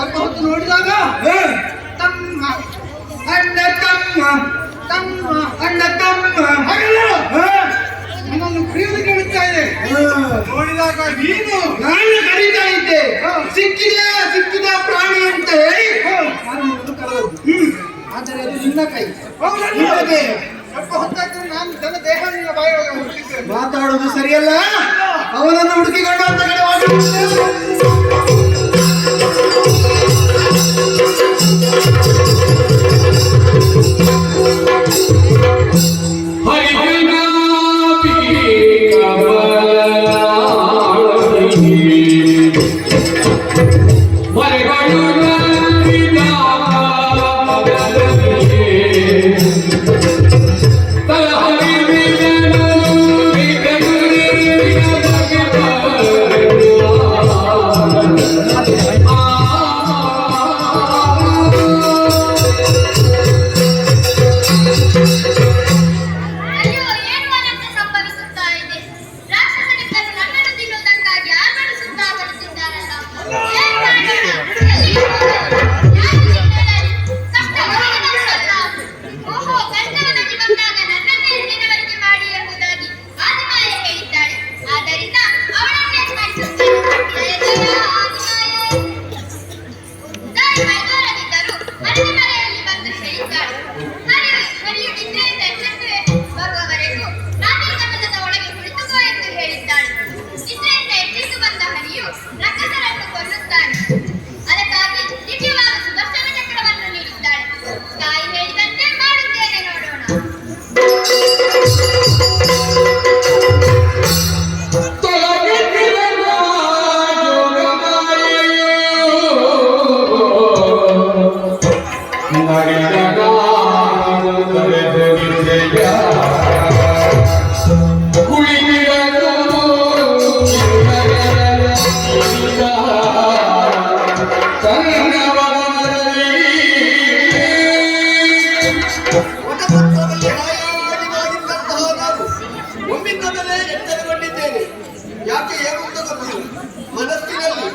ಸ್ವಲ್ಪ ಹೊತ್ತು ನೋಡಿದಾಗ ತಮ್ಮ ಅಣ್ಣ ತಮ್ಮ ತಮ್ಮ ಅಣ್ಣ ತಮ್ಮ ಹಾಗಲ್ಲ ನನ್ನನ್ನು ಪ್ರಿಯದ ಕೇಳುತ್ತಾ ಇದೆ. ನೋಡಿದಾಗ ನಾನು ಕರೀತಾ ಇದ್ದೆ, ಸಿಕ್ಕಿದ ಪ್ರಾಣಿ ಅಂತ ಹೇಳಿ ನಾನು ಕರೆದದ್ದು. ಆದರೆ ಅದು ನಿನ್ನ ಕೈ, ನಿನ್ನ ದೇಹ. ಸ್ವಲ್ಪ ಹೊತ್ತಾಯ್ತು ನಾನು ನನ್ನ ದೇಹ ನಿನ್ನ ಬಾಯೊಳಗೆ ಹುಡುಕಿದ್ದೇನೆ. ಮಾತಾಡೋದು ಸರಿಯಲ್ಲ, ಅವನನ್ನು ಹುಡುಕಿಕೊಂಡು ಅಂತ ಕಡೆ ಒಮ್ಮಿಂದಲೇ ಎಚ್ಚರಗೊಂಡಿದ್ದೇನೆ. ಯಾಕೆ ಏನುವುದು ಗೊತ್ತಿಲ್ಲ. ಮನಸ್ಸಿನಲ್ಲಿ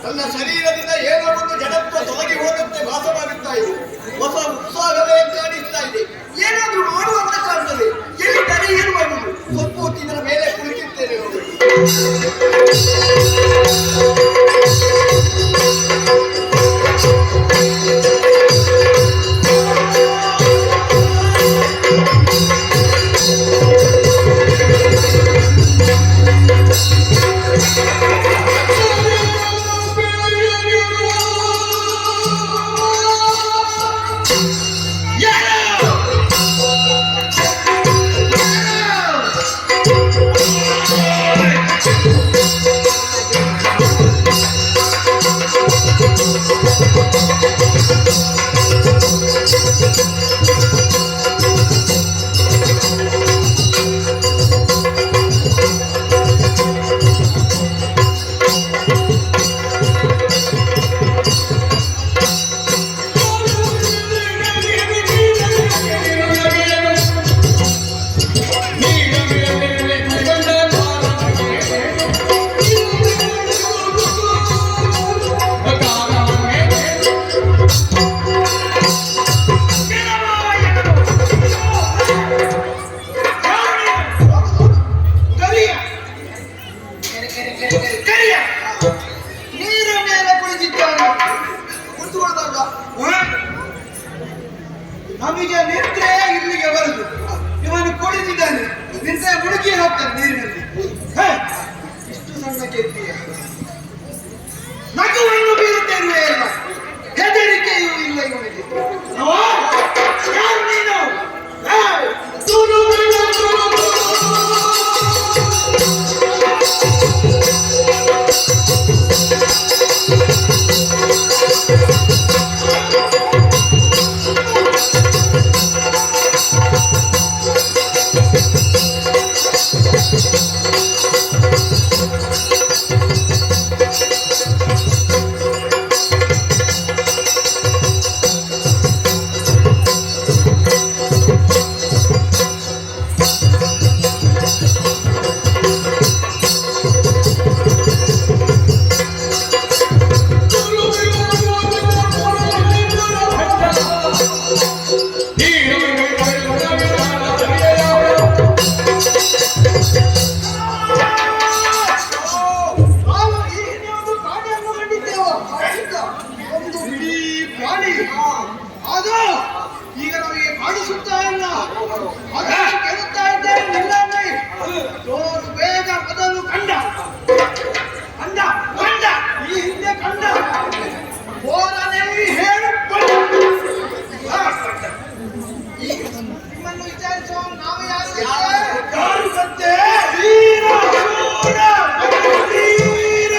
ನನ್ನ ಶರೀರದಿಂದ ಏನೋ ಒಂದು ಜಡತ್ವ ತೊಲಗಿ ಹೋದಂತೆ ಭಾಸವಾಗುತ್ತಾ ಇದೆ. ಹೊಸ ಉತ್ಸಾಹವೇ ಕಾಣಿಸ್ತಾ ಇದೆ. ಏನಾದ್ರೂ ಮಾಡುವಂತ ಕಾಣ್ತದೆ. ಎಲ್ಲಿದ್ದಾರೆ ಏನು ಮಾಡುವುದು? ಸ್ವಲ್ಪ ಹೊತ್ತಿನ ಮೇಲೆ ಕುಳಿತಿದ್ದೇನೆ ನೋಡಿ. ನೀರ ಮೇಲೆ ಕುಳಿತಿದ್ದಾನೆ. ಕುಳಿತುಕೊಳ್ಳುವಾಗ ನಮಗೆ ನಿದ್ರೆ ಇಲ್ಲಿಗೆ ಬರುದು. ಇವನು ಕುಳಿತಿದ್ದಾನೆ, ನಿದ್ರೆ ಮುಳುಗಿ ಹೋಗ್ತಾನೆ ನೀರಿನಲ್ಲಿ. ಇಷ್ಟು ಸಣ್ಣಕ್ಕೆ ಇದ್ದೀಯ. ನಗುವನ್ನು ಬೀರುತ್ತೇನೆ ಇಲ್ಲ, ಹೆದರಿಕೆಯೂ ಇಲ್ಲ ಇವನಿಗೆ. ಯಾರು ನೀನು? ಅದು ಈಗ ನಮಗೆ ಕಾಣಿಸುತ್ತಾ ಇಲ್ಲ. ಅದನ್ನು ಕೇಳುತ್ತಾ ಇದ್ದೇನೆ ನಿನ್ನಲ್ಲಿ. ಜೋರು ಬೇಗ ಮೊದಲು ಕಂಡ ಕಂಡ ಕಂಡ ಈ ಹಿಂದೆ ಕಂಡ ಓರನೆಲ್ಲಿ ಹೇಳುಕೊಂಡ ನಿಮ್ಮನ್ನು ವಿಚಾರಿಸುವ ನಾವು ಯಾರು ಗೊತ್ತೇ? ವೀರ ಶೂರ ವೀರ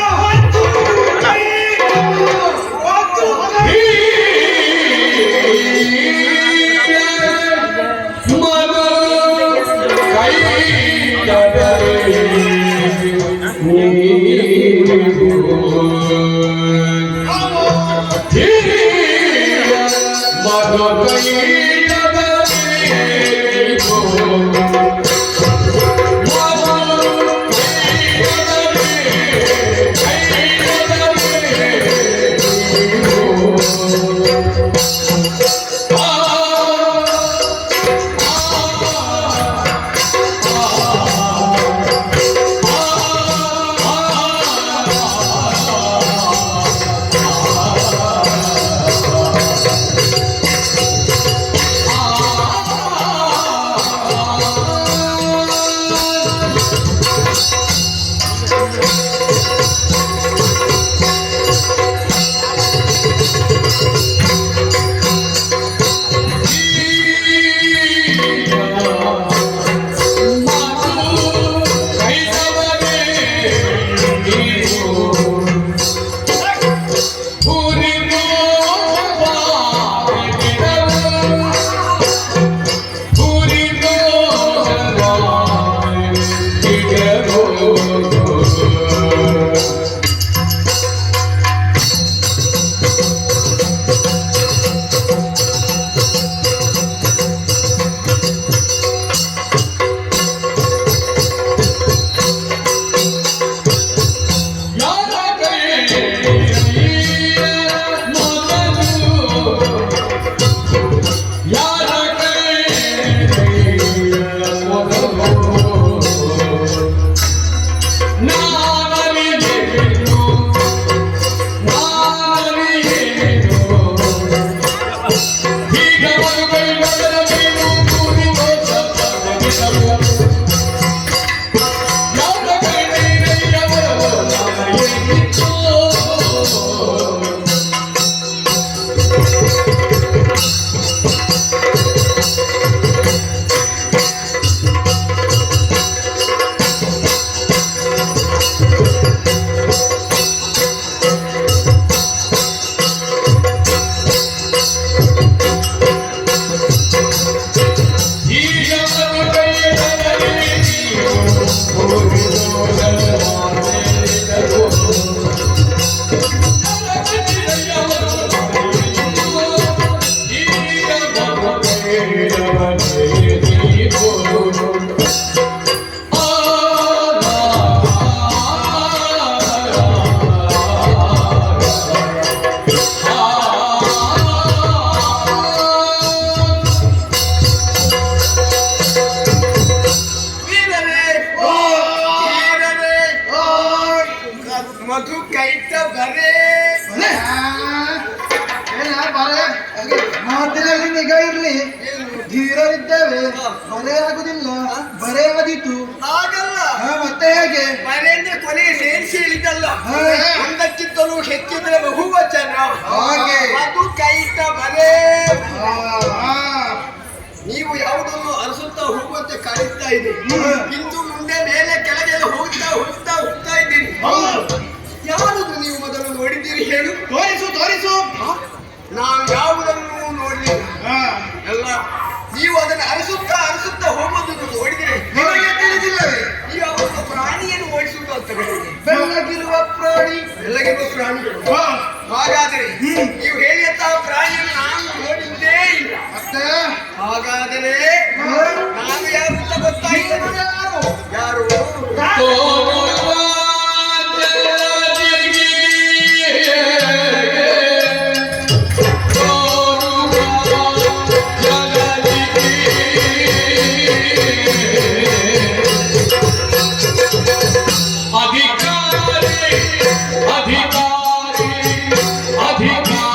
ಮಧು ಕೈತ ಬರೇ ಮಾತಿನಲ್ಲಿ ನಿಗಾ ಇರ್ಲಿ. ಧೀರರಿದ್ದೇವೆ, ಬರೇ ಆಗುದಿಲ್ಲ, ಬರೇ ಆದಿತ್ತು ಹಾಗಲ್ಲ. ಮತ್ತೆ ಹೇಗೆ ಮನೆಯಿಂದ ಕೊನೆಗೆ ಸೇರಿಸಿ ಹೇಳಿದ್ದಲ್ಲ, ಒಂದಕ್ಕಿಂತಲೂ ಹೆಚ್ಚಿದ್ರೆ ಬಹುವಚನ. ಹಾಗೆ ಮಧು ಕೈತ ಬರೇ. ನೀವು ಯಾವುದನ್ನು ಅರಸುತ್ತಾ ಹೋಗುವಂತೆ ಕಾಣಿಸ್ತಾ ಇದೆ. ಇಂದು ಮುಂದೆ ಮೇಲೆ ಕೆಳಗೆ ಹೋಗ್ತಾ ಹೋಗ್ತಾ ಹೋಗ್ತಾ ಇದ್ದೀರಿ. ಯಾವುದು ನೀವು ಮೊದಲು ನೋಡಿದ್ದೀರಿ ಹೇಳು? ತೋರಿಸು ತೋರಿಸು. ನಾವು ಯಾವುದನ್ನು ನೋಡಲಿಲ್ಲ ಎಲ್ಲ. ನೀವು ಅದನ್ನು ಅರಸುತ್ತಾ ಅರಸುತ್ತಾ ಹೋಗೋದನ್ನು ನೋಡಿದರೆ ನಿಮಗೆ ತಿಳಿದಿಲ್ಲವೇ? ನೀವು ಅವರ ಪ್ರಾಣಿಯನ್ನು ಓಡಿಸುವುದು ಅಂತ ಹೇಳಿದೆ. ಬೆಳ್ಳಗಿರುವ ಪ್ರಾಣಿ, ಬೆಳ್ಳಗಿರುವ ಪ್ರಾಣಿಗಳು. ಹಾಗಾದರೆ ನೀವು ಹೇಳಿದಂತಹ ಪ್ರಾಣಿಯನ್ನು ನಾನು ನೋಡಿದ್ದೇ ಇಲ್ಲ. ಮತ್ತೆ ಹಾಗಾದರೆ ನಾನು ಯಾರು ಅಂತ ಗೊತ್ತಾಯಿತು. ಯಾರು? अधिकारी अधिकारी अधिकारी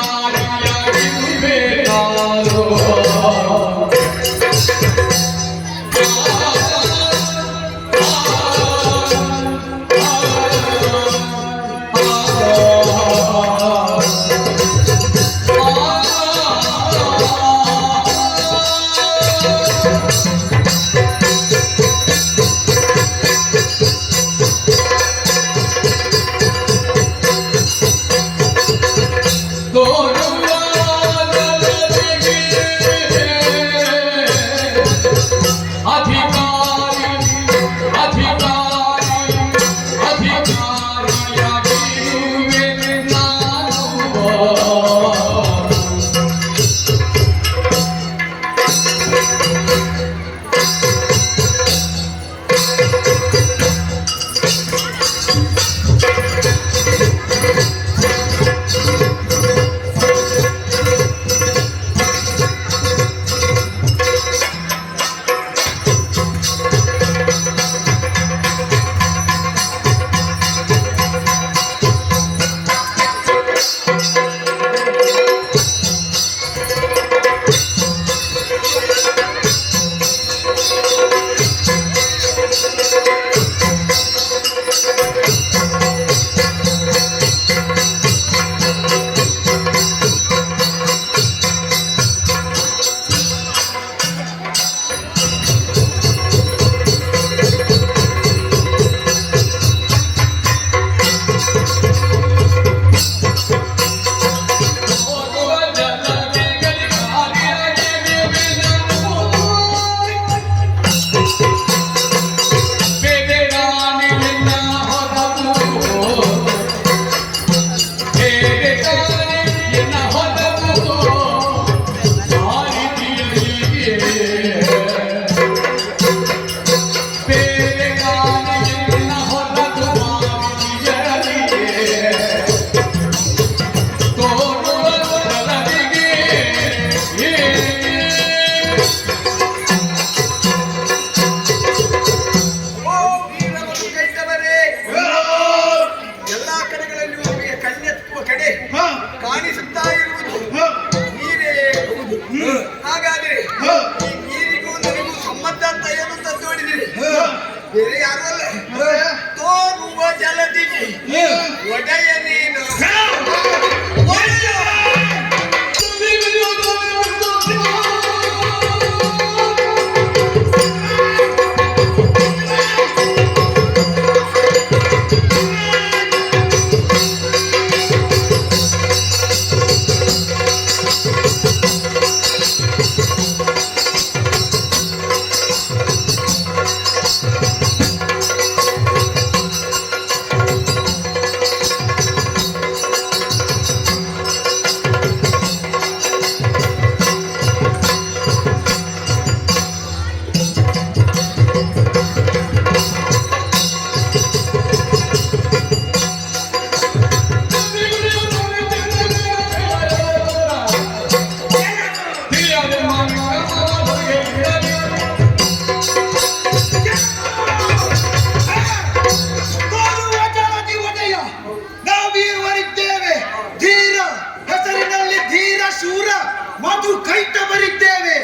ಮಧು ಕೈಟವರಿದ್ದೇವೆ.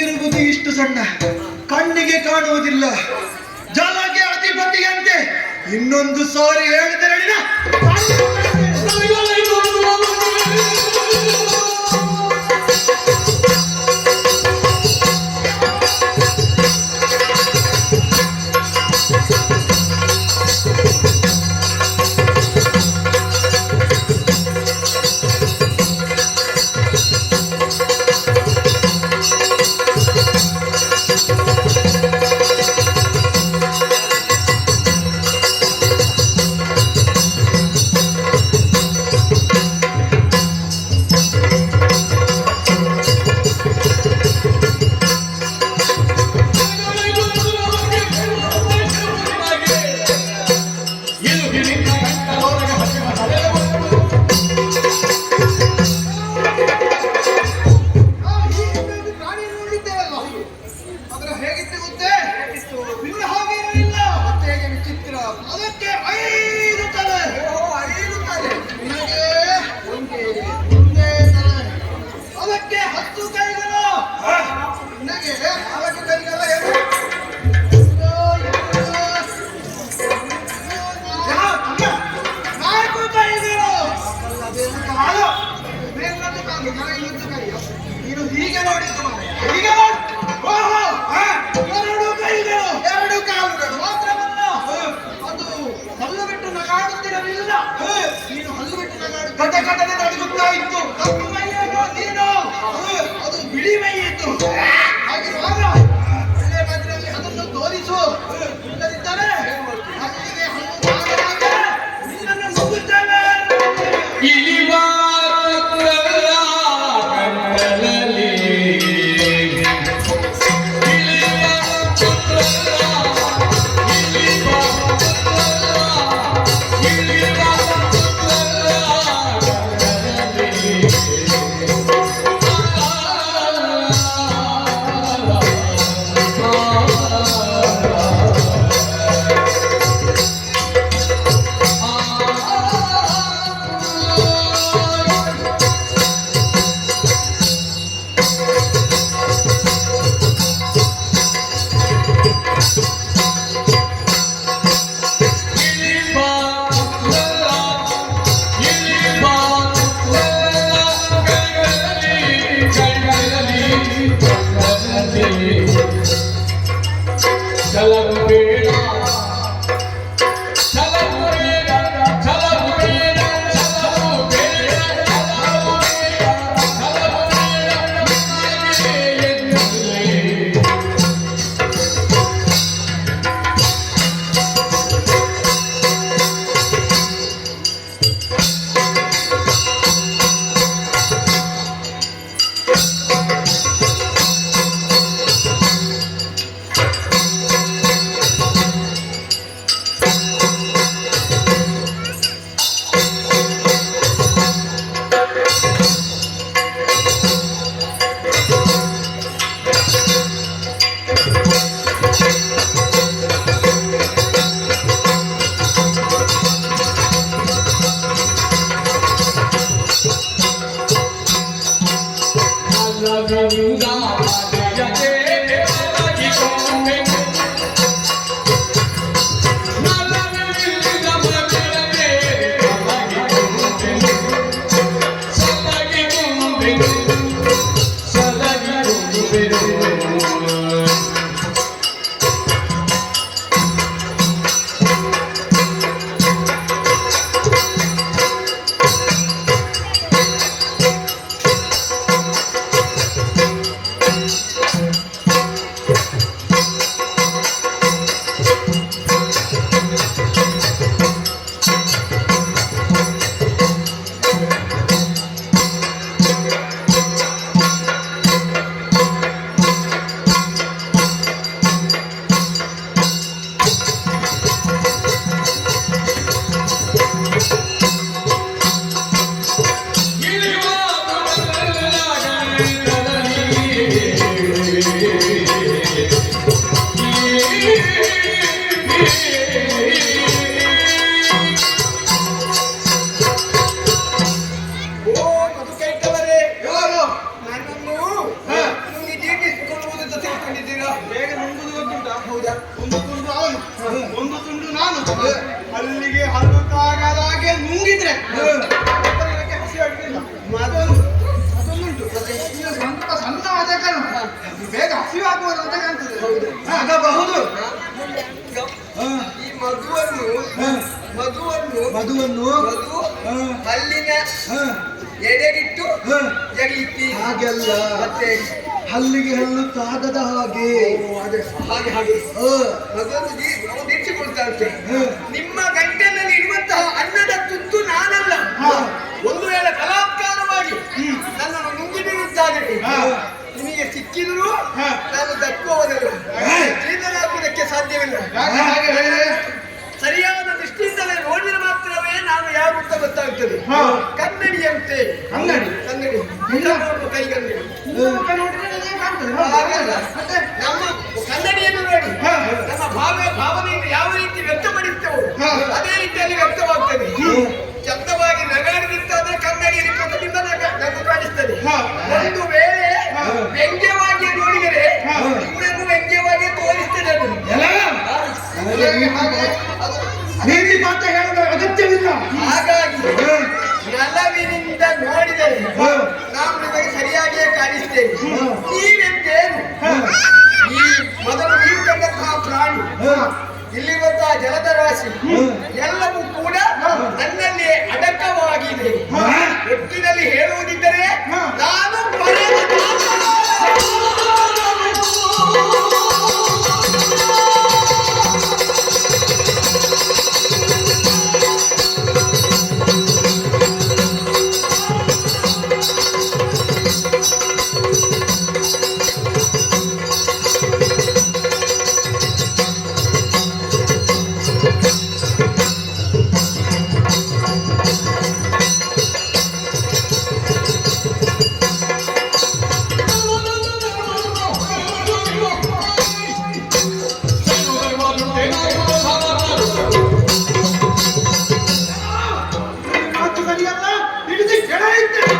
ಇರುವುದು ಇಷ್ಟು ಸಣ್ಣ, ಕಣ್ಣಿಗೆ ಕಾಣುವುದಿಲ್ಲ. ಜಲಗೆ ಅಧಿಪತಿಯಂತೆ ಇನ್ನೊಂದು ಸಾರಿ ಹೇಳಿದರೆ ನೀನು ಹೀಗೆ ನೋಡಿದ್ದು ಹೀಗೆ ನೋಡು. ಎರಡು ಕಾಲುಗಳು ಮಾತ್ರವಲ್ಲ, ಅದು ಹಲ್ಲು ಬಿಟ್ಟು ನಗಾಡುತ್ತಿರಲಿಲ್ಲ. ನೀನು ಹಲ್ಲು ಬಿಟ್ಟು ನಗಾಡು ಕಡೆ ಕಡೆ ನಡುಗುತ್ತಾ ಇತ್ತು. ಕಪ್ಪು ಮೈಯನ್ನು ನೀನು, ಅದು ಬಿಳಿ ಮೈ ಇತ್ತು. ಹಾಗಿರುವಾಗ ಒಳ್ಳೆ ಮಾತಿನಲ್ಲಿ ಅದನ್ನು ತೋರಿಸು. ಇಲ್ಲದಿದ್ದರೆ ಹಲ್ಲಿಗೆ ಹಲ್ಲು ನಿನ್ನನ್ನು ನುಗ್ಗುತ್ತೇನೆ. ಉಂಟು. ಮತ್ತೆ ಇನ್ನು ಸ್ವಲ್ಪ ಸಣ್ಣ ಆದ ಕಾರಣ ಬೇಗ ಹಸಿವಾಗುವುದು ಅಂತ ಕಾಣ್ತದೆ. ಆಗಬಹುದು. ಈ ಮಧುವನ್ನು ಮಧು ಹಲ್ಲಿನ ಎಡೆಗಿಟ್ಟು ಜಗಿತ್ತಿ ಹಾಗೆಲ್ಲ ಮತ್ತೆ ಹಲ್ಲಿಗೆ ಹಲ್ಲು ತಾಗದ ಹಾಗೆ. ಹಾಗೆ ಮಧುವನ್ನು ದೀಕ್ಷಿಕೊಳ್ತಾ ಇರ್ತೇನೆ. ನಿಮ್ಮ ಗಂಟೆನಲ್ಲಿ ಇರುವಂತಹ ಅನ್ನದ ತುತ್ತು ನಾನಲ್ಲ. ಒಂದು ವೇಳೆ ಬಲಾತ್ಕಾರವಾಗಿ ನನ್ನನ್ನು ನುಂಗಿಬಿಡುತ್ತಾನೆ ನಿಮಗೆ ಸಿಕ್ಕಿದ್ರು ನಾನು ದಕ್ಕುವುದಿಲ್ಲ, ಜೀವನಾಗುವುದಕ್ಕೆ ಸಾಧ್ಯವಿಲ್ಲ. ಸರಿಯಾದ ದೃಷ್ಟಿಯಿಂದಲೇ ನೋಡಿದ ಮಾತ್ರವೇ ನಾನು ಯಾರು ಅಂತ ಗೊತ್ತಾಗ್ತದೆ. ಕನ್ನಡಿಯಂತೆ ಕನ್ನಡಿ ಕೈಗನ್ನಡಿ ನಮ್ಮ ಕನ್ನಡಿಯನ್ನು ನೋಡಿ ನಮ್ಮ ಭಾವನೆಯನ್ನು ಯಾವ ರೀತಿ ವ್ಯಕ್ತಪಡಿಸ್ತೇವೋ ಅದೇ ರೀತಿಯಲ್ಲಿ ವ್ಯಕ್ತವಾಗ್ತದೆ. ಚಂದವಾಗಿ ನಗಾಡಿದಂತಾದ್ರೆ ಕನ್ನಡಿಯಲ್ಲಿ ಪ್ರತಿಬಿಂಬ ನಗು ಕಾಣಿಸ್ತದೆ. ಒಂದು ವೇಳೆ ವ್ಯಂಗ್ಯವಾಗಿ ನೋಡಿದರೆ ಇನ್ನೊಂದು ವ್ಯಂಗ್ಯವಾಗಿ ತೋರಿಸ್ತದೆ. ನೀತಿ ಮಾತ್ರ ಹೇಳುವ ಅಗತ್ಯವಿಲ್ಲ. ಹಾಗಾಗಿ ನಲವಿನಿಂದ ನೋಡಿದರೆ ನಾವು ನಿಮಗೆ ಸರಿಯಾಗಿಯೇ ಕಾಣಿಸ್ತೇವೆ. ನೀವೆಂತೇನು ಈ ಮೊದಲು ನೀವು ಕಂಡಂತಹ ಪ್ರಾಣಿ, ಇಲ್ಲಿರುವಂತಹ ಜಲದ ರಾಶಿ ಎಲ್ಲವೂ ಕೂಡ ನನ್ನಲ್ಲಿ ಅಡಕವಾಗಿದೆ. ಒಟ್ಟಿನಲ್ಲಿ ಹೇಳುವುದಿದ್ದರೆ ನಾನು ಮಾತು ಸರಿಯಲ್ಲ, ಹಿಡಿದು ಕೆಳ ಇದ್ದೇನೆ.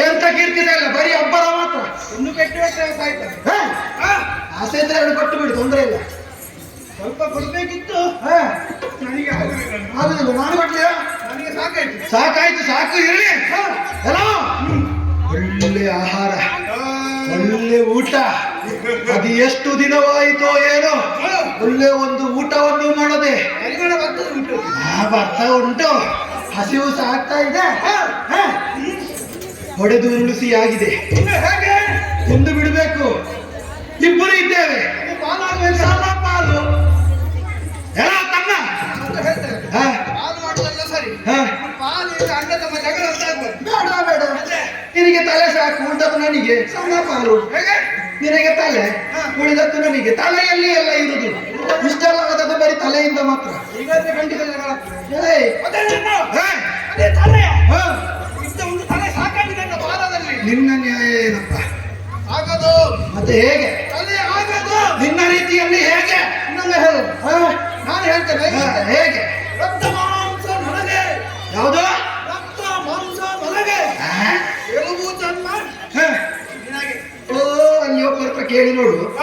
ಎಂತ ಕೀರ್ತಿದೆ ಅಲ್ಲ, ಬರೀ ಅಬ್ಬರ ಮಾತ್ರ. ಇನ್ನು ಕೆಟ್ಟು ಆಸೆ ಇದ್ರೆ ಎರಡು ಕೊಟ್ಟು ಬಿಡಿ, ತೊಂದರೆ ಇಲ್ಲ. ಸ್ವಲ್ಪ ಕೊಡ್ಬೇಕಿತ್ತು. ನನಗೆ ಆಗುದಿಲ್ಲ, ನಾನು ಕೊಡ್ಲಿಲ್ಲ. ನನಗೆ ಸಾಕಾಯ್ತು. ಸಾಕಾಯ್ತು, ಸಾಕು ಇರಲಿ. ಏನೋ ಒಳ್ಳೆ ಆಹಾರ, ಒಳ್ಳೆ ಊಟ. ಅದು ಎಷ್ಟು ದಿನವಾಯಿತೋ ಏನೋ ಒಳ್ಳೆ ಒಂದು ಊಟವನ್ನು ಮಾಡದೆ. ಬರ್ತಾ ಉಂಟು. ಬರ್ತಾ ಉಂಟು. ಹಸಿವು ಸಹ ಆಗ್ತಾ ಇದೆ. ಹೊಡೆದು ಉರುಳಿಸಿ ಆಗಿದೆ. ಹೇಗೆ ತಿಂದು ಬಿಡಬೇಕು. ಇಬ್ಬರು ಇದ್ದೇವೆ. ಸಮ ಪಾಲು ಎಲ್ಲ ತನ್ನ. ಅಂತ ಹೇಳ್ತೇವೆ. ಹ, ಪಾಲು ಮಾಡುದಲ್ಲ ಸರಿ, ಹ. ಪಾಲು ಈಗ ಅಣ್ಣ ತಮ್ಮ ಜಗಳ ಅಂತ ಆಗ್ಬಾರ್ದು. ಬೇಡ ನಿನಗೆ ತಲೆ ಸಾಕು, ಉಳಿದದ್ದು ನನಗೆ. ಸಮ ಪಾಲು. ಹೇಗೆ ನಿನಗೆ ತಲೆ, ಉಳಿದದ್ದು ನನಗೆ. ತಲೆಯಲ್ಲಿ ಎಲ್ಲ ಇರುದು. ಇಷ್ಟೆಲ್ಲ ಆದದ್ದು ಬರೀ ತಲೆಯಿಂದ ಮಾತ್ರ. ಈಗಾದ್ರೆ ಖಂಡಿತ ಜಗಳ ಆಗ್ತದೆ. ಏಯ್, ಅದೇ ನನ್ನ ಹ, ಅದೇ ತಲೆ ಹ. ಇದ್ದ ಒಂದು ತಲೆ ಸಾಕಾಗಿದೆ ನನ್ನ ಬಾಲದಲ್ಲಿ. ನಿನ್ನ ನ್ಯಾಯ ಏನಪ್ಪ? ಆಗದು ಮತ್ತೆ ಹೇಗೆ? ತಲೆ ಆಗದು. ನಿನ್ನ ರೀತಿಯಲ್ಲಿ ಹೇಗೆ? ನಂಗೆ ಹೇಳು. ಹ? ನಾನು ಹೇಳ್ತೇನೆ ಹ, ಹೇಗೆ? ರಕ್ತ ಮಾಂಸ ನನಗೆ, ಯಾವುದು? ರಕ್ತ ಮಾಂಸ ನನಗೆ, ಹ? ಎಲುಬು ಜನ್ಮ ಹ. ನಿನಗೆ. ಓ, ಅಲ್ಲಿ ಒಬ್ಬರ ಕೇಳಿ ನೋಡು. ಹ,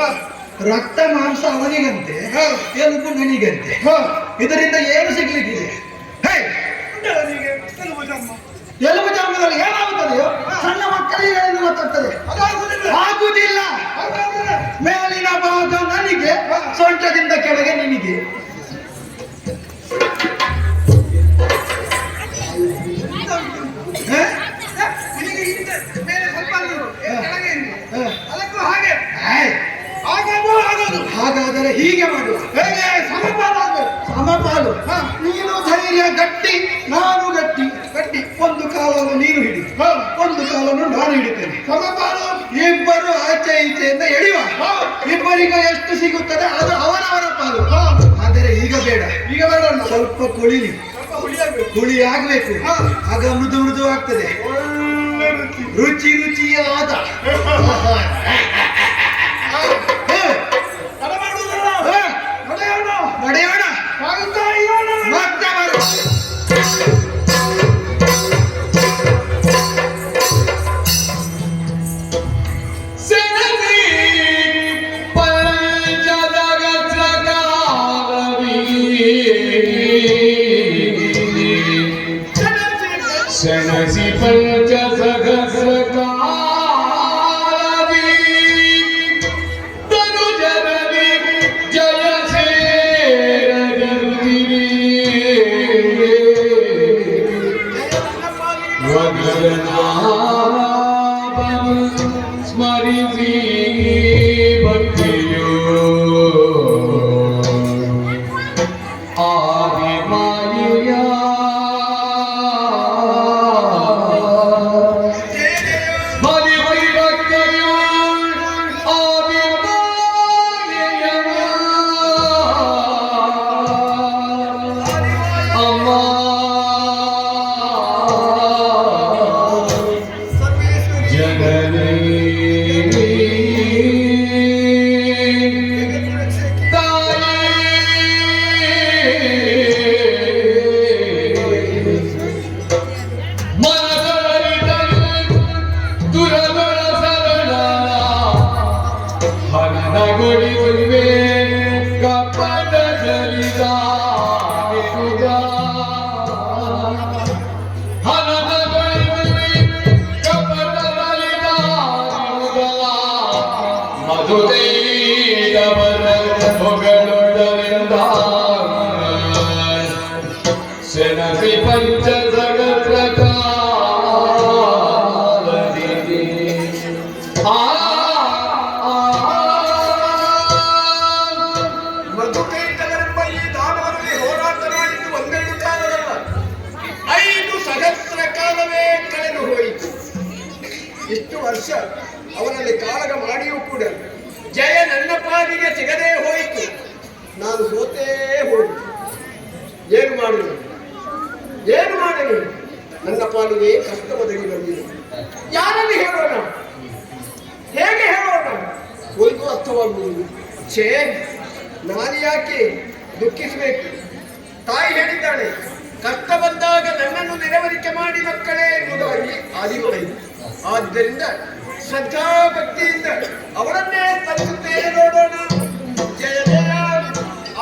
ರಕ್ತ ಮಾಂಸ ಅವನಿಗಂತೆ, ಹ. ಎಲುಬು ನನಗಂತೆ. ಹ. ಇದರಿಂದ ಏನು ಸಿಗ್ಲಿಕ್ಕಿದೆ? ಹೇ, ಉಂಟವನಿಗೆ ಎಲುಬು ಜನ್ಮ. ಎಲುಬು ಜಾಮದಲ್ಲಿ ಏನಾಗುತ್ತದೆಯೋ ಸಣ್ಣ ಮಕ್ಕಳಿಗೆ ಏನು ಗೊತ್ತಾಗ್ತದೆ? ಅದಾಗುವುದಿಲ್ಲ. ಆಗುವುದಿಲ್ಲ. ಹಾಗಾದ್ರೆ ಮೇಲಿನ ಭಾಗ ನನಗೆ, ಸೊಂಟದಿಂದ ಕೆಳಗೆ ನಿನಗೆ. ಹ? ನಿನಗೆ ಹಿಂದೆ ಮೇಲೆ ಸ್ವಲ್ಪ ನೀರು, ಕೆಳಗೆ ಹಿಂದೆ. ಹ. ಅದಕ್ಕೂ ಹಾಗೆ ಏಯ್, ಆಗದು ಆಗದು. ಹಾಗಾದರೆ ಹೀಗೆ ಮಾಡುವ. ಹೇಗೆ ಸಮಪಾಲಾಗಬೇಕು. ಸಮಪಾಲು. ನೀನು ಧೈರ್ಯ ಗಟ್ಟಿ, ನಾನು ಗಟ್ಟಿ. ಗಟ್ಟಿ. ಒಂದು ಕಾಲನ್ನು ನೀನು ಹಿಡಿ, ಒಂದು ಕಾಲನ್ನು ನಾನು ಹಿಡಿತೇನೆ. ಸಮಪಾಲು. ಇಬ್ಬರು ಆಚೆ ಈಚೆಯಿಂದ ಎಳೆಯುವ. ಇಬ್ಬರಿಗೆ ಎಷ್ಟು ಸಿಗುತ್ತದೆ ಅದು ಅವರವರ ಪಾಲು. ಆದರೆ ಈಗ ಬೇಡ. ಈಗ ಬೇಡ ಅಣ್ಣ. ಸ್ವಲ್ಪ ಕುಳಿಲಿ, ಸ್ವಲ್ಪ ಹುಳಿಯಾಗಬೇಕು. ಹುಳಿ ಆಗ್ಬೇಕು. ಆಗ ಮೃದು ಮೃದು ಆಗ್ತದೆ. ಒಳ್ಳೆ ರುಚಿ. ರುಚಿ ರುಚಿಯಾದ. ತಡ ಮಾಡುವುದಲ್ಲ. ಹ, ನಡೆಯೋಣ. ನಡೆಯೋಣ. ಕಾಯುತ್ತಾ ಇರೋಣ. ಮತ್ತೆ ಬರು. ಸೆಣಸಿ ಪಂಚದಗತ್ರಕಾರವಿ. ಸೆಣಸಿ ಪಂಚಸಹಸ್ರಕಾರವಿ. ತನು ಜನನಿ ಜಯ ಸೇರದಿರುತ್ತಿರಿ. ವದನಾಭಂ ಸ್ಮರಿಸಿ ಭಕ್ತಿಯೋ ಆದಿಮಾಯ. ಬಲಿ ಬಲಿ ಭಕ್ತಿಯೋ ಆದಿಮಾಯ. ಅಮ್ಮ ಜನನಿ ಹನಗೊಳಿಸುವೆ ಕಪಟ ಜಲಿತ ಹನಗೊಳಿಸುವೆ ಕಪಟ ಜಲಿತ ಮಧುರೈದವರ ಹೊಗಳೊಡರಿಂದ ಸೆಣಸಿ ಪಂಚ ಜಗತ್ರಕಾರದಿ. ಮಧುಕೈಟಗರೆಂಬ ಈ ದಾನವರಲ್ಲಿ ಹೋರಾಟ ಮಾಡಿದ್ದು ಒಂದೆರಡು ಕಾಲವಲ್ಲ, 5 ಸಹಸ್ರ ಕಾಲವೇ ಕಳೆದು ಹೋಯಿತು. ಇಷ್ಟು ವರ್ಷ ಅವನಲ್ಲಿ ಕಾಳಗ ಮಾಡಿಯೂ ಕೂಡ ಜಯ ನನ್ನ ಪಾಲಿಗೆ ಸಿಗದೇ ಹೋಯಿತು. ನಾನು ಸೋತೇ ಹೋಯಿತು. ಏನು ಮಾಡಲು ಏನು ಮಾಡಲು? ನನ್ನ ಪಾಲಿಗೆ ಕಷ್ಟ ಒದಗಿ ಬಂದಿದೆ. ಯಾರಲ್ಲಿ ಹೇಳೋಣ? ಹೇಗೆ ಹೇಳೋಣ? ಒಂದು ಅರ್ಥವಾಗುವುದು. ಛೇ, ನಾನು ಯಾಕೆ ದುಃಖಿಸಬೇಕು? ತಾಯಿ ಹೇಳಿದ್ದಾಳೆ, ಕಷ್ಟ ಬಂದಾಗ ನನ್ನನ್ನು ನೆರವರಿಕೆ ಮಾಡಿ ಮಕ್ಕಳೇ ಎನ್ನುವುದಾಗಿ ಆದಿಮೈ. ಆದ್ದರಿಂದ ಶ್ರದ್ಧಾ ಭಕ್ತಿಯಿಂದ ಅವರನ್ನೇ ಸ್ಮರಿಸುತ್ತೇನೆ. ನೋಡೋಣ. ಜಯ ಜಯ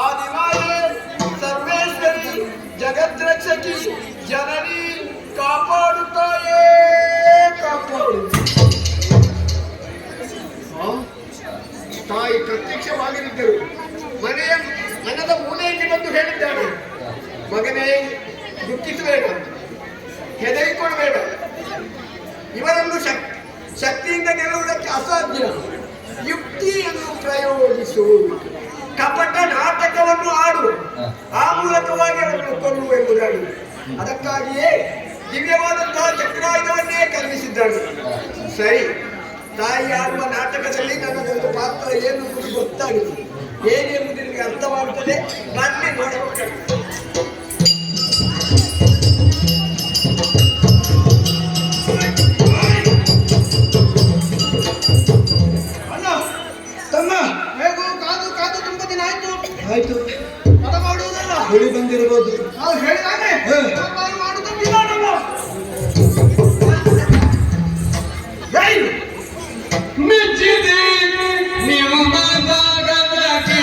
ಆದಿಮಾಯೇ ಸರ್ವೇಶ್ವರಿ ಜಗದ್ರಕ್ಷಕಿ ಜನನಿ ಕಾಪಾಡುತ್ತಾಯೇ ಕಾಪಾಡು. ತಾಯಿ ಪ್ರತ್ಯಕ್ಷವಾಗಿದ್ದರು. ಮನೆಯ ಮನದ ಮೂಲೆಯಲ್ಲಿ ಬಂದು ಹೇಳಿದ್ದಾಳೆ, ಮಗನೇ ದುಃಖಿಸಬೇಡ, ಇವರನ್ನು ಶಕ್ತಿಯಿಂದ ಗೆಲ್ಲುವುದಕ್ಕೆ ಅಸಾಧ್ಯ. ಯುಕ್ತಿಯನ್ನು ಪ್ರಯೋಗಿಸು, ಕಪಟ ನಾಟಕವನ್ನು ಆಡು, ಆ ಮೂಲಕವಾಗಿ ಅವರನ್ನು ಕೊಲ್ಲುವ ಎಂಬುದಾಗಿ. ಅದಕ್ಕಾಗಿಯೇ ದಿವ್ಯವಾದಂತಹ ಚಕ್ರಾಯುಧವನ್ನೇ ಕಲ್ಪಿಸಿದ್ದಾನೆ. ಸರಿ, ತಾಯಿ ಆಡುವ ನಾಟಕದಲ್ಲಿ ನನ್ನದೊಂದು ಪಾತ್ರ ಏನು ಎಂಬುದು ಗೊತ್ತಾಗಿದೆ. ಹೇಗೆ ಎಂಬುದು ನಿಮಗೆ ಅರ್ಥವಾಗುತ್ತದೆ. ಬನ್ನಿ ನೋಡಬೇಕು. ಅಣ್ಣ ತಮ್ಮ ಹೇಗೂ ಕಾದು ಕಾದು ತುಂಬ ದಿನ ಆಯ್ತು. ಆಯ್ತು, ತಡ ಮಾಡುವುದಲ್ಲ. ಹುಳಿ ಬಂದಿರಬಹುದು. ನಾವು ಹೇಳಿದಾಗೆ ಮಾಡುತ್ತಿಲ್ಲ ನಮ್ಮ ಮೆಚ್ಚಿದೆ ನಿಮ್ಮ ಮಗನಿಗೆ.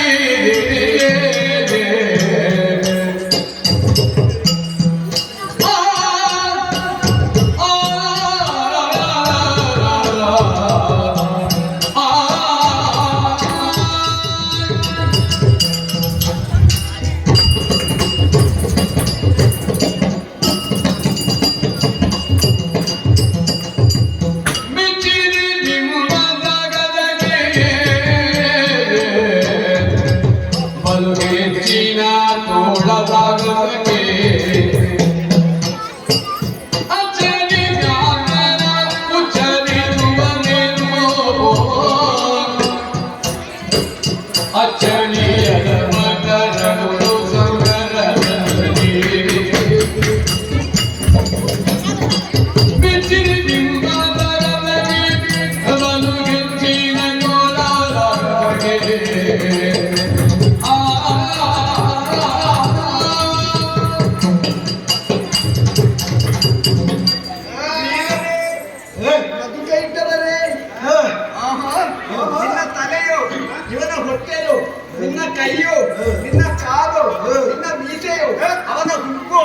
ನಿನ್ನ ತಲೆಯು, ಇವನ ಹೊಟ್ಟೆಯು, ನಿನ್ನ ಕೈಯು, ನಿನ್ನ ಕಾಲು, ನಿನ್ನ ಮೀಸೆಯು, ಅವನ ಹುಬ್ಬು.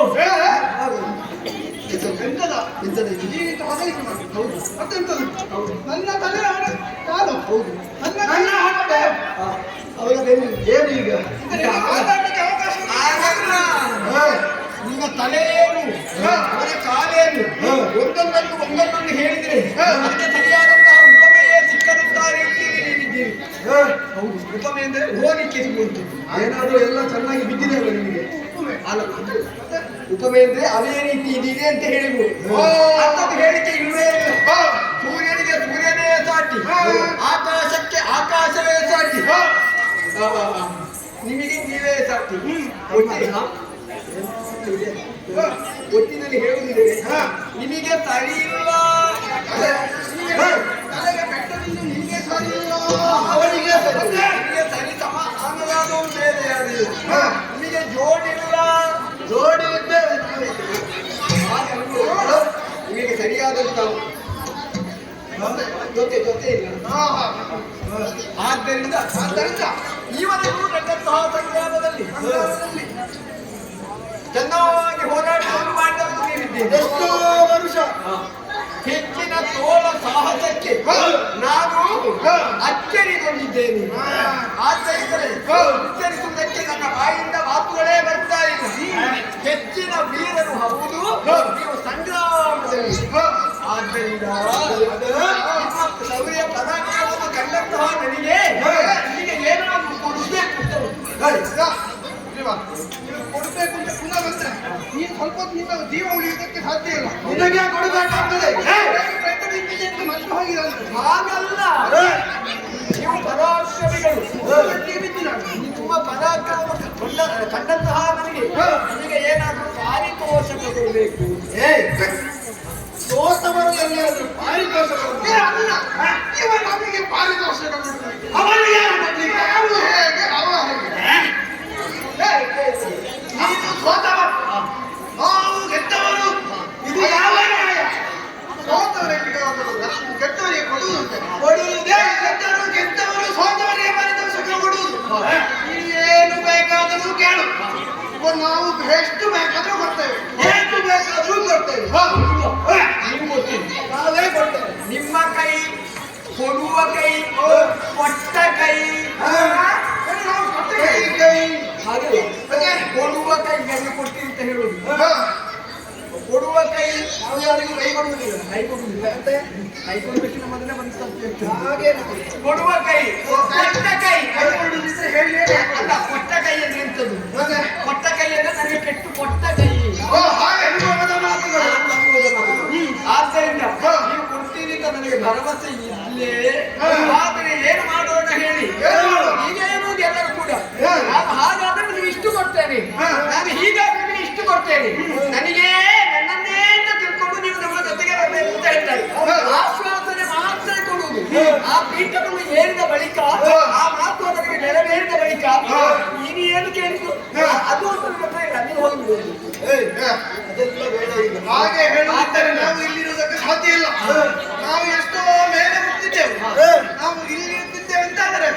ನನ್ನ ತಲೆ ಅವನ ಕಾಲು. ಹೌದು, ನನ್ನ ಹೊಟ್ಟೆ ಅವನ ಬೆನ್ನು. ಏನು ಈಗ? ಆಟಾಟಕ್ಕೆ ಅವಕಾಶ ನಿನ್ನ ತಲೆಯೇನು, ಅವನ ಕಾಲೇನು, ಒಂದೊಂದನ್ನು ಹೇಳಿದ್ರೆ ಅದಕ್ಕೆ ಸರಿಯಾದಂತಹ ಉಪಮೆಯೇ ಸಿಕ್ಕದಂತಹ ರೀತಿಯಲ್ಲಿ ನೀವಿದ್ದೀರಿ. ಹೌದು, ಉಪಮೆ ಅಂದ್ರೆ ಹೋಲಿಕೆ ಸಿಗುವಂತೆ. ಏನಾದ್ರೂ ಎಲ್ಲ ಚೆನ್ನಾಗಿ ಬಿದ್ದಿದೆ ಅಲ್ಲ ನಿಮಗೆ? ಅಲ್ಲ, ಉಪಮೆ ಅಂದ್ರೆ ಅದೇ ರೀತಿ ಇದಿದೆ ಅಂತ ಹೇಳಿಬಹುದು. ಅಂಥದ್ದು ಹೇಳಿಕೆ ಇಲ್ಲವೇ ಇಲ್ಲ. ಸೂರ್ಯನಿಗೆ ಸೂರ್ಯನೇ ಸಾಟಿ, ಆಕಾಶಕ್ಕೆ ಆಕಾಶವೇ ಸಾಟಿ, ನಿಮಗೆ ನೀವೇ ಸಾಟಿ. ಒಟ್ಟಿನಲ್ಲಿ ಹೇಳುವುದಿದೆ, ನಿಮಗೆ ಸರಿ ಇಲ್ಲ, ತಲೆಗೆ ಬೆಟ್ಟದಿಂದ ನಿಮಗೆ ಸರಿ ಇಲ್ಲ. ಅವನಿಗೆ ಸರಿ, ನಿಮಗೆ ಸರಿ ಸಮಾನವಾದವು ಬೇರೆ ಯಾರಿಲ್ಲ. ನಿಮಗೆ ಜೋಡಿಲ್ಲ, ಜೋಡಿ ಇದ್ದೇವೆ. ನಿಮಗೆ ಸರಿಯಾದಂತ ಜೊತೆ ಇಲ್ಲ. ಆದ್ದರಿಂದ ಈವರೆಗೂ ನನ್ನಂತಹ ಸಂಗ್ರಾಮದಲ್ಲಿ ಚೆನ್ನಾಗಿ ಹೋರಾಟವನ್ನು ಮಾಡಿದವರು ನೀವಿದ್ದೀರಿ. ಎಷ್ಟೋ ವರ್ಷ ಹೆಚ್ಚಿನ ತೋಳ ಸಾಹಸಕ್ಕೆ ನಾನು ಅಚ್ಚರಿಗೊಂಡಿದ್ದೇನೆ. ಆದ್ದರಿಂದ ಉಚ್ಚರಿಸುವುದಕ್ಕೆ ನನ್ನ ಬಾಯಿಂದ ಮಾತುಗಳೇ ಬರ್ತಾ ಇಲ್ಲ. ಹೆಚ್ಚಿನ ವೀರರು ಹೌದು ನೀವು ಸಂಗ್ರಾಮದಲ್ಲಿ. ಆದ್ದರಿಂದ ನಿಮ್ಮ ಶೌರ್ಯ ಪರಾಕ್ರಮವನ್ನು ಕಂಡಂತಹ ನನಗೆ ಏನಾದರೂ ಕೊಡಿಸಬೇಕು. ಕೊಡಬೇಕು ಅಂತ ಪುನಃ ಬಂದ್ರೆ ನೀನು ಸ್ವಲ್ಪ ಹೊತ್ತು ನಿನ್ನ ಜೀವ ಉಳಿಯುವುದಕ್ಕೆ ಸಾಧ್ಯ ಇಲ್ಲ. ನಿನಗೆ ಕೊಡಬೇಕಾಗ್ತದೆ. ಮತ್ತೆ ಹೋಗಿದೆ ಹಾಗಲ್ಲ, ನೀವು ಪರಾಕ್ರಮಿಗಳು. ನಿಮ್ಮ ಪರಾಕ್ರಮ ಕಂಡಂತಹ ನನಗೆ ನಿಮಗೆ ಏನಾದರೂ ಪಾರಿತೋಷಕ ಕೊಡಬೇಕು. ಸೋತವರಲ್ಲಾದ್ರೂ ಪಾರಿತೋಷಕ ಅಲ್ಲ, ಇವ ನಮಗೆ ಪಾರಿತೋಷಕ ಅವನಿಗೆ ನೀನು ಸೋತವ, ನಾವು ಗೆದ್ದವರು. ಇದು ಯಾವ ನ್ಯಾಯ? ಸೋತವರಿಗೆ ಗೆದ್ದವರಿಗೆ ಕೊಡುವುದಂತೆ. ಕೊಡುವುದೇ ಗೆದ್ದವರು ಸೋತವರಿಗೆ ಪಾರಿತೋಷಕ ಕೊಡುವುದು. ಏನು ಬೇಕಾದರೂ ಕೇಳು, ನಾವು ಎಷ್ಟು ಬೇಕಾದರೂ ಕೊಡ್ತೇವೆ, ಎಷ್ಟು ಬೇಕಾದರೂ ಕೊಡ್ತೇವೆ. ನೀವು ಗೊತ್ತಿಲ್ಲ, ನಾವೇ ಕೊಡ್ತೇವೆ. ನಿಮ್ಮ ಕೈ ಕೊಡುವ ಕೈ, ಕೊಟ್ಟ ಕೈ, ನಾವು ಕೊಟ್ಟ ಕೈ ಹಾಗಲ್ಲ. ಕೊಡುವ ಕೈಯನ್ನು ಕೊಟ್ಟಿ ಅಂತ ಹೇಳುವುದು. ಕೊಡುವ ಕೈ. ನಾವು ಯಾರಿಗೂ ಕೈ ಕೊಡುವುದಿಲ್ಲ. ಕೈ ಕೊಡುವುದಿಲ್ಲ ಮತ್ತೆ ಕೈ ಕೊಡಬೇಕಿನ ಮೊದಲೇ ಬಂದು ಹಾಗೆ ಕೊಡುವ ಕೈ, ಕೊಟ್ಟ ಕೈ. ಕೈ ಕೊಡುವುದಿದ್ರೆ ಹೇಳಿ ಅಲ್ಲ, ಕೊಟ್ಟ ಕೈ ಅಂದ್ರೆ ಎಂತದ್ದು? ಮತ್ತೆ ಕೊಟ್ಟ ಕೈ ಅಂದ್ರೆ ನನಗೆ ಕೆಟ್ಟು ಕೊಟ್ಟ ಕೈ. ಓ ಹಾಗೆ ಅನುಭವದ ಮಾತುಗಳು, ಅನುಭವದ ಮಾತುಗಳು. ಆದ್ದರಿಂದ ನೀವು ಕೊಡ್ತೀನಿ ಅಂತ ನನಗೆ ಭರವಸೆ ಇಲ್ಲೇ. ಆದ್ರೆ ಏನು ಮಾಡೋಣ ಹೇಳಿ? ಏನು ಮಾಡೋಣ? ಈಗ ಎನ್ನುವುದು ಎಲ್ಲರೂ ಕೂಡ ನಾನು ಹಾಗಾದ್ರೆ ನಿಮಗೆ ಇಷ್ಟು ಕೊಡ್ತೇನೆ, ನಾನು ಹೀಗಾದ್ರೆ ನಿಮಗೆ ಇಷ್ಟು ಕೊಡ್ತೇನೆ, ನನಗೆ ನನ್ನನ್ನೇ ಅಂತ ತಿಳ್ಕೊಂಡು ನೀವು ನಮ್ಮ ಜೊತೆಗೆ ಬರಬೇಕು ಅಂತ ಹೇಳ್ತಾರೆ. ಆಶ್ವಾಸನೆ ಮಾತ್ರ ಕೊಡುವುದು. ಆ ಪೀಠವನ್ನು ಏರಿದ ಬಳಿಕ, ಆ ಮಾತು ಅದಕ್ಕೆ ನೆರವೇರಿದ ಬಳಿಕ ನೀನು ಏನು ಕೇಳಿದ್ರು ಅದು ಅಂತ ಗೊತ್ತೇ ಇಲ್ಲ, ನೀವು ಹೋಗ್ಬೋದು. ಅದೆಲ್ಲ ಬೇಡ ಈಗ. ಹಾಗೆ ಹೇಳುತ್ತಿದ್ದರೆ ನಾವು ಇಲ್ಲಿರುವುದಕ್ಕೆ ಸಾಧ್ಯ ಇಲ್ಲ. ನಾವು ಎಷ್ಟೋ ಮೇಲೆ ಮುಟ್ಟಿದ್ದೇವೆ. ನಾವು ಇಲ್ಲಿ ಇರ್ತಿದ್ದೇವೆ ಅಂತಾದರೆ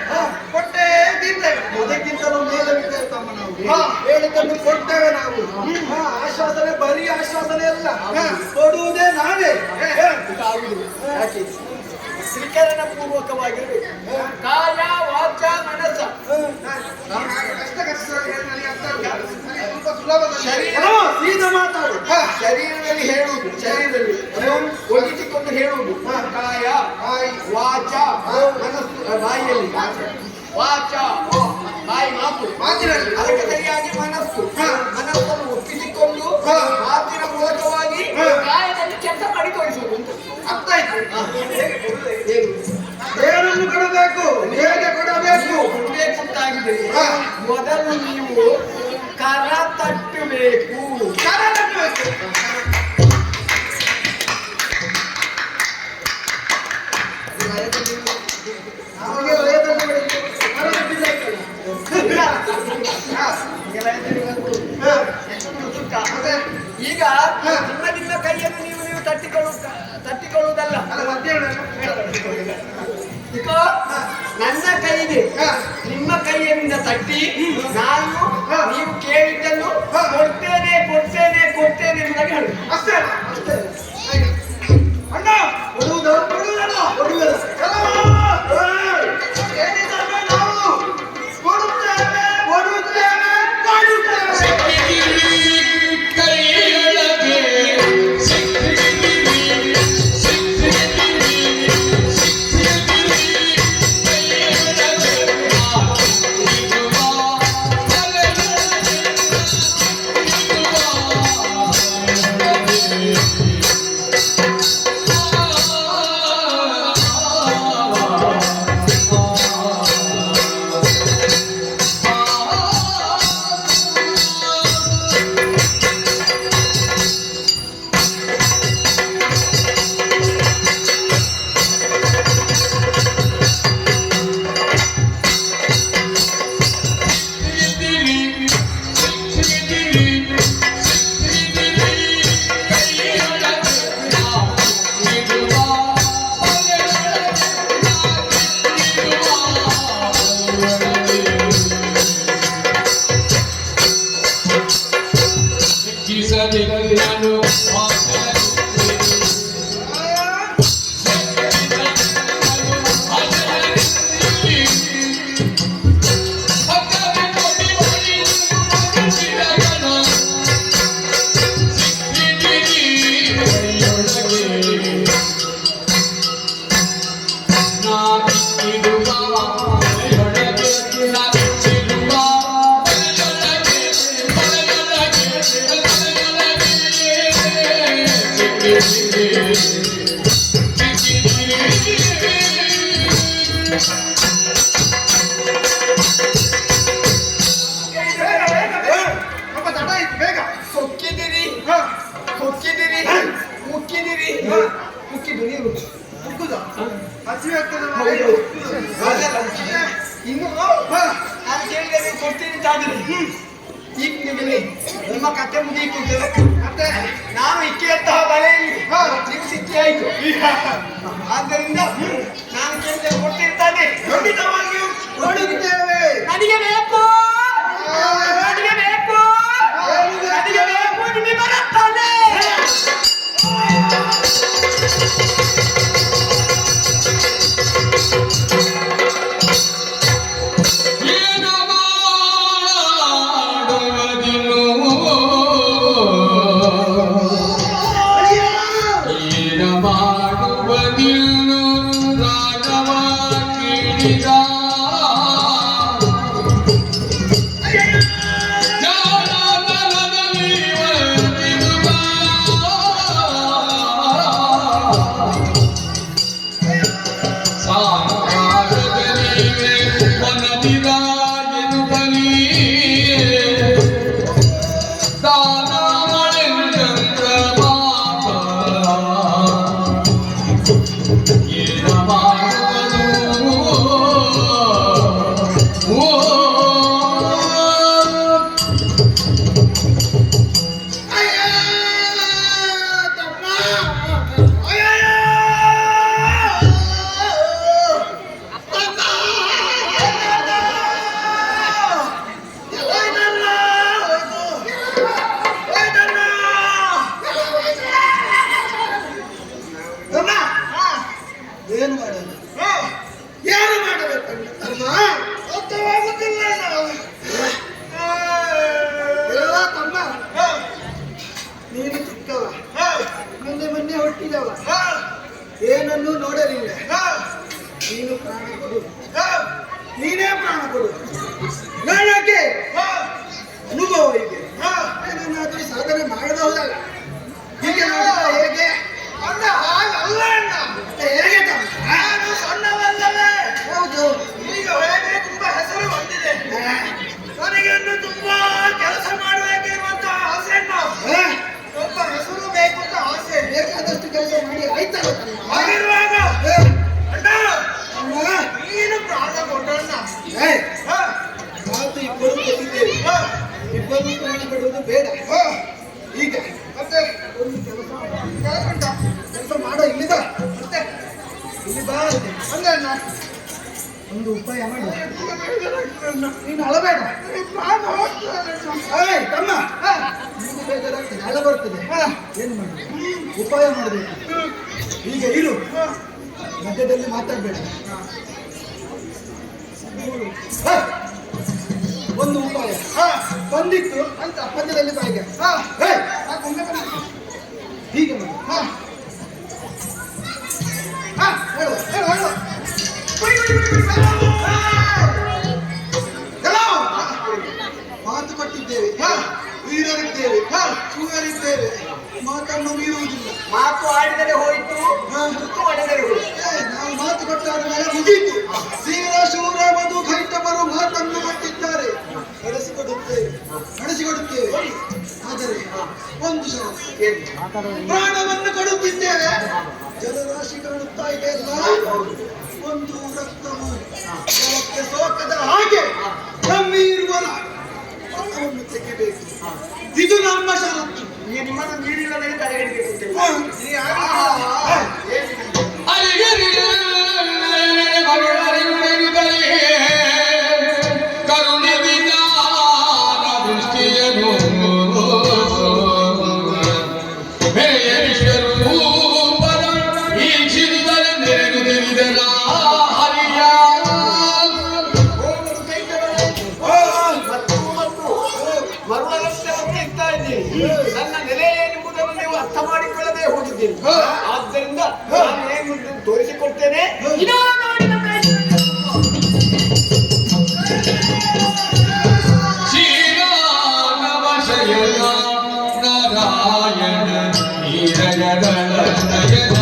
ಕೊಟ್ಟೇ ತಿಂತೇವೆ. ಅದಕ್ಕಿಂತಲೂ ಮೇಲೆ ಬಿದ್ದೇವೆ ತಮ್ಮ ನಾವು. ಹೇಳಿದ್ದನ್ನು ಕೊಡ್ತೇವೆ ನಾವು. ಆಶ್ವಾಸನೆ ಬರೀ ಆಶ್ವಾಸನೆ ಅಲ್ಲ, ಕೊಡುವುದೇ ನಾವೇ. ಯಾಕೆ ಸ್ವೀಕರಣ ಪೂರ್ವಕವಾಗಿರಬೇಕು. ಕಾಯ ವಾಚ ಮನಸ್ಸ. ಕಷ್ಟ ಕಷ್ಟವಾಗಿ ಹೇಳಿ ನನಗೆ ಅರ್ಥ ಆಗುದು. ಸ್ವಲ್ಪ ಸುಲಭದಲ್ಲಿ ಶರೀರ ಸೀದಾ ಮಾತಾಡು. ಶರೀರದಲ್ಲಿ ಹೇಳುವುದು, ಶರೀರದಲ್ಲಿ ಒಲಿಸಿಕೊಂಡು ಹೇಳುವುದು. ಕಾಯ ವಾಚ ಮನಸ್ಸು, ಬಾಯಿಯಲ್ಲಿ ವಾಚ ಬಾಯಿ ಮಾತು, ಮಾತಿನಲ್ಲಿ ಅದಕ್ಕೆ ಸರಿಯಾಗಿ ಮನಸ್ಸು, ಮನಸ್ಸನ್ನು ಒಪ್ಪಿಸಿಕೊಂಡು ಮಾತಿನ ಮೂಲಕವಾಗಿ ಕಾಯದಲ್ಲಿ ಕೆಲಸ ಮಾಡಿ ತೋರಿಸುವುದು ಅಂತ ಅರ್ಥ ಆಯ್ತು. ಏನನ್ನು ಕೊಡಬೇಕು, ಹೇಗೆ ಕೊಡಬೇಕು ಕೊಡಬೇಕು ಅಂತಾಗಿದೆ. ಮೊದಲು ನೀವು ಕರ ತಟ್ಟಬೇಕು. ಕರ ತಟ್ಟಬೇಕು. ನಮಗೆ ಲಯದಲ್ಲಿ ಬಿಡಲಿಕ್ಕೆ ಕರ ತಟ್ಟಿದ್ದಾಯ್ತಲ್ಲ. ಈಗ ನಿಮ್ಮ ಕೈಯನ್ನು ನೀವು ತಟ್ಟಿಕೊಳ್ಳುವುದಲ್ಲ. ಅಲ್ಲ ಮಧ್ಯಾಹ್ನ ಈಗ ನನ್ನ ಕೈಗೆ ನಿಮ್ಮ ಕೈಯಿಂದ ತಟ್ಟಿ ನಾನು ನೀವು ಕೇಳಿದ್ದನ್ನು ಕೊಡ್ತೇನೆ ಕೊಡ್ತೇನೆ ಕೊಡ್ತೇನೆ ಎಂಬುದಾಗಿ ಹೇಳಿ. ಅಷ್ಟೇ ಅಷ್ಟೇ. ಅಣ್ಣ ಕೊಡುವುದಲ್ಲ ಕೊಡುವುದಲ್ಲ. ಏನಿದ್ದಾರೆ ನಾವು ಕೊಡುತ್ತೇವೆ ಕೊಡುತ್ತೇವೆ ಕೊಡುತ್ತೇವೆ. ಕೈಯೊಳಗೆ ಸ್ವಲ್ಪ ತಡ ಆಯ್ತು, ಬೇಗ ಸೊಕ್ಕಿದಿರಿ ಸೊಕ್ಕಿದಿರಿ ಮುಕ್ಕಿದಿರಿ ಮುಕ್ಕಿದು ನೀರು ಮುಗ್ಗುದ ಹಸಿವೆ ಆಗ್ತದೆ ಹೌದು. ಹಾಗಲ್ಲ. ಇನ್ನು ನಾನು ಕೇಳಿದೆ ನೀವು ಕೊಡ್ತೀನಿ ಅಂತಾದ್ರೆ ಈಗ ನಿಮಗೆ ನಿಮ್ಮ ಕತೆ ಮುಗಿಯಿತು. ಮತ್ತೆ ನಾನು ಇಕ್ಕಿದಂತಹ ಬಲೆಯಲ್ಲಿ ನೀವು ಸಿಕ್ಕಿ ಆಯ್ತು. ಆದ್ದರಿಂದ ನಾನು ಕೇಳಿದೆ ಕೊಡ್ತಿರ್ತಾನೆ. ಖಂಡಿತವಾಗಿಯೂ ಕೊಡುತ್ತೇವೆ. ನನಗೆ ಬೇಕು ನನಗೆ ಬೇಕು ನನಗೆ ಬೇಕು ನಿಮಗೆ ಬರುತ್ತಾನೆ. ಮಾಡುವ ನೀನು ರಾಗವ ಕೇಳಿದ ಜಾನತನದಲ್ಲಿ ವರ್ತಿಸುವ ಸಾಕಾರದಲ್ಲಿ ವನದಿರಾಜನು ಬಲಿ ದಾನ ಮಳೆಂದ್ರ ಮಾತ ಏನ ಮಾಡುವುದು ಏನು ಮಾಡೋದು ಏನು ಮಾಡಬೇಕು ತಮ್ಮ ಅರ್ಥವಾಗುತ್ತಿಲ್ಲ ತಮ್ಮ ನೀನು ಚಿಕ್ಕವ ಮೊನ್ನೆ ಹುಟ್ಟಿದವ ಏನನ್ನೂ ನೋಡಲಿಲ್ಲ ನೀನು ಪ್ರಾಣ ಕೊಡು ನೀನೇ ಪ್ರಾಣ ಕೊಡು ನನಗೆ ಅನುಭವ ಇದೆ ನಾನೇನಾದ್ರೂ ಸಾಧನೆ ಮಾಡಬಹುದಲ್ಲ ಹೀಗೆ ನೋಡಿದ್ರೆ ಹೇಗೆ ಅಣ್ಣ ಹಾಗಲ್ಲ ಅಣ್ಣ, ಹೇಗೆ ತಮ್ಮ ನಾನು ಸಣ್ಣವಲ್ಲವೇ. ಹೌದು ಈಗ ಹೇಗೆ ತುಂಬಾ ಹೆಸರು ಬಂದಿದೆ. ನನಗೆ ಇನ್ನು ತುಂಬಾ ಕೆಲಸ ಮಾಡಬೇಕಿರುವಂತ ಆಸೆ ಅಣ್ಣ. ಸ್ವಲ್ಪ ಹೆಸರು ಬೇಕು ಅಂತ ಆಸೆ. ಬೇಕಾದಷ್ಟು ಕೆಲಸ ಮಾಡಿ ಆಯ್ತಲ್ಲ ತಮ್ಮ ಹಾಗಿರುವಾಗ ಏ, ಅಣ್ಣ ತಮ್ಮ ನೀನು ಪ್ರಾಣ ಕೊಟ್ಟಣ್ಣ. ಏ, ಮಾತು ಇಬ್ಬರು ಕೊಟ್ಟಿದ್ದೇವೆ ಇಬ್ಬರು ಪ್ರಾಣ ಕೊಡುವುದು ಬೇಡ ಈಗ ಮತ್ತೆ ಒಂದು ಕೆಲಸ ಕೆಲಸ ಕೆಲಸ ಮಾಡೋ ಇಲ್ಲಿ ಬಾ ಮತ್ತೆ ಇಲ್ಲಿ ಬಾ ಅಂದೆ. ಅಂದ್ರೆ ಅಣ್ಣ ಒಂದು ಉಪಾಯ ಮಾಡು ನೀನು ಅಳಬೇಡ ಪ್ರಾಣ ಹೋಗ್ತದೆ ಅಣ್ಣ. ಏಯ್, ತಮ್ಮ ನಿನಗೆ ಬೇಜಾರಾಗ್ತದೆ ಅಳ ಬರ್ತದೆ ಏನು ಮಾಡುದು ಉಪಾಯ ಮಾಡಬೇಕು ಈಗ ಇರು ಮಧ್ಯದಲ್ಲಿ ಮಾತಾಡ್ಬೇಡ ಹೇ, ಒಂದು ಉಪಾಯ ಬಂದಿತ್ತು ಅಂತ ಮಧ್ಯದಲ್ಲಿ ಬಾಯಿಗೆ ಹೇ, ಹೀಗೆ ಮಾಡು ಹೇಳು ಹೇಳು ಹೇಳು ಮಾತು ಕೊಟ್ಟಿದ್ದೇವೆ ವೀರರಿದ್ದೇವೆ ಶೂರರಿದ್ದೇವೆ ಮಾತನ್ನು ಮೀರುವುದಿಲ್ಲ ಮಾತು ಆಡಿದರೆ ಹೋಯಿತು, ಮುತ್ತು ಆಡಿದರೆ ಹೋಯಿತು. ನಾವು ಮಾತು ಕೊಟ್ಟಾದ ಮೇಲೆ ಮುಗೀತು ವೀರ ಶೂರ ಮಧು ಖೈಟಮರು ಮಾತನ್ನು ಕೊಟ್ಟಿದ್ದಾರೆ ನಡೆಸಿಕೊಡುತ್ತೇವೆ ಆದರೆ ಒಂದು ಷರತ್ತು ಪ್ರಾಣವನ್ನು ಕೊಡುತ್ತಿದ್ದೇವೆ ಜಲರಾಶಿ ಕಾಣುತ್ತಾ ಇದೆ ಅಲ್ಲ ಒಂದು ರಕ್ತವು ಜಲಕ್ಕೆ ಸೋಕದ ಹಾಗೆ ನಮ್ಮಿರುವರ ಪ್ರಾಣವನ್ನು ತೆಗೆಯಬೇಕು ಇದು ನಮ್ಮ ಷರತ್ತು ನಿಮ್ಮನ್ನು ನೀರಿಲ್ಲದೆ ತಡೆಹಿಡಿಬೇಕು. ನನ್ನ ನೆಲೆ ಏನೆಂಬುದನ್ನು ನೀವು ಅರ್ಥ ಮಾಡಿಕೊಳ್ಳದೆ ಹೋಗಿದ್ದೀರಿ. ಆದ್ದರಿಂದ ನಾನು ಏನು ತೋರಿಸಿಕೊಡ್ತೇನೆ. ಇದೋ ನೋಡಿ ನಮ್ಮ ನಾರಾಯಣ ಹೀರಗಳ ನಯನ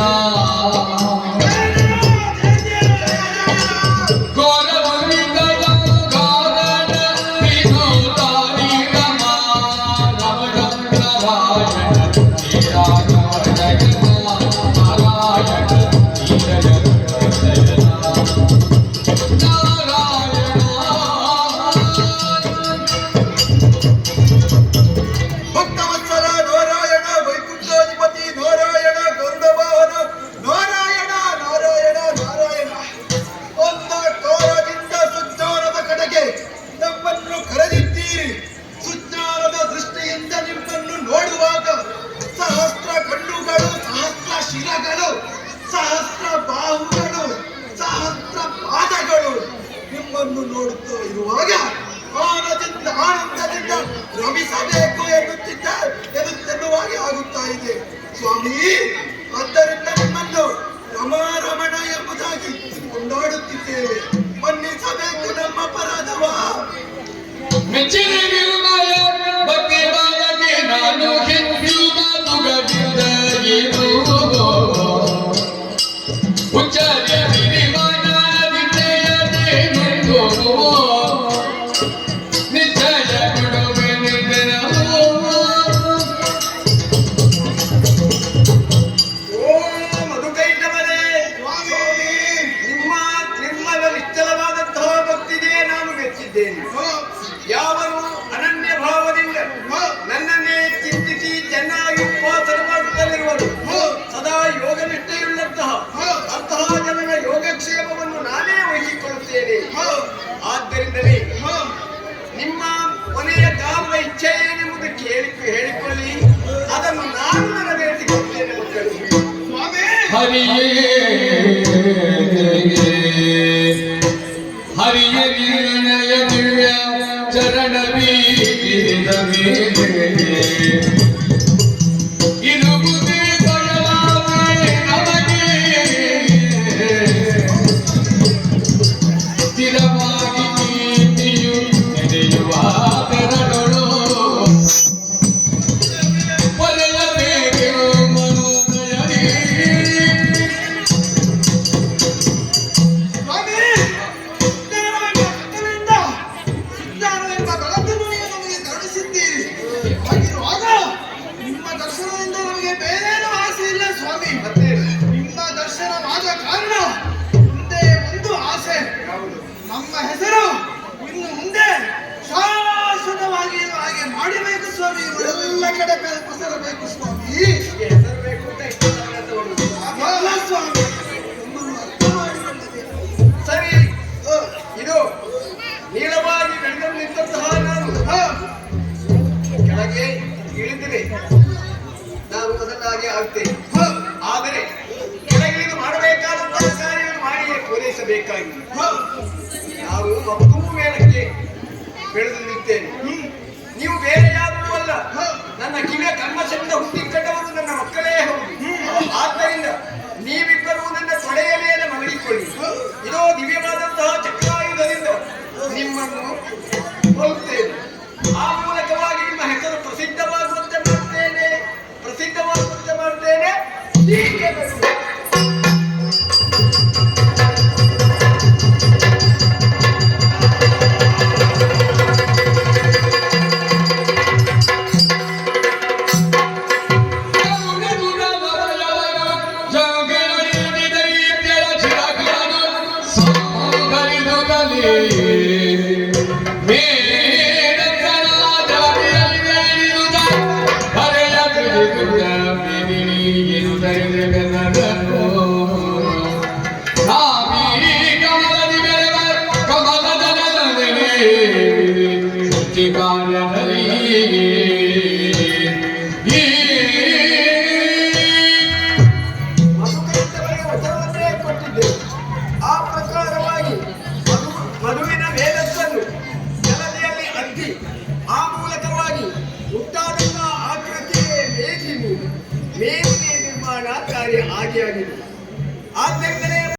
ಭಕ್ತವತ್ಸಲ ನಾರಾಯಣ ವೈಕುಂಠಾಧಿಪತಿ ನಾರಾಯಣ ಗರುಡವಾಹನ ನಾರಾಯಣ ನಾರಾಯಣ ನಾರಾಯಣ ಅಂಧಕಾರದಿಂದ ಸುಜ್ಞಾನದ ಕಡೆಗೆ ನಮ್ಮನ್ನು ಕರೆದಿದ್ದೀರಿ. ಸುಜ್ಞಾನದ ದೃಷ್ಟಿಯಿಂದ ನಿಮ್ಮನ್ನು ನೋಡುವಾಗ ಸಹಸ್ರ ಕಣ್ಣುಗಳು, ಸಹಸ್ರ ಶಿರಗಳು, ಸಹಸ್ರ ಬಾಹುಗಳು, ಸಹಸ್ರ ಪಾದಗಳು ನಿಮ್ಮನ್ನು ನೋಡುತ್ತಾ ಇರುವಾಗ ಆನಂದದಿಂದ ರಮಿಸಬೇಕು ಎನ್ನುತ್ತಿರುವಾಗೆ ಆಗುತ್ತಾ ಇದೆ ಸ್ವಾಮಿ. ಆದ್ದರಿಂದ ನಿಮ್ಮ ರಮಾರಮಣ ಎಂಬುದಾಗಿ ಕೊಂಡಾಡುತ್ತಿದ್ದೇವೆ. ಮನ್ನಿಸಬೇಕು ನಮ್ಮ ಅಪರಾಧವ. ಮೆಚ್ಚಿನ ಭಕ್ತಿ ಭಾವಕ್ಕೆ ನಾನು ಹೆಂಗು ಮಾತುಗಳಿಂದ ಏನು ಉಚ್ಚಾರ್ಯ ನಿಶ್ಚಯ ಬಿಡುವೆ ಓ ಮಧುಕೈಟವರೇ, ನಿಮ್ಮ ನಿರ್ಮಲ ನಿಶ್ಚಲವಾದಂತಹ ಭಕ್ತಿಗೆ ನಾನು ಮೆಚ್ಚಿದ್ದೇನೆ. ಯಾವರು ಅನನ್ಯ ಭಾವದಿಂದ ನನ್ನನ್ನೇ ಚಿಂತಿಸಿ ಚೆನ್ನಾಗಿ ಉಪವಾಸನೆ ಮಾಡುತ್ತಲಿರುವರು, ಸದಾ ಯೋಗ ನಿಷ್ಠೆಯುಳ್ಳಂತಹ ಅಂತಹ ಜನರ ಯೋಗಕ್ಷೇಮವನ್ನು ನಾನೇ ವಹಿಸಿಕೊಳ್ಳುತ್ತೇನೆ. ಆದ್ದರಿಂದಲೇ ನಿಮ್ಮ ಕೊನೆಯ ಕಾಲದ ಇಚ್ಛೆ ಏನೆಂಬುದು ಹೇಳಿಕೊಳ್ಳಿ, ಅದನ್ನು ನಾನು ನೆರವೇರಿಸಿಕೊಳ್ತೇನೆ ಮಕ್ಕಳು. ಹರಿಯೇ ಹರಿಯ ವಿನಯ ದಿವ್ಯ ಚರಣವೀರಿದ ಮೇಲೆ ಇರುವುದೇ ಬಯಲಾದೆ ನಮಗೆ ಸ್ಥಿರವಾಗಿ ನೀತಿಯು ನಡೆಯುವ ಬೆರಳು ಒಲೆಯಬೇಕು ಮನೋದಯರಿ ಸಿದ್ಧಾರವೆಂಬ ಬೆಳಕನ್ನು ನೀವು ನಮಗೆ ಕರುಣಿಸಿದ್ದೀರಿ. ಹಾಗಿರುವಾಗ ನಿಮ್ಮ ದರ್ಶನದಿಂದ ನಮಗೆ ಬೇರೇನೂ ಆಸೆ ಇಲ್ಲ ಸ್ವಾಮಿ. ನಿಮ್ಮ ದರ್ಶನವಾದ ಕಾರಣ ಮುಂದೆ ಒಂದು ಆಸೆ, ನಮ್ಮ ಹೆಸರು ಇನ್ನು ಮುಂದೆ ಶಾಶ್ವತವಾಗಿ ಹಾಗೆ ಮಾಡಬೇಕು ಸ್ವಾಮಿ. ಎಲ್ಲ ಕಡೆ ಪಸರಬೇಕು ಸ್ವಾಮಿ. ಹೆಸರು ಬೇಕು ಅಂತ ಇಷ್ಟಪಡ ತಗೊಂಡು. ಅಲ್ಲ ಸ್ವಾಮಿ, ನಮ್ಮನ್ನು ಅರ್ಥ ಮಾಡಿಕೊಳ್ಳಬೇಕು. ಸರಿ, ಇದು ನೀಳವಾಗಿ ಬೆಳೆದು ನಿಂತಹ ನಾನು ಕೆಳಗೆ ಇಳಿದರೆ ನಾನು ಅದನ್ನಾಗೆ ಆಗ್ತೇನೆ. ಆದರೆ ಕೆಳಗಿಳಿದು ಮಾಡಬೇಕಾದಂತಹ ಕಾರ್ಯವನ್ನು ಮಾಡಿಯೇ ಪೂರೈಸಬೇಕಾಗಿ ನಾನು ಮತ್ತೂ ಮೇಲಕ್ಕೆ ಬೆಳೆದು ನಿಂತೇನೆ. ನೀವು ಬೇರೆ ಯಾರೂ ಅಲ್ಲ, ನನ್ನ ಕಿವಿಯ ಕರ್ಮಶಬ್ದ ಹುಟ್ಟಿಕೊಂಡವರು ನನ್ನ ಮಕ್ಕಳೇ ಹೌದು. ಆದ್ದರಿಂದ ನೀವಿಬ್ಬರೂ ನನ್ನ ತೊಡೆಯ ಮೇಲೆ ಮಲಗಿಕೊಳ್ಳಿ. ಇದೋ ದಿವ್ಯವಾದಂತಹ ಚಕ್ರಾಯುಧದಿಂದ ನಿಮ್ಮನ್ನು ಕೊಲ್ಲುತ್ತೇನೆ. ಆ ಮೂಲಕವಾಗಿ ನಿಮ್ಮ ಹೆಸರು ಪ್ರಸಿದ್ಧವಾಗುವಂತೆ ಮಾಡ್ತೇನೆ. ಹೀಗೆ ಬರುವುದು. ಮಧುಕೈಟವರಿಗೆ ವಚನವನ್ನೇ ಕೊಟ್ಟಿದ್ದೆ. ಆ ಪ್ರಕಾರವಾಗಿ ಮಧುವಿನ ಮೇಲತ್ತನ್ನು ಜಲದಿಯಲ್ಲಿ ಅದ್ದಿ ಆ ಮೂಲಕವಾಗಿ ಉಂಟಾದಂತಹ ಆಕೃತಿಯೇ ಮೇದಿನಿ ನಿರ್ಮಾಣ ಕಾರ್ಯ ಆಗಿದೆ. ಆದ್ದರಿಂದ